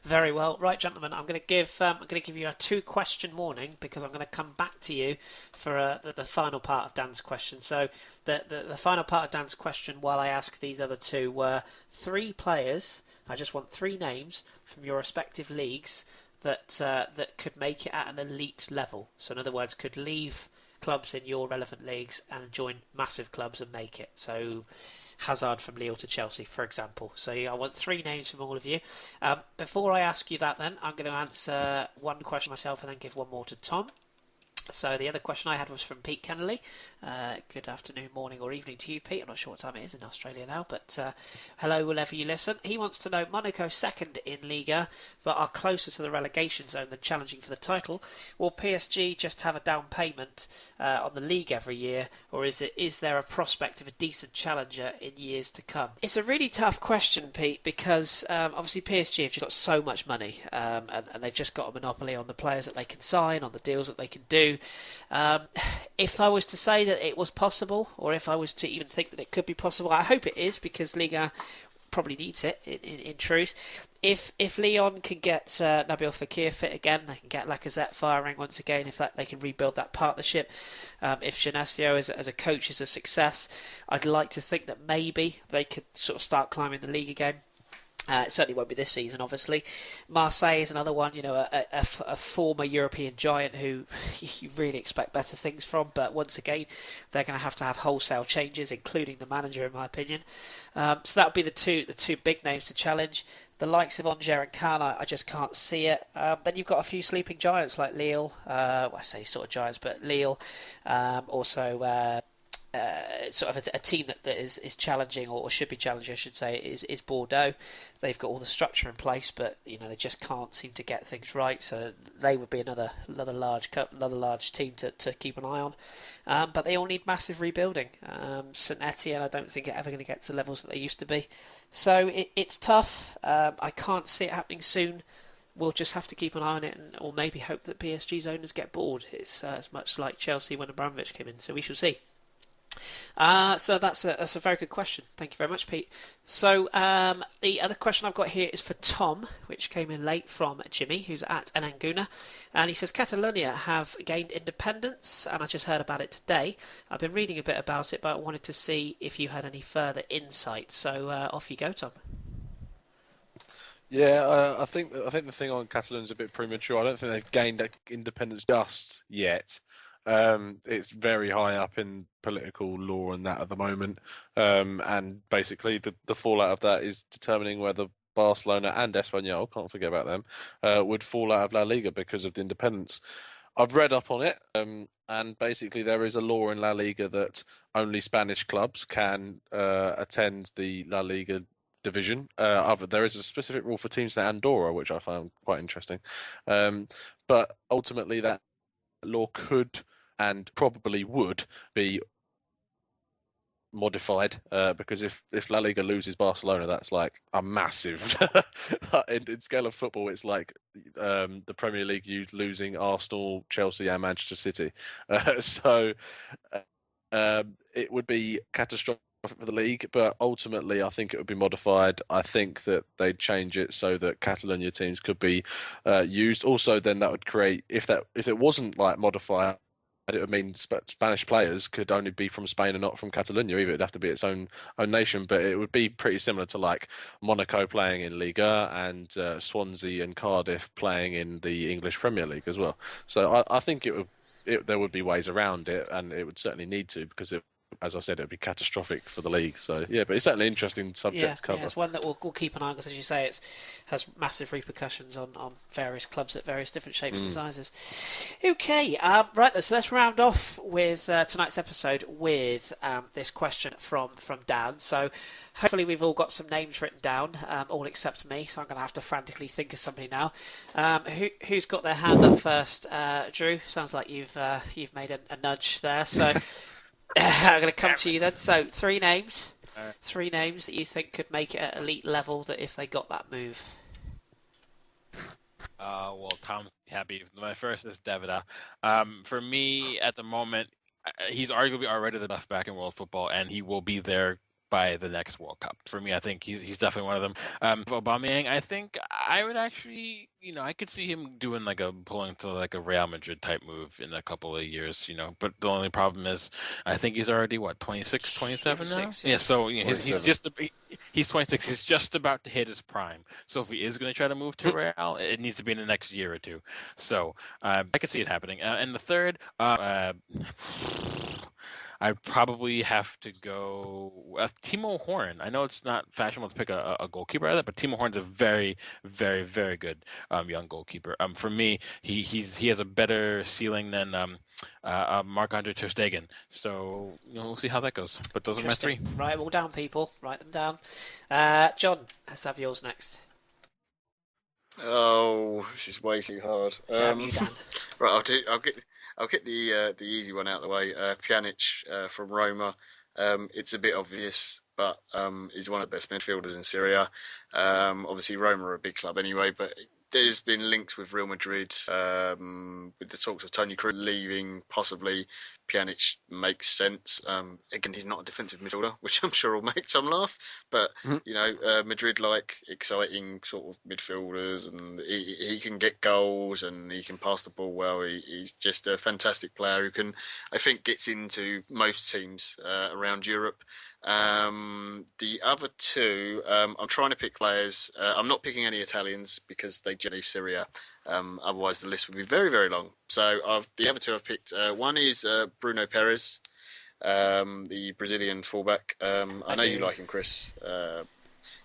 very well. Right, gentlemen, I'm going to give you a 2-question warning because I'm going to come back to you for the final part of Dan's question. So the final part of Dan's question, while I ask these other two, were 3 players. I just want 3 names from your respective leagues that could make it at an elite level. So in other words, could leave clubs in your relevant leagues and join massive clubs and make it. So Hazard from Lille to Chelsea, for example. So I want 3 names from all of you. Before I ask you that then, I'm going to answer one question myself and then give one more to Tom. So the other question I had was from Pete Kennelly. Good afternoon, morning or evening to you, Pete. I'm not sure what time it is in Australia now, but hello whenever you listen. He wants to know, Monaco second in Liga, but are closer to the relegation zone than challenging for the title. Will PSG just have a down payment on the league every year, or is there a prospect of a decent challenger in years to come? It's a really tough question, Pete, because obviously PSG have just got so much money, and they've just got a monopoly on the players that they can sign, on the deals that they can do. If I was to say that it was possible, or if I was to even think that it could be possible, I hope it is, because Liga probably needs it in truth. If Lyon can get Nabil Fekir fit again, they can get Lacazette firing once again, if they can rebuild that partnership, if Genesio as a coach is a success, I'd like to think that maybe they could sort of start climbing the league again. It certainly won't be this season, obviously. Marseille is another one, a former European giant who you really expect better things from. But once again, they're going to have wholesale changes, including the manager, in my opinion. So that would be the two big names to challenge. The likes of Angers and Cannes, I just can't see it. Then you've got a few sleeping giants like Lille. I say sort of giants, but Lille. Also... sort of a team that is challenging, or should be challenging, I should say, is Bordeaux. They've got all the structure in place, but they just can't seem to get things right. So they would be another large team to keep an eye on. But they all need massive rebuilding. St Etienne, I don't think are ever going to get to the levels that they used to be. So it's tough. I can't see it happening soon. We'll just have to keep an eye on it, or maybe hope that PSG's owners get bored. It's as much like Chelsea when Abramovich came in. So we shall see. So that's a very good question. Thank you very much, Pete. So the other question I've got here is for Tom, which came in late from Jimmy, who's at Ananguna. And he says, Catalonia have gained independence, and I just heard about it today. I've been reading a bit about it, but I wanted to see if you had any further insight. So off you go, Tom. Yeah, I think the thing on Catalonia is a bit premature. I don't think they've gained independence just yet. It's very high up in political law and that at the moment, and basically the fallout of that is determining whether Barcelona and Espanyol, can't forget about them, would fall out of La Liga because of the independence. I've read up on it, and basically there is a law in La Liga that only Spanish clubs can attend the La Liga division. There is a specific rule for teams in Andorra, which I found quite interesting. But ultimately that law could and probably would be modified, because if La Liga loses Barcelona, that's like a massive in scale of football. It's like the Premier League losing Arsenal, Chelsea, and Manchester City. So it would be catastrophic for the league, but ultimately I think it would be modified. I think that they'd change it so that Catalonia teams could be used. Also, then that would create, if it wasn't like modified, it would mean Spanish players could only be from Spain and not from Catalonia either. It'd have to be its own nation, but it would be pretty similar to like Monaco playing in Liga and Swansea and Cardiff playing in the English Premier League as well. So I think there would be ways around it, and it would certainly need to, because as I said, it would be catastrophic for the league. So yeah, but it's certainly an interesting subject to cover. Yeah, it's one that we'll keep an eye on, because as you say, it has massive repercussions on various clubs at various different shapes and sizes. Okay, right then, so let's round off with tonight's episode with this question from Dan. So hopefully we've all got some names written down, all except me, so I'm going to have to frantically think of somebody now. Who's got their hand up first? Drew, sounds like you've made a nudge there, so... I'm going to come to you then. So, three names that you think could make it at elite level, that if they got that move. Well, Tom's happy. My first is Davida. For me, at the moment, he's arguably already the best back in world football, and he will be there by the next World Cup. For me, I think he's definitely one of them. For Aubameyang, I think I would actually, I could see him doing pulling to like a Real Madrid type move in a couple of years, But the only problem is, I think he's already 26, 27 now. Yeah, so he's 26. He's just about to hit his prime. So if he is going to try to move to Real, it needs to be in the next year or two. So I could see it happening. And the third. I'd probably have to go Timo Horn. I know it's not fashionable to pick a goalkeeper like that, but Timo Horn's a very, very, very good young goalkeeper. For me, he has a better ceiling than Marc-Andre ter Stegen. So we'll see how that goes. But those are my three. Write them all down, people. Write them down. John, let's have yours next. Oh, this is way too hard. Damn you, Dan. Right, I'll get the easy one out of the way. Pjanic from Roma. It's a bit obvious, but he's one of the best midfielders in Serie A. Obviously, Roma are a big club anyway, but there's been links with Real Madrid, with the talks of Toni Kroos leaving, possibly. Pjanic makes sense. Again, he's not a defensive midfielder, which I'm sure will make some laugh. But Madrid like exciting sort of midfielders, and he can get goals and he can pass the ball well. He's just a fantastic player who can, I think, gets into most teams around Europe. The other two, I'm trying to pick players. I'm not picking any Italians because they generally Serie A. Otherwise, the list would be very, very long. So the other two I've picked. One is Bruno Perez, the Brazilian fullback. I know you like him, Chris.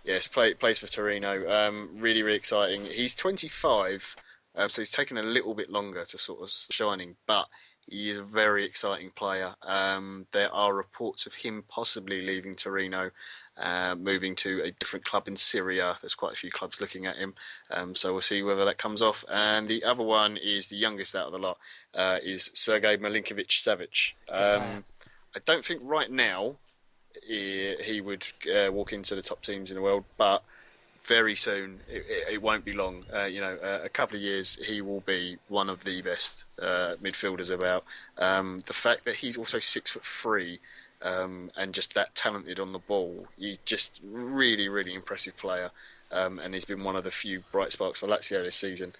Yes, plays for Torino. Really, really exciting. He's 25, so he's taken a little bit longer to sort of shining, but he is a very exciting player. There are reports of him possibly leaving Torino, moving to a different club in Syria. There's quite a few clubs looking at him, so we'll see whether that comes off. And the other one is the youngest out of the lot, is Sergei Milinkovic-Savic. I don't think right now he would walk into the top teams in the world, but very soon, it won't be long. A couple of years, he will be one of the best midfielders about. The fact that he's also 6'3", and just that talented on the ball, he's just really, really impressive player. And he's been one of the few bright sparks for Lazio this season.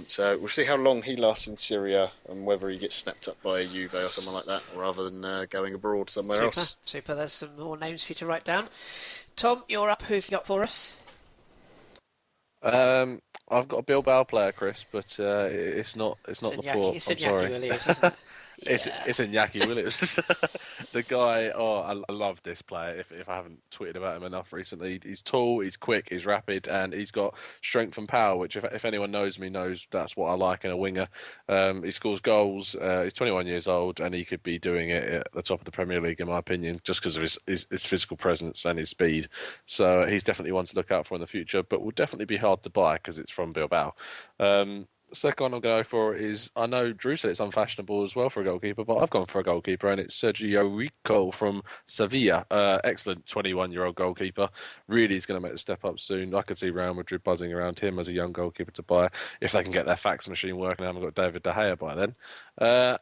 So we'll see how long he lasts in Syria and whether he gets snapped up by a Juve or someone like that, rather than going abroad somewhere else. Super. There's some more names for you to write down. Tom, you're up. Who have you got for us? I've got a Bilbao player, Chris, but it's not Laporte. It's I'm Iñaki sorry. Williams, isn't it? It's Iñaki Williams. The guy, I love this player. If I haven't tweeted about him enough recently, he's tall, he's quick, he's rapid, and he's got strength and power, which if anyone knows me knows that's what I like in a winger. He scores goals. He's 21 years old, and he could be doing it at the top of the Premier League, in my opinion, just because of his physical presence and his speed. So he's definitely one to look out for in the future, but will definitely be hard to buy because it's from Bilbao. The second one I'll go for is, I know Drew said it's unfashionable as well for a goalkeeper, but I've gone for a goalkeeper, and it's Sergio Rico from Sevilla. Excellent 21-year-old goalkeeper. Really is going to make the step up soon. I could see Real Madrid buzzing around him as a young goalkeeper to buy, if they can get their fax machine working. I haven't got David De Gea by then.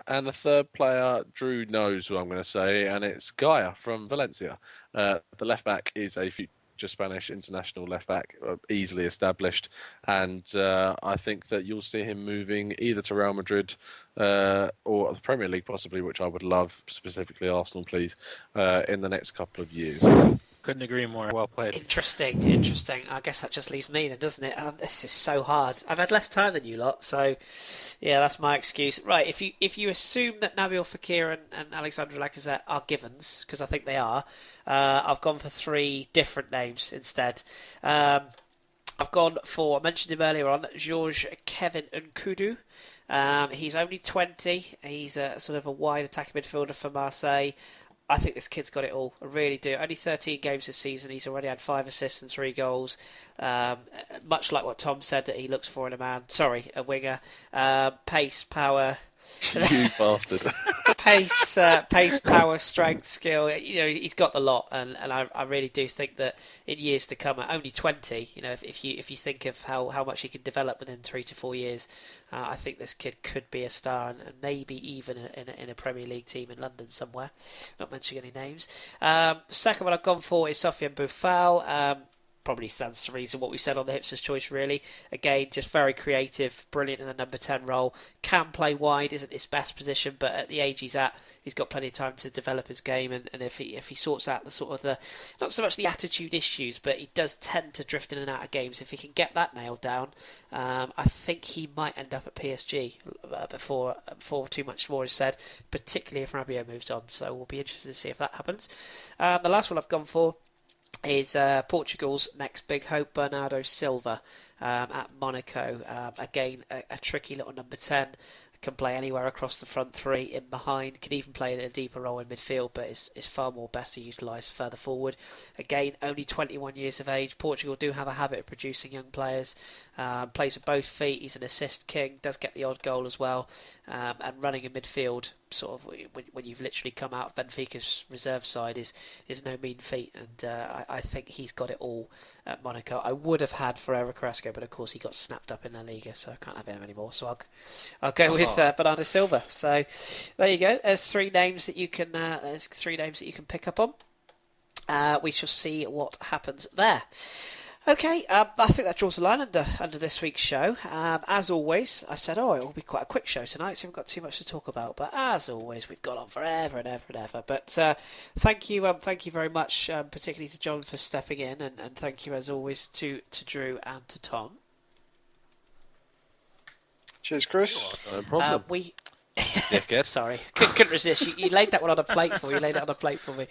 And the third player, Drew knows who I'm going to say, and it's Gaia from Valencia. The left-back is a future Spanish international left back, easily established, and I think that you'll see him moving either to Real Madrid or the Premier League possibly, which I would love, specifically Arsenal, please, in the next couple of years. Couldn't agree more. Well played. Interesting. I guess that just leaves me then, doesn't it? This is so hard. I've had less time than you lot, so yeah, that's my excuse. Right, if you assume that Nabil Fekir and Alexandre Lacazette are givens, because I think they are, I've gone for three different names instead. I've gone for, I mentioned him earlier on, Georges Kevin Nkudu. He's only 20. He's a sort of a wide attacking midfielder for Marseille. I think this kid's got it all. I really do. Only 13 games this season. He's already had 5 assists and 3 goals. Much like what Tom said that he looks for in a winger. Pace, power. You bastard. Pace, power, strength, skill. He's got the lot, and I really do think that in years to come, at only 20, if you think of how much he can develop within 3 to 4 years, I think this kid could be a star, and maybe even in a Premier League team in London somewhere. Not mentioning any names. Second one I've gone for is Sofiane Boufal. probably stands to reason what we said on the Hipsters Choice, really. Again, just very creative, brilliant in the number 10 role. Can play wide, isn't his best position, but at the age he's at, he's got plenty of time to develop his game. And if he sorts out the sort of the, not so much the attitude issues, but he does tend to drift in and out of games. If he can get that nailed down, I think he might end up at PSG before too much more is said, particularly if Rabiot moves on. So we'll be interested to see if that happens. The last one I've gone for is Portugal's next big hope, Bernardo Silva, at Monaco. Again, a tricky little number 10. Can play anywhere across the front three, in behind, can even play in a deeper role in midfield, but is far more better utilised further forward. Again, only 21 years of age. Portugal do have a habit of producing young players. Plays with both feet. He's an assist king. Does get the odd goal as well. And running in midfield, sort of when you've literally come out of Benfica's reserve side, is no mean feat. And I think he's got it all at Monaco. I would have had Ferreira Carrasco, but of course he got snapped up in La Liga, so I can't have him anymore. So I'll go with Bernardo Silva. So there you go. There's three names that you can pick up on. We shall see what happens there. Okay, I think that draws the line under this week's show. As always, I said, it will be quite a quick show tonight, so we've got too much to talk about. But as always, we've gone on forever and ever and ever. But thank you very much, particularly to John for stepping in, and thank you as always to Drew and to Tom. Cheers, Chris. No problem. Sorry, couldn't resist. You laid that one on a plate for me. You laid it on a plate for me.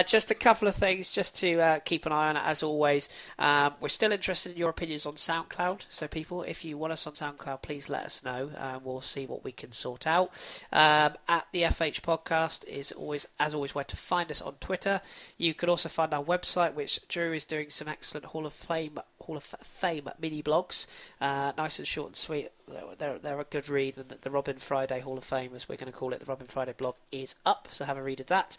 Just a couple of things just to keep an eye on, as always. We're still interested in your opinions on SoundCloud. So people, if you want us on SoundCloud, please let us know. We'll see what we can sort out. At the FH Podcast is as always where to find us on Twitter. You can also find our website, which Drew is doing some excellent Hall of Fame mini blogs. Nice and short and sweet. They're a good read, and the Robin Friday Hall of Fame, as we're going to call it, the Robin Friday blog is up, so have a read of that.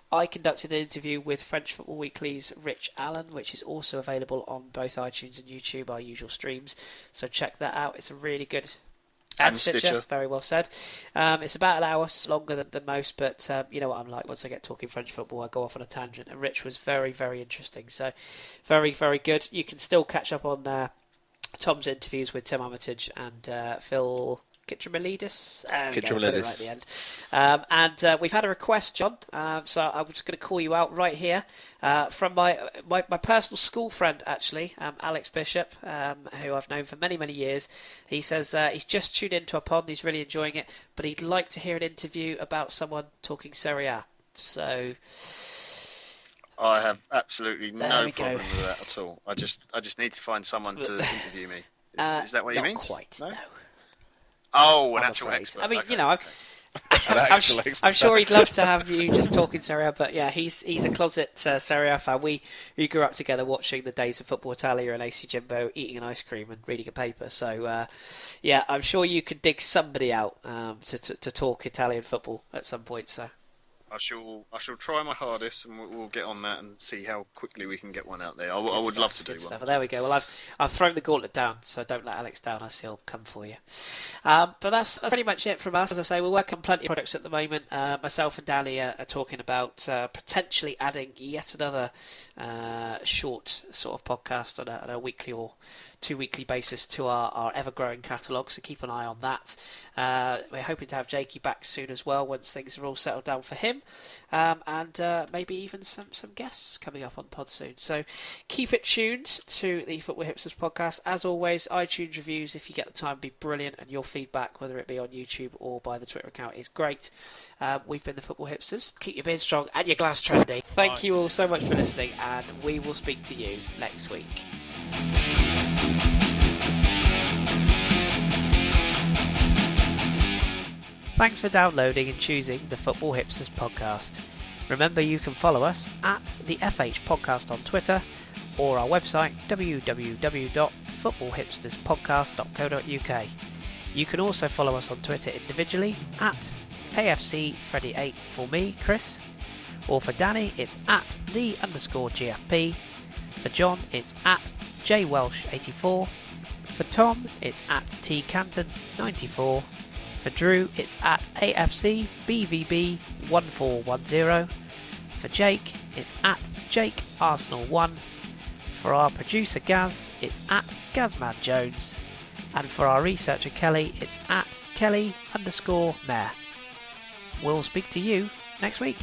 I conducted an interview with French Football Weekly's Rich Allen, which is also available on both iTunes and YouTube, our usual streams, so check that out. It's a really good... And Stitcher, very well said. It's about an hour, so it's longer than most, but you know what I'm like. Once I get talking French football, I go off on a tangent, and Rich was very, very interesting, so very, very good. You can still catch up on Tom's interviews with Tim Armitage and Phil Kitramilidis. Kitramilidis. Right at the end. And we've had a request, John, so I'm just going to call you out right here from my personal school friend, actually, Alex Bishop, who I've known for many, many years. He says he's just tuned into a pod and he's really enjoying it, but he'd like to hear an interview about someone talking Serie A. So... I have absolutely no problem with that at all. I just need to find someone to interview me. Is that what you mean? Not quite, no. Oh, an actual expert. I mean, okay. I'm sure he'd love to have you just talking Serie A, but yeah, he's a closet Serie A fan. We grew up together watching the days of Football Italia and AC Jimbo, eating an ice cream and reading a paper. So yeah, I'm sure you could dig somebody out to talk Italian football at some point. So. I shall try my hardest, and we'll get on that and see how quickly we can get one out there. I would love to do one. There we go. Well, I've thrown the gauntlet down, so don't let Alex down. I still come for you. But that's pretty much it from us. As I say, we're working on plenty of projects at the moment. Myself and Danny are talking about potentially adding yet another short sort of podcast on a weekly or 2-weekly basis to our ever-growing catalogue, so keep an eye on that. We're hoping to have Jakey back soon as well, once things are all settled down for him, and maybe even some guests coming up on pod soon. So keep it tuned to the Football Hipsters podcast. As always, iTunes reviews, if you get the time, would be brilliant, and your feedback, whether it be on YouTube or by the Twitter account, is great. We've been the Football Hipsters. Keep your beard strong and your glass trendy. Thank you all so much for listening, and we will speak to you next week. Thanks for downloading and choosing the Football Hipsters podcast. Remember, you can follow us at the FH Podcast on Twitter or our website www.footballhipsterspodcast.co.uk. You can also follow us on Twitter individually at AFCFreddy8 for me, Chris, or for Danny it's at @the_GFP. For John it's at JWelsh84. For Tom it's at TCanton94. For Drew it's at AFCBVB1410. For Jake it's at JakeArsenal1. For our producer Gaz, it's at GazmanJones. And for our researcher Kelly, it's at Kelly_Mayor. We'll speak to you next week.